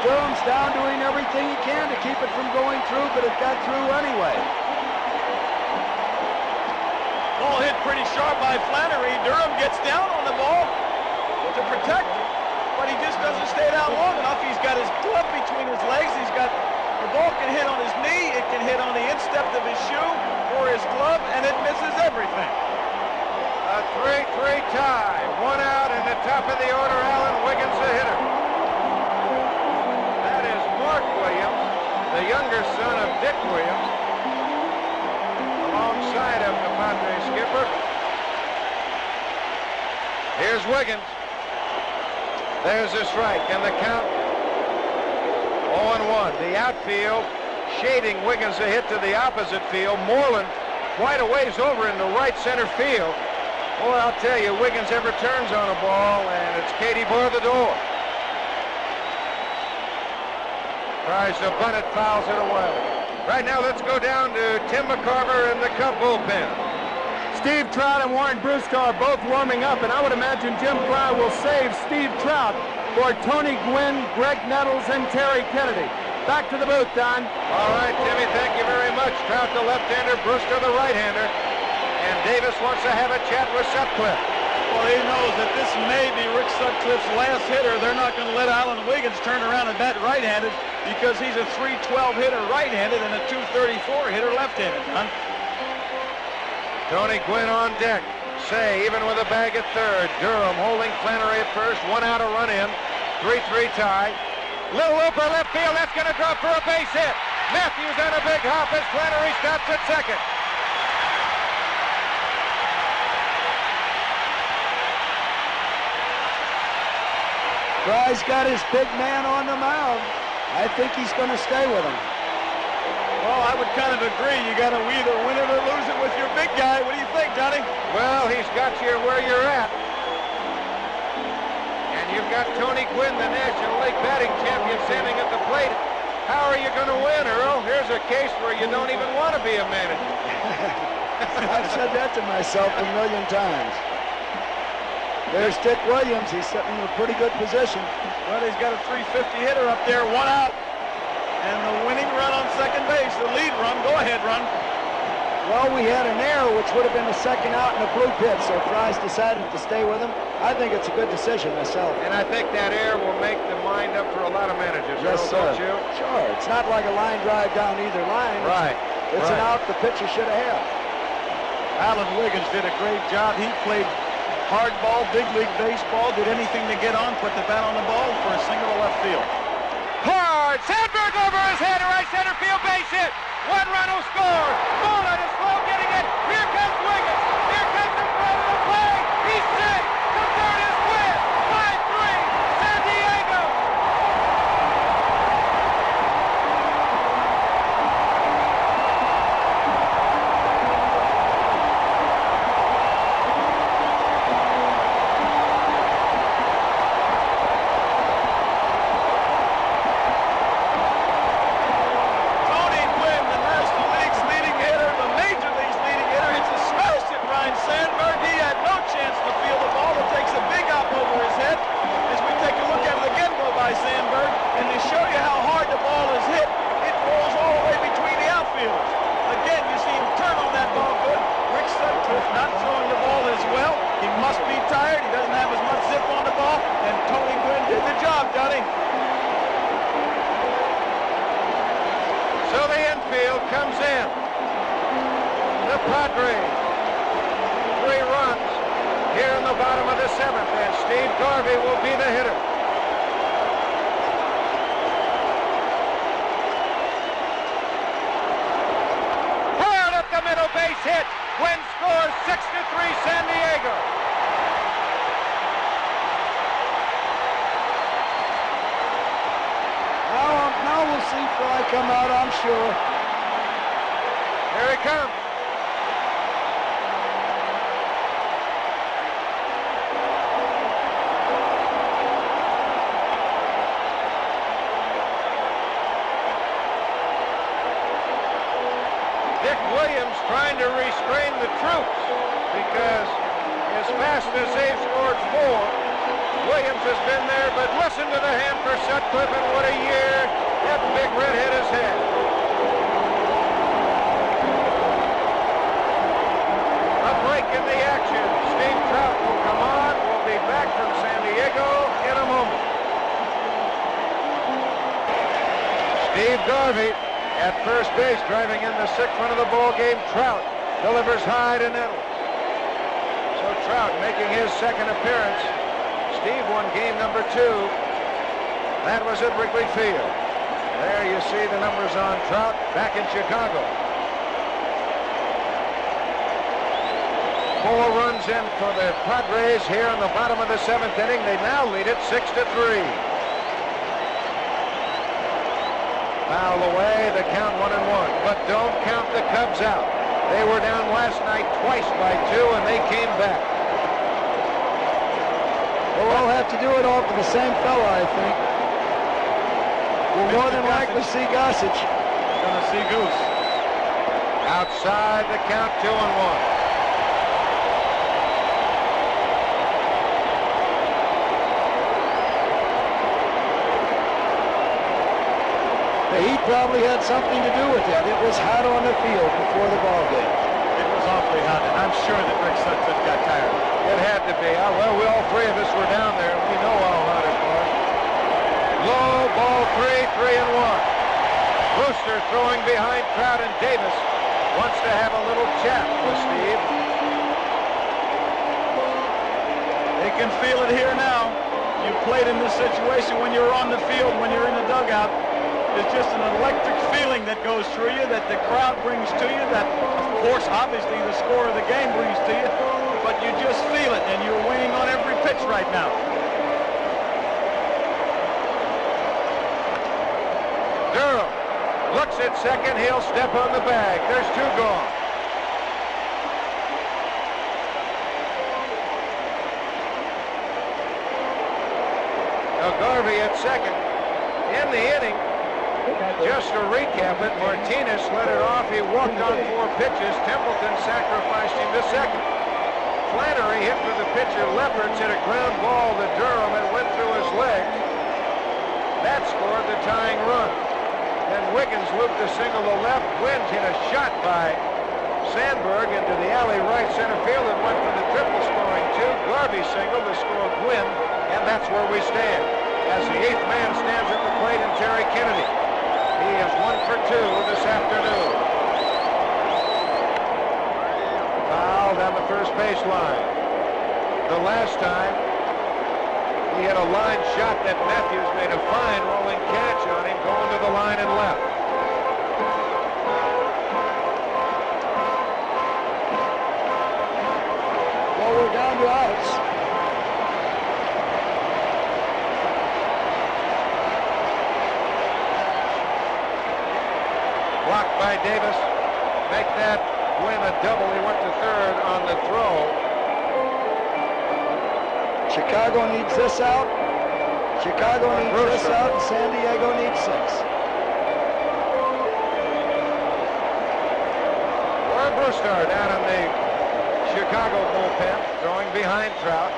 Durham's down doing everything he can to keep it from going through, but it got through anyway. Ball hit pretty sharp by Flannery. Durham gets down on the ball to protect, but he just doesn't stay down long enough. He's got his glove between his legs. He's got, the ball can hit on his knee, it can hit on the instep of his shoe or his glove, and it misses everything. A 3-3 tie. 1 out in the top of the order. Alan Wiggins, the hitter. That is Mark Williams, the younger son of Dick Williams, alongside of the Padres skipper. Here's Wiggins. There's a strike, and the count 0-1. The outfield shading Wiggins a hit to the opposite field. Moreland quite a ways over into right center field. Boy, I'll tell you, Wiggins ever turns on a ball, and it's Katie bar the door. Tries to bunt it, fouls it away. Right now, let's go down to Tim McCarver in the Cub bullpen. Steve Trout and Warren Brusca are both warming up, and I would imagine Jim Fry will save Steve Trout for Tony Gwynn, Greg Nettles, and Terry Kennedy. Back to the booth, Don. All right, Timmy, thank you very much. Trout the left-hander, Brusca the right-hander. And Davis wants to have a chat with Sutcliffe. Well, he knows that this may be Rick Sutcliffe's last hitter. They're not going to let Alan Wiggins turn around and bat right-handed because he's a .312 hitter right-handed and a .234 hitter left-handed. Tony Gwynn on deck. Say, even with a bag at third. Durham holding Flannery at first. 1 out, a run in. 3-3 tie. Little Looper left field. That's going to drop for a base hit. Matthews on a big hop as Flannery stops at second. Fry's got his big man on the mound. I think he's going to stay with him. Well, I would kind of agree. You got to either win it or lose it with your big guy. What do you think, Johnny? Well, he's got you where you're at. And you've got Tony Gwynn, the National League batting champion, standing at the plate. How are you going to win, Earl? Here's a case where you don't even want to be a manager. I've said that to myself a million times. There's Dick Williams. He's sitting in a pretty good position. Well, he's got a 350 hitter up there, 1 out. And the winning run on second base, the lead run. Go ahead, run. Well, we had an error, which would have been the second out in the blue pit, so Fry's decided to stay with him. I think it's a good decision myself. And I think that error will make the mind up for a lot of managers. Yes, Earl, sir. don't you? Sure. It's not like a line drive down either line. Right. It's an out the pitcher should have had. Alan Wiggins did a great job. He played hardball, big league baseball, did anything to get on, put the bat on the ball for a single to left field. Hard! Sandberg over his head, right center field, base hit. 1 run will score. Mullen is slow getting it. Here comes Wiggins. Here comes the front of the play. He's safe. The third is win. 5-3. San Diego. Tony Gwynn, the National League's leading hitter, the Major League's leading hitter, hits a smash at Ryan Sandberg. He had no chance to field the ball. It takes a big hop over his head. As we take a look at it again, go by Sandberg, and to show you how hard the ball is hit, it rolls all the way between the outfielders. Again, you see him turn on that ball good. Rick Sutcliffe not throwing the ball as well. He must be tired. He doesn't have as much zip on the ball, and Tony Gwynn did the job, Johnny. So the infield comes in. The Padres. 3 runs here in the bottom of the 7th, and Steve Garvey will be the hitter. Hard up the middle, base hit. Gwynn scores 6-3 San Diego. Now we'll see Fry come out, I'm sure. Here he comes. Dick Williams trying to restrain the troops because as fast as they've scored 4, Williams has been there, but listen to the hand for Sutcliffe, and what a year that big redhead has had. A break in the action. Steve Trout will come on. We'll be back from San Diego in a moment. Steve Garvey at first base, driving in the 6th run of the ball game. Trout delivers high to Nettles. So Trout making his 2nd appearance. Steve won game number 2. That was at Wrigley Field. There you see the numbers on Trout back in Chicago. 4 runs in for the Padres here in the bottom of the 7th inning. They now lead it 6-3. Foul away, the count 1-1. But don't count the Cubs out. They were down last night twice by 2, and they came back. We'll all have to do it all for the same fella, I think. We'll more than likely see Gossage. Gonna see Goose. Outside the count, 2-1. The heat probably had something to do with it. It was hot on the field before the ball game. It was awfully hot, and I'm sure that Rick Sutcliffe got tired. It had to be. Well, we all 3 of us were down there. We know how hot it was. Low ball 3-1. Brewster throwing behind Trout, and Davis wants to have a little chat with Steve. They can feel it here now. You played in this situation when you're on the field, when you're in the dugout. It's just an electric feeling that goes through you, that the crowd brings to you, that, of course, obviously the score of the game brings to you, but you just feel it, and you're weighing on every pitch right now. Durham looks It's at second. He'll step on the bag. There's two gone. Now Garvey at second. In the inning, just to recap it, Martinez led it off. He walked on 4 pitches. Templeton sacrificed him to second. Flannery hit for the pitcher. Lefferts hit a ground ball to Durham and went through his legs. That scored the tying run. Then Wiggins looped a single to left. Gwynn hit a shot by Sandberg into the alley right center field and went for the triple scoring 2. Garvey singled to score Gwynn, and that's where we stand. As the 8th man stands at the plate in Terry Kennedy. He is 1 for 2 this afternoon. Foul down the first baseline. The last time he had a line shot that Matthews made a fine rolling catch on him, going to the line and left. Well, we're down to outs. Blocked by Davis. Make that win a double. He went to third on the throw. Chicago needs this out. Chicago needs this out, and San Diego needs 6. Warren Brewster down in the Chicago bullpen, throwing behind Trout.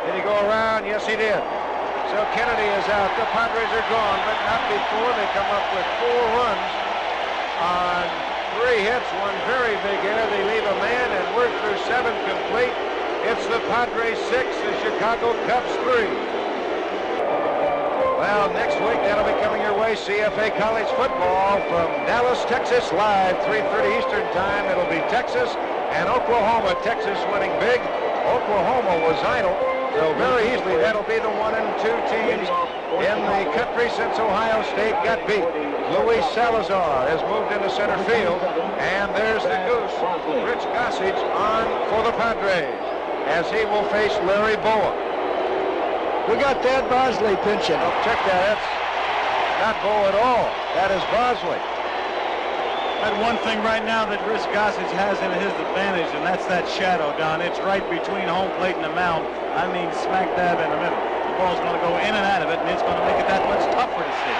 Did he go around? Yes, he did. So Kennedy is out. The Padres are gone, but not before they come up with 4 runs on 3 hits, 1 very big error. They leave a man, and we're through 7 complete. It's the Padres 6, the Chicago Cubs 3. Well, next week, that'll be coming your way, CFA College Football from Dallas, Texas, live, 3:30 Eastern Time. It'll be Texas and Oklahoma. Texas winning big. Oklahoma was idle, so very easily that'll be the 1 and 2 teams in the country since Ohio State got beat. Luis Salazar has moved into center field, and there's the Goose, Rich Gossage, on for the Padres, as he will face Larry Boa. We got Thad Bosley pinching. Oh, check that. That's not Boa at all. That is Bosley. But one thing right now that Rich Gossage has in his advantage, and that's that shadow, Don. It's right between home plate and the mound. I mean, smack dab in the middle. The ball's going to go in and out of it, and it's going to make it that much tougher to see.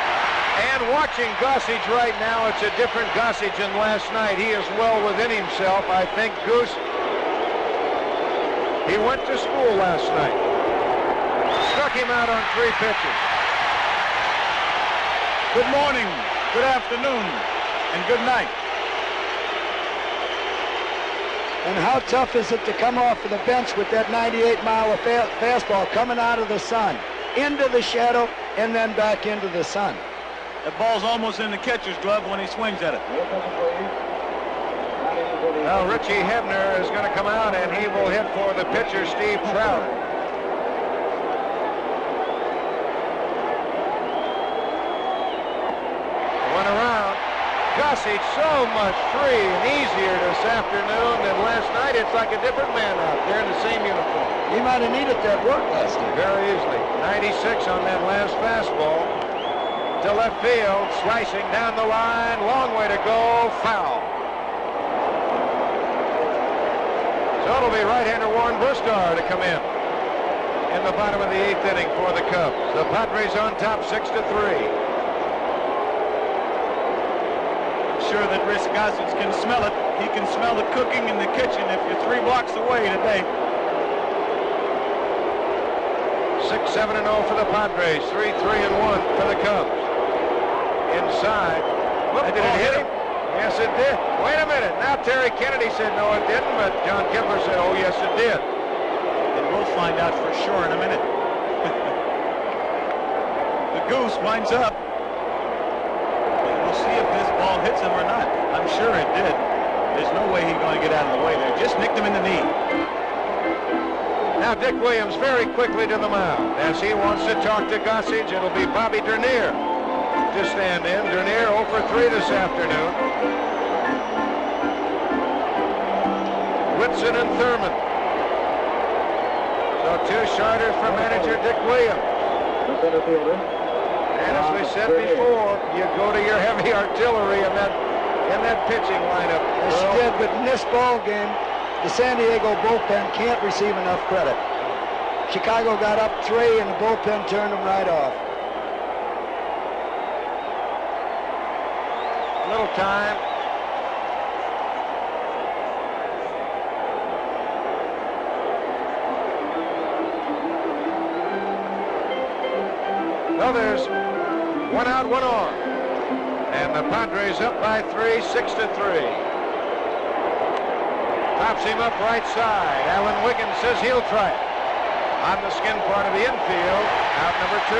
And watching Gossage right now, it's a different Gossage than last night. He is well within himself. I think Goose, he went to school last night. Struck him out on 3 pitches. Good morning, good afternoon, and good night. And how tough is it to come off of the bench with that 98-mile fastball coming out of the sun, into the shadow, and then back into the sun? The ball's almost in the catcher's glove when he swings at it. Now Richie Hebner is going to come out, and he will hit for the pitcher, Steve Trout. Went around. Gossage so much free and easier this afternoon than last night. It's like a different man out there in the same uniform. He might have needed that work last night. Very easily. 96 on that last fastball. To left field, slicing down the line. Long way to go. Foul. So it'll be right-hander Warren Brewster to come in the bottom of the 8th inning for the Cubs. The Padres on top 6-3. Sure that Rich Gossage can smell it. He can smell the cooking in the kitchen if you're 3 blocks away today. 6-7-0 for the Padres. 3-3-1 for the Cubs. Inside. Whoop, did it hit him? Yes, it did. Wait a minute. Now Terry Kennedy said no, it didn't, but John Kipper said, oh, yes, it did. And we'll find out for sure in a minute. The Goose winds up. We'll see if this ball hits him or not. I'm sure it did. There's no way he's going to get out of the way there. Just nicked him in the knee. Now Dick Williams very quickly to the mound. As he wants to talk to Gossage, it'll be Bobby Dernier to stand in. Dernier 0 for 3 this afternoon. Whitson and Thurman. So 2 starters for manager Dick Williams. And as we said before, you go to your heavy artillery in that pitching lineup. Yes, you did, but in this ball game, the San Diego bullpen can't receive enough credit. Chicago got up 3, and the bullpen turned them right off. Little time. Well, there's 1 out, 1 on. And the Padres up by 3, 6-3. Pops him up right side. Alan Wiggins says he'll try it. On the skin part of the infield, out number 2.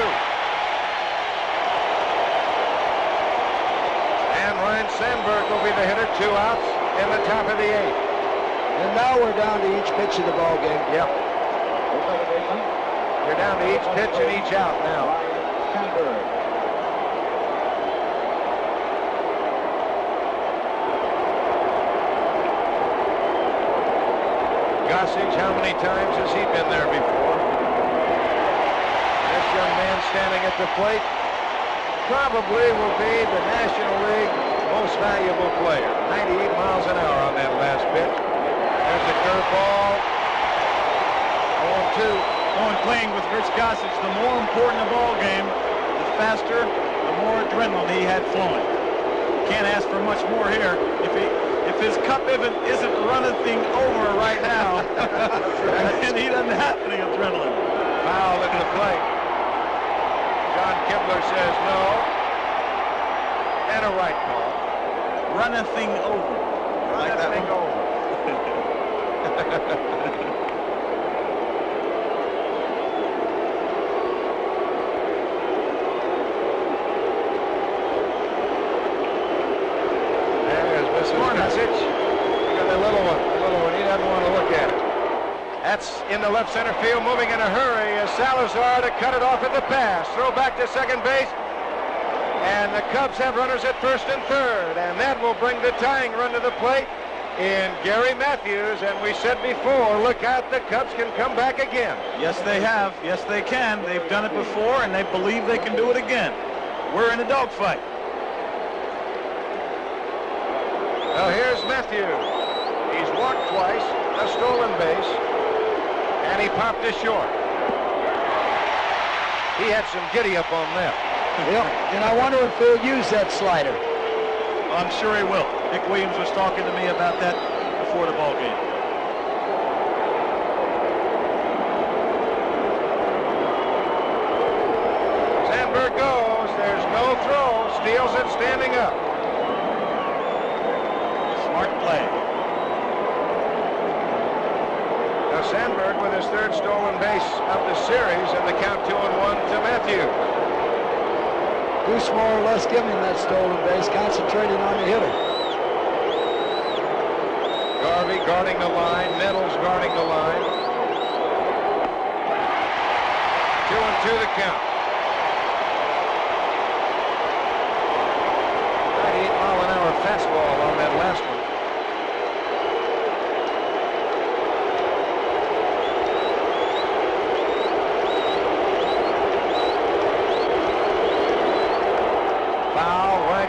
And Ryan Sandberg will be the hitter, 2 outs in the top of the 8th. And now we're down to each pitch of the ball game. Yep. You're down to each pitch and each out now. Gossage, how many times has he been there before? This young man standing at the plate probably will be the National League most valuable player. 98 miles an hour on that last pitch. There's the curveball. 0-2. Playing with Rich Gossage, the more important the ball game, the faster, the more adrenaline he had flowing. Can't ask for much more here. If his cup isn't running thing over right now, and he doesn't have any adrenaline. Foul at the plate. John Kibler says no. And a right call. Run a thing over. Run a thing over. That's in the left center field, moving in a hurry is Salazar to cut it off at the pass. Throw back to second base. And the Cubs have runners at first and third. And that will bring the tying run to the plate in Gary Matthews. And we said before, look out, the Cubs can come back again. Yes, they have. Yes, they can. They've done it before, and they believe they can do it again. We're in a dogfight. Well, here's Matthews. He's walked twice, a stolen base. And he popped it short. He had some giddy up on that. Yep. And I wonder if he'll use that slider. I'm sure he will. Dick Williams was talking to me about that before the ball game. Sandberg goes. There's no throw. Steals it standing up. Smart play. Sandberg with his third stolen base of the series, and the count 2-1 to Matthews. Goose more or less giving him that stolen base, concentrating on the hitter. Garvey guarding the line, Nettles guarding the line. 2-2 the count. 98-mile-an-hour fastball on that last one.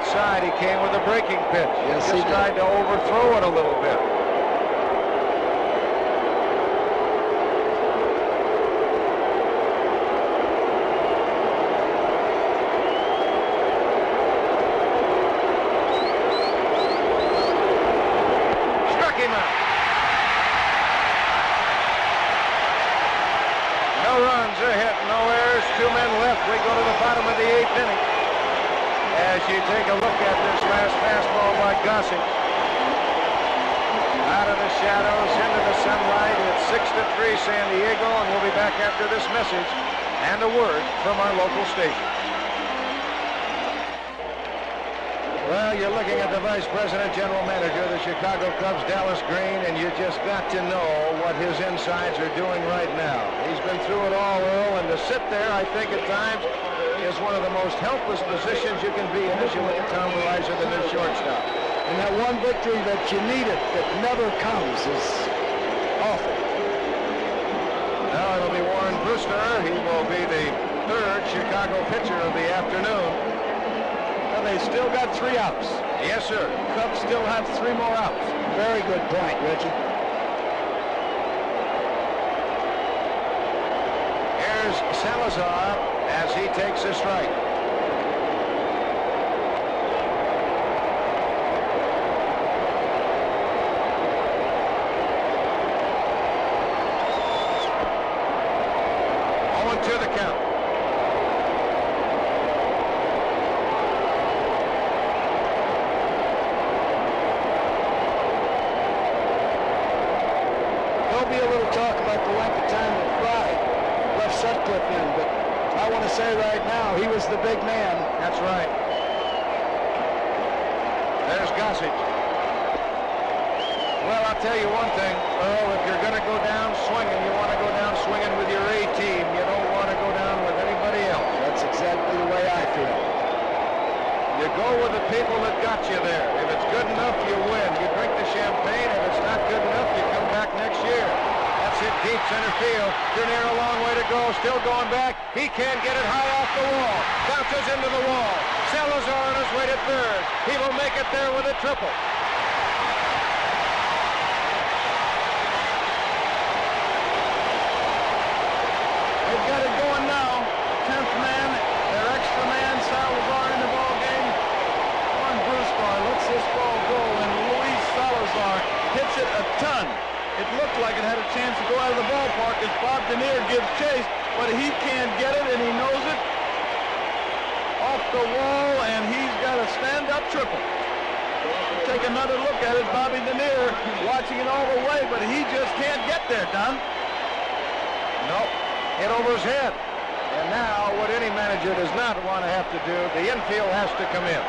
Side, he came with a breaking pitch. Yes, he just tried to overthrow it a little bit. Struck him out. No runs, a hit, no errors, 2 men left. We go to the bottom of the 8th inning. As you take a look at this last fastball by Gossage. Out of the shadows, into the sunlight, it's 6-3 San Diego, and we'll be back after this message and a word from our local station. Well, you're looking at the Vice President, General Manager of the Chicago Cubs, Dallas Green, and you just got to know what his insides are doing right now. He's been through it all, Earl, and to sit there, I think at times, is one of the most helpless positions you can be in as you look at Tom Weiser, the new shortstop. And that one victory that you needed that never comes is awful. Now it'll be Warren Brewster. He will be the third Chicago pitcher of the afternoon. Well, they still got 3 outs. Yes, sir. Cubs still have 3 more outs. Very good point, Reggie. Here's Salazar as he takes a strike. To the count. There'll be a little talk about the length of time that Fry left Sutcliffe in, but I want to say right now, he was the big man. That's right. There's Gossage. Well, I'll tell you one thing, Earl, if you're going to go down swinging, you want to go down swinging with your A team. You don't want to go down with anybody else. That's exactly the way I feel. You go with the people that got you there. If it's good enough, you win. You drink the champagne. If it's not good enough, you come back next year. That's it, deep center field. Dernier a long way to go. Still going back. He can't get it high off the wall. Bounces into the wall. Salazar on his way to third. He will make it there with a triple. They've got it going now. 10th man, their extra man, Salazar in the ball game. Juan Bruscar lets this ball go, and Luis Salazar hits it a ton. It looked like it had a chance to go out of the ballpark as Bob Dernier gives chase, but he can't get it, and he knows it. Off the wall, and he's got a stand-up triple. Take another look at it. Bobby Dernier watching it all the way, but he just can't get there, Don. Nope. Hit over his head. And now, what any manager does not want to have to do, the infield has to come in.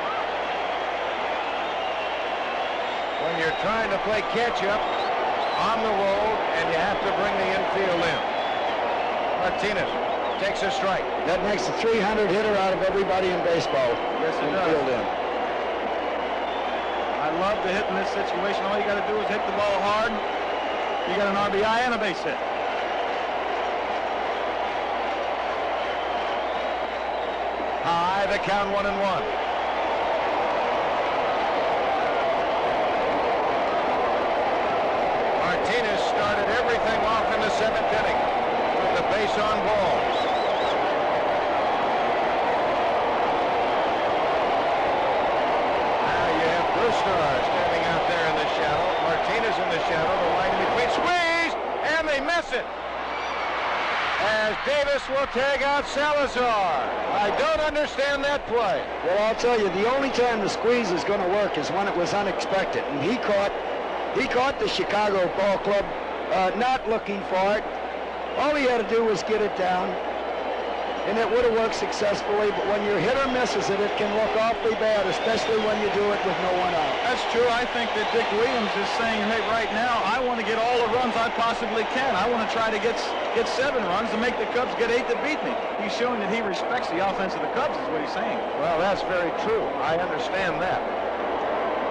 When you're trying to play catch-up on the road, and you have to bring the infield in. Martinez takes a strike. That makes a 300 hitter out of everybody in baseball. Yes, it does. Infield in. I love to hit in this situation. All you got to do is hit the ball hard. You got an RBI and a base hit. High, the count 1-1. Martinez started everything off in the 7th inning with the base on balls. Now you have Bruscar standing out there in the shadow. Martinez in the shadow. The line in between. Squeeze! And they miss it. As Davis will tag out Salazar. I don't understand that play. Well, I'll tell you, the only time the squeeze is going to work is when it was unexpected. And he caught the Chicago ball club not looking for it. All he had to do was get it down, and it would have worked successfully. But when your hitter misses it, it can look awfully bad, especially when you do it with no one out. That's true. I think that Dick Williams is saying, hey, right now, I want to get all the runs I possibly can. I want to try to get 7 runs to make the Cubs get 8 to beat me. He's showing that he respects the offense of the Cubs, is what he's saying. Well, that's very true. I understand that.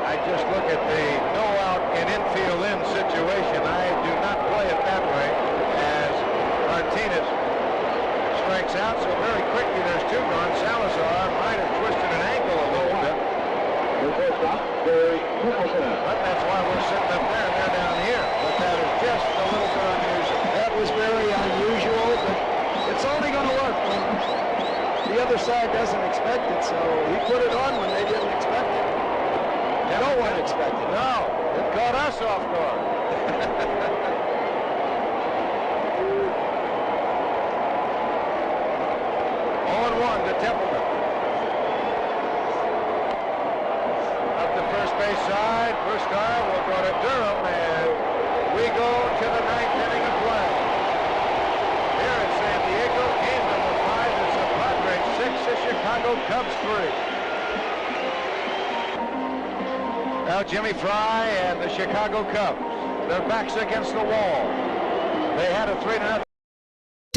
I just look at the no-out and infield in situation. I do not play it that way as Martinez strikes out. So very quickly there's 2 gone. Salazar might have twisted an ankle a little bit. But that's why we're sitting up there and they're down here. But that is just a little bit unusual. That was very unusual, but it's only going to work when the other side doesn't expect it. So he put it on when they didn't expect it. No one expected it. No, it caught us off guard. 0-1 to Templeton. Up the first base side, Bruscar will go to Durham, and we go to the 9th inning of play. Here in San Diego, game number 5 is the Padres 6, the Chicago Cubs 3. Now Jimmy Fry and the Chicago Cubs, their backs against the wall. They had a 3-0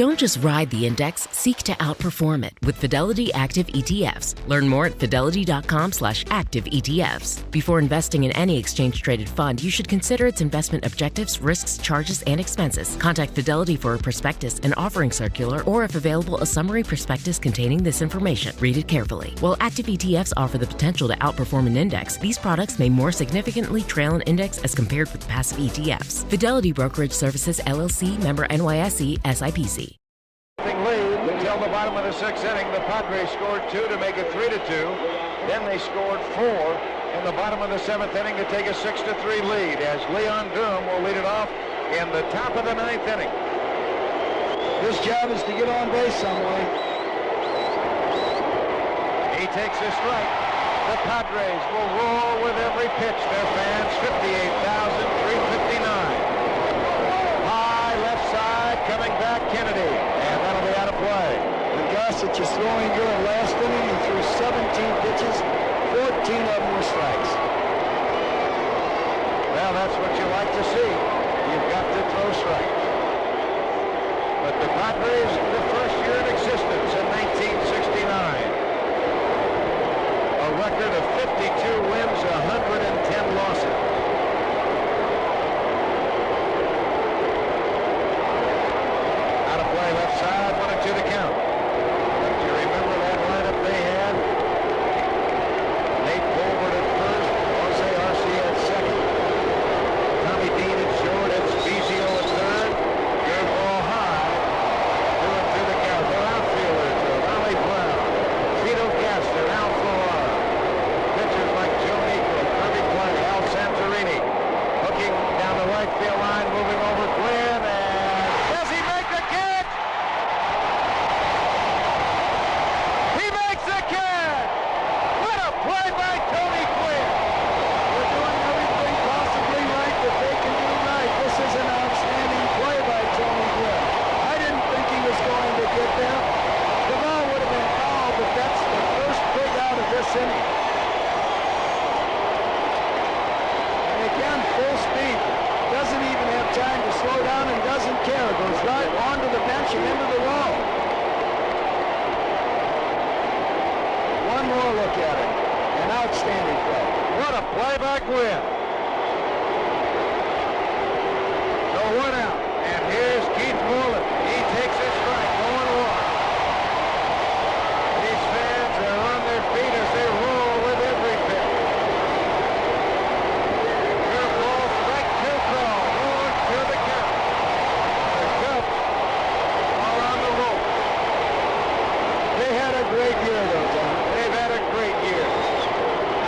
Don't just ride the index, seek to outperform it with Fidelity Active ETFs. Learn more at fidelity.com/active ETFs. Before investing in any exchange-traded fund, you should consider its investment objectives, risks, charges, and expenses. Contact Fidelity for a prospectus, an offering circular, or if available, a summary prospectus containing this information. Read it carefully. While active ETFs offer the potential to outperform an index, these products may more significantly trail an index as compared with passive ETFs. Fidelity Brokerage Services, LLC, member NYSE, SIPC. Lead until the bottom of the sixth inning. The Padres scored 2 to make it 3-2. Then they scored 4 in the bottom of the seventh inning to take a 6-3 lead, as Leon Durham will lead it off in the top of the ninth inning. His job is to get on base some way. He takes a strike. The Padres will roar with every pitch. Their fans, 58,359. High left side, coming back Kennedy, and that'll be out of play. And Gossett is throwing good. Last inning he threw 17 pitches, 14 of them were strikes. Well, that's what you like to see. You've got to throw strikes. But the Padres, the first year in existence in 1969. A record of 52 wins, 110 losses. Out of play left side, 1-2 to count. Do you remember that lineup they had? Nate Colbert at first, Jose Arce at second, Tommy Dean at short, it's Spezio at third. Good ball high, 2-2 to count. Their outfielders are Raleigh Brown, Vito Gaster, Al Florar. Pitchers like Joe Nico, Kirby Clay, Al Santorini, hooking down the right field line, moving over Glenn, and does he make the catch? He makes the catch! What a play by Tony Gwynn! They're doing everything possibly right that they can do right. This is an outstanding play by Tony Gwynn. I didn't think he was going to get there. The ball would have been fouled, but that's the first big out of this inning. And again, full speed. Doesn't even have time to slow down and doesn't care. Goes right onto the bench and into the wall. One more look at it. An outstanding play. What a play by Gwynn! So 1 out, and here's Keith Moreland. He takes his strike, 0-1. These fans are on their feet as they roll with every pitch. Curveball, strike 2 call, 0-2 the count. The Cubs are on the roll. They had a great year, though, Tom. They've had a great year.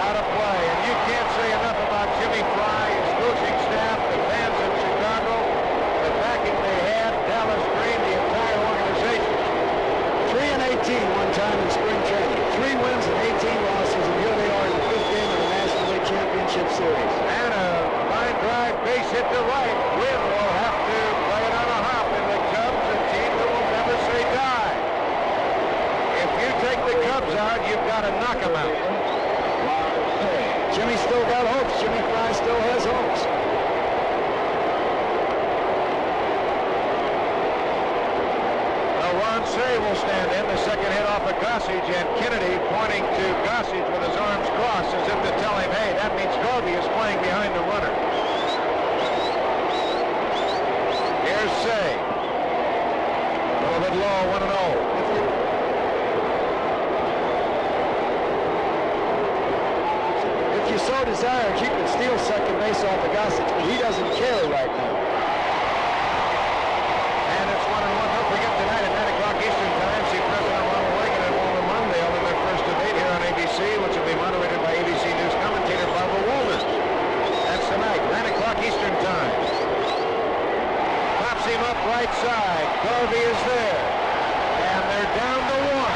Out of play, and you can't say enough about Jimmy Fry, his coaching staff, the fans in Chicago, the backing they had, Dallas Green, the entire organization. 3-18 one time in spring training. 3 wins and 18 losses, and here they are in the 5th game of the National League Championship Series. And a line drive, base hit to right. Gwynn will have to play it on a hop, and the Cubs, a team that will never say die. If you take the Cubs out, you've got to knock them out. Jimmy still got hopes. Jimmy Fry still has hopes. Ron Say will stand in. The second hit off of Gossage, and Kennedy pointing to Gossage with his arms crossed as if to tell him, hey, that means Garvey is playing behind the runner. Here's Say. A little bit low, 1-0. If you so desired, you could steal second base off of Gossage, but he doesn't care right now. And it's 1-1. Don't forget tonight at 9 o'clock Eastern Time, see President Ronald Reagan and Walter Mondale in their first debate here on ABC, which will be moderated by ABC News commentator Barbara Walters. That's tonight, 9 o'clock Eastern Time. Pops him up right side. Garvey is there. And they're down to 1.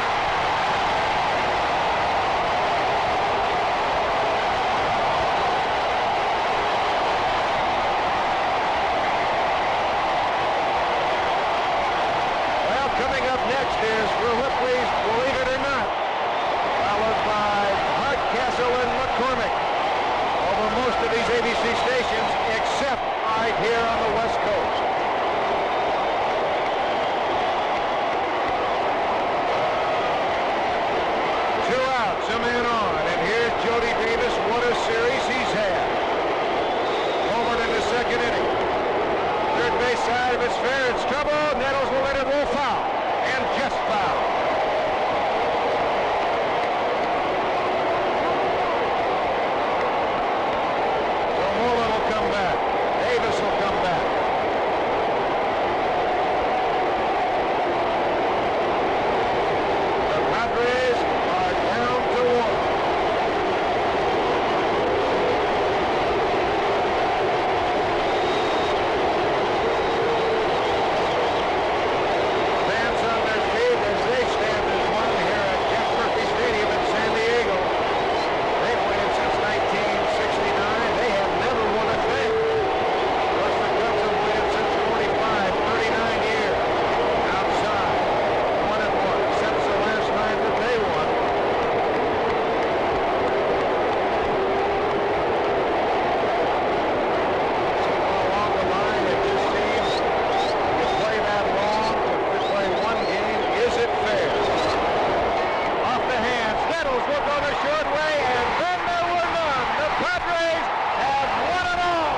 Coming up next is Ripley's Believe It or Not, followed by Hardcastle and McCormick over most of these ABC stations, except right here on the West Coast. side. If it's fair, it's trouble. Nettles will let it roll foul. And just foul. So Mullen will come back. Davis will come back. The Padres are down to 1. Fans on their feet as they stand as one here at Jack Murphy Stadium in San Diego. They've waited since 1969. They have never won a thing. Of course, the Cubs have waited since 39 years. Outside, 1-1 since the last time that they won. Along the line, it just seems you play that long to play one game. Is it fair? Off the hands, Nettles will go the short way, and then there were none. The Padres have won it all.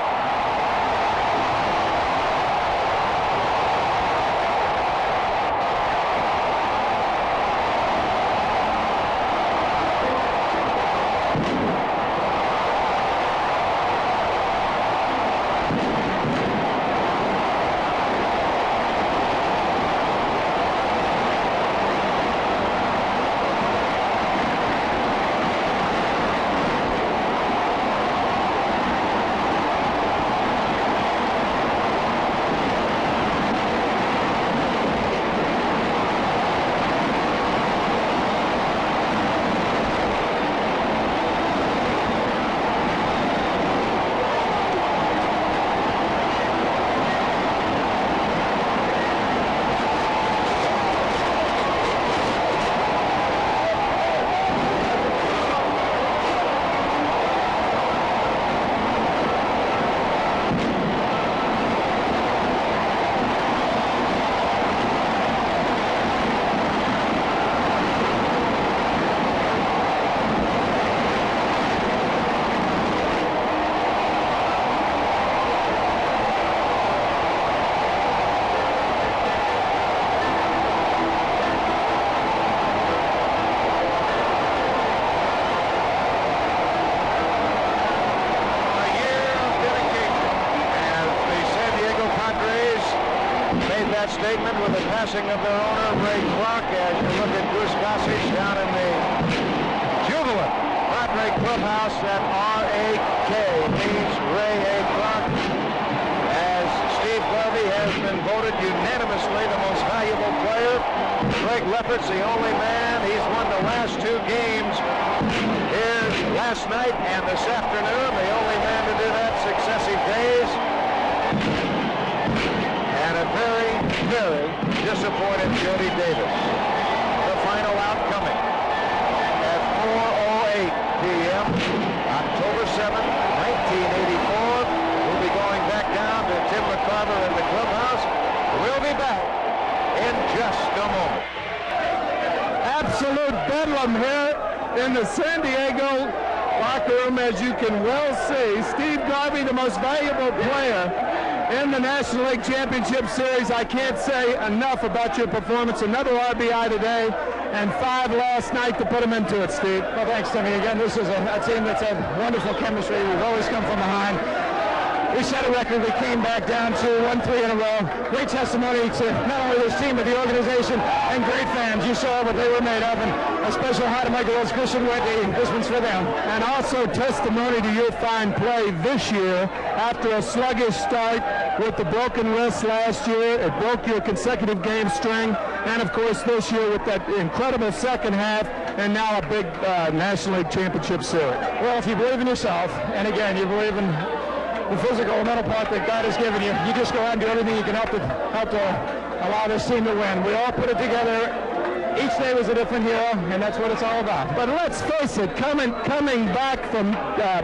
That statement with the passing of their owner, Ray Clark, as you look at Goose Gossage down in the jubilant Padre clubhouse at R.A.K. means Ray A. Clark, as Steve Garvey has been voted unanimously the most valuable player. Greg Leppert's the only man. He's won the last 2 games here last night and this afternoon. The only man to do that successive days. And a very, very disappointed Jody Davis. The final out coming at 4:08 p.m. October 7th, 1984. We'll be going back down to Tim McCarver in the clubhouse. We'll be back in just a moment. Absolute bedlam here in the San Diego locker room, as you can well see. Steve Garvey, the most valuable player in the National League Championship Series. I can't say enough about your performance. Another RBI today and 5 last night to put him into it, Steve. Well, thanks, Timmy. Again, this is a team that's had wonderful chemistry. We've always come from behind. We set a record. We came back down to 1-3 in a row. Great testimony to not only this team, but the organization and great fans. You saw what they were made of, and a special hi to Michael Rose, Christian Whitney. This one's for them. And also testimony to your fine play this year after a sluggish start with the broken wrist last year. It broke your consecutive game string. And, of course, this year with that incredible second half and now a big National League Championship Series. Well, if you believe in yourself, and again, you believe in the physical and mental part that God has given you, you just go out and do everything you can help to allow this team to win. We all put it together. Each day was a different hero, and that's what it's all about. But let's face it, coming back from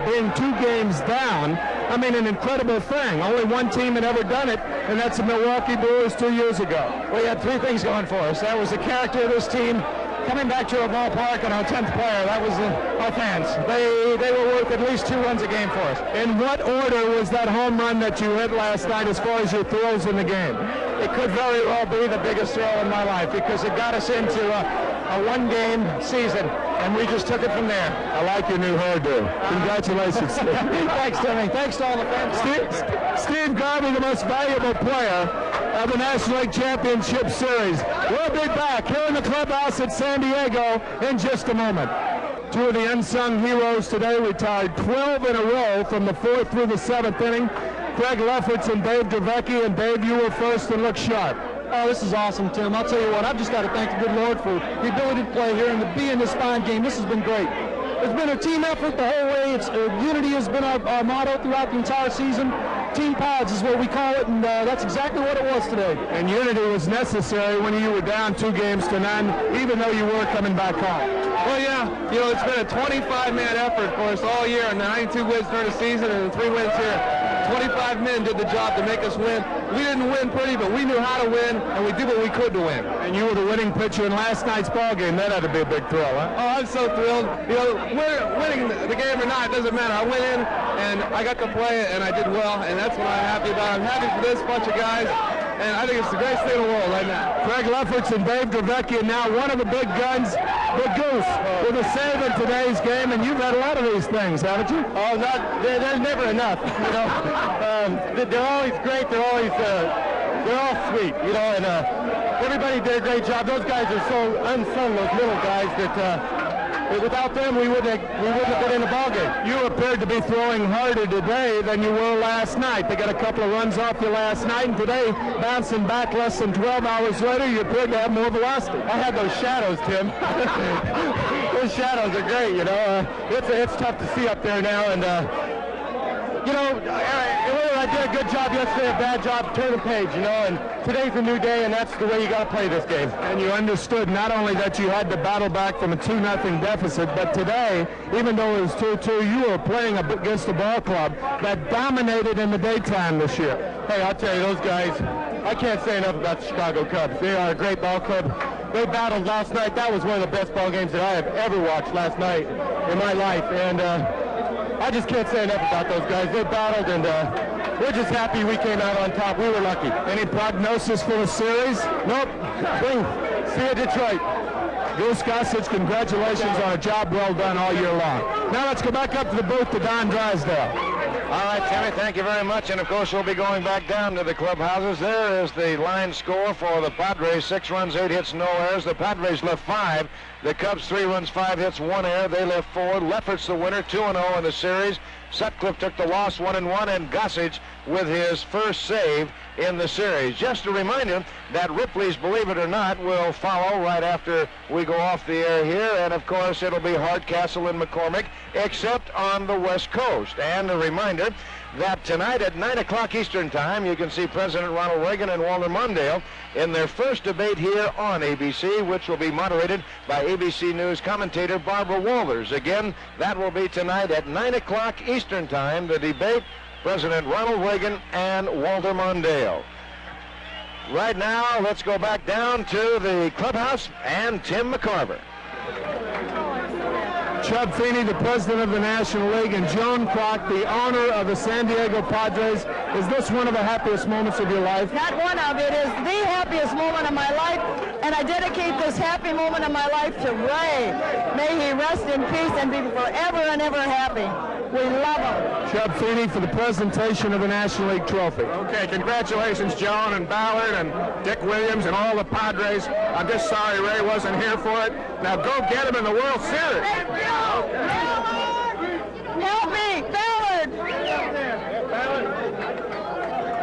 being 2 games down, I mean, an incredible thing. Only one team had ever done it, and that's the Milwaukee Brewers 2 years ago. We had 3 things going for us. That was the character of this team, coming back to a ballpark and our 10th player, that was our fans. They were worth at least 2 runs a game for us. In what order was that home run that you hit last night as far as your throws in the game? It could very well be the biggest throw in my life because it got us into a one-game season, and we just took it from there. I like your new hairdo. Congratulations, Steve. Thanks, Timmy. Thanks to all the fans. Steve Garvey, the most valuable player of the National League Championship Series. We'll be back here in the clubhouse at San Diego in just a moment. 2 of the unsung heroes today retired 12 in a row from the 4th through the 7th inning. Craig Lefferts and Dave Dravecki, and Dave, you were first and look sharp. Oh, this is awesome, Tim. I'll tell you what, I've just got to thank the good Lord for the ability to play here and to be in this fine game. This has been great. It's been a team effort the whole way. Unity has been our motto throughout the entire season. Team pods is what we call it, and that's exactly what it was today. And unity was necessary when you were down 2-0, even though you were coming back home. Well, yeah, it's been a 25-man effort for us all year, and the 92 wins during the season and the 3 wins here. 25 men did the job to make us win. We didn't win pretty, but we knew how to win, and we did what we could to win. And you were the winning pitcher in last night's ball game. That had to be a big thrill, huh? Oh, I'm so thrilled. Winning the game or not, it doesn't matter. I went in, and I got to play it, and I did well, and that's what I'm happy about. I'm happy for this bunch of guys, and I think it's the greatest thing in the world right now. Craig Lefferts and Dave Dravecki, and now one of the big guns, the Goose, with a save in today's game, and you've had a lot of these things, haven't you? Oh, they're never enough, they're always great, they're all sweet, and everybody did a great job. Those guys are so unsung, those little guys, that without them, we wouldn't have been in the ballgame. You appeared to be throwing harder today than you were last night. They got a couple of runs off you last night, and today, bouncing back less than 12 hours later, you appeared to have more velocity. I had those shadows, Tim. Those shadows are great, It's tough to see up there now, and I did a good job yesterday, a bad job, turn the page, and today's a new day, and that's the way you got to play this game. And you understood not only that you had to battle back from a 2-0 deficit, but today, even though it was 2-2, you were playing against a ball club that dominated in the daytime this year. Hey, I'll tell you, those guys, I can't say enough about the Chicago Cubs. They are a great ball club. They battled last night. That was one of the best ball games that I have ever watched last night in my life, and I just can't say enough about those guys. They battled, and we're just happy we came out on top. We were lucky. Any prognosis for the series? Nope. See you, Detroit. Goose Gossage, congratulations on a job well done all year long. Now let's go back up to the booth to Don Drysdale. All right, Timmy, thank you very much. And, of course, we'll be going back down to the clubhouses. There is the line score for the Padres. 6 runs, 8 hits, no errors. The Padres left 5. The Cubs 3 runs, 5 hits, 1 error. They left 4. Lefferts the winner, 2-0 in the series. Sutcliffe took the loss, 1-1, and Gossage with his first save in the series. Just a reminder that Ripley's Believe It or Not will follow right after we go off the air here, and of course it'll be Hardcastle and McCormick, except on the West Coast. And a reminder that tonight at 9 o'clock Eastern Time, you can see President Ronald Reagan and Walter Mondale in their first debate here on ABC, which will be moderated by ABC News commentator Barbara Walters. Again, that will be tonight at 9 o'clock Eastern Time, the debate, President Ronald Reagan and Walter Mondale. Right now, let's go back down to the clubhouse and Tim McCarver. Chub Feeney, the president of the National League, and Joan Kroc, the owner of the San Diego Padres. Is this one of the happiest moments of your life? Not one of it. Is the happiest moment of my life, and I dedicate this happy moment of my life to Ray. May he rest in peace and be forever and ever happy. We love him. Chub Feeney for the presentation of the National League trophy. Okay, congratulations, Joan and Ballard and Dick Williams and all the Padres. I'm just sorry Ray wasn't here for it. Now go get him in the World Series. Help me, Ballard!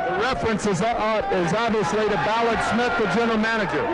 The reference is obviously to Ballard Smith, the general manager.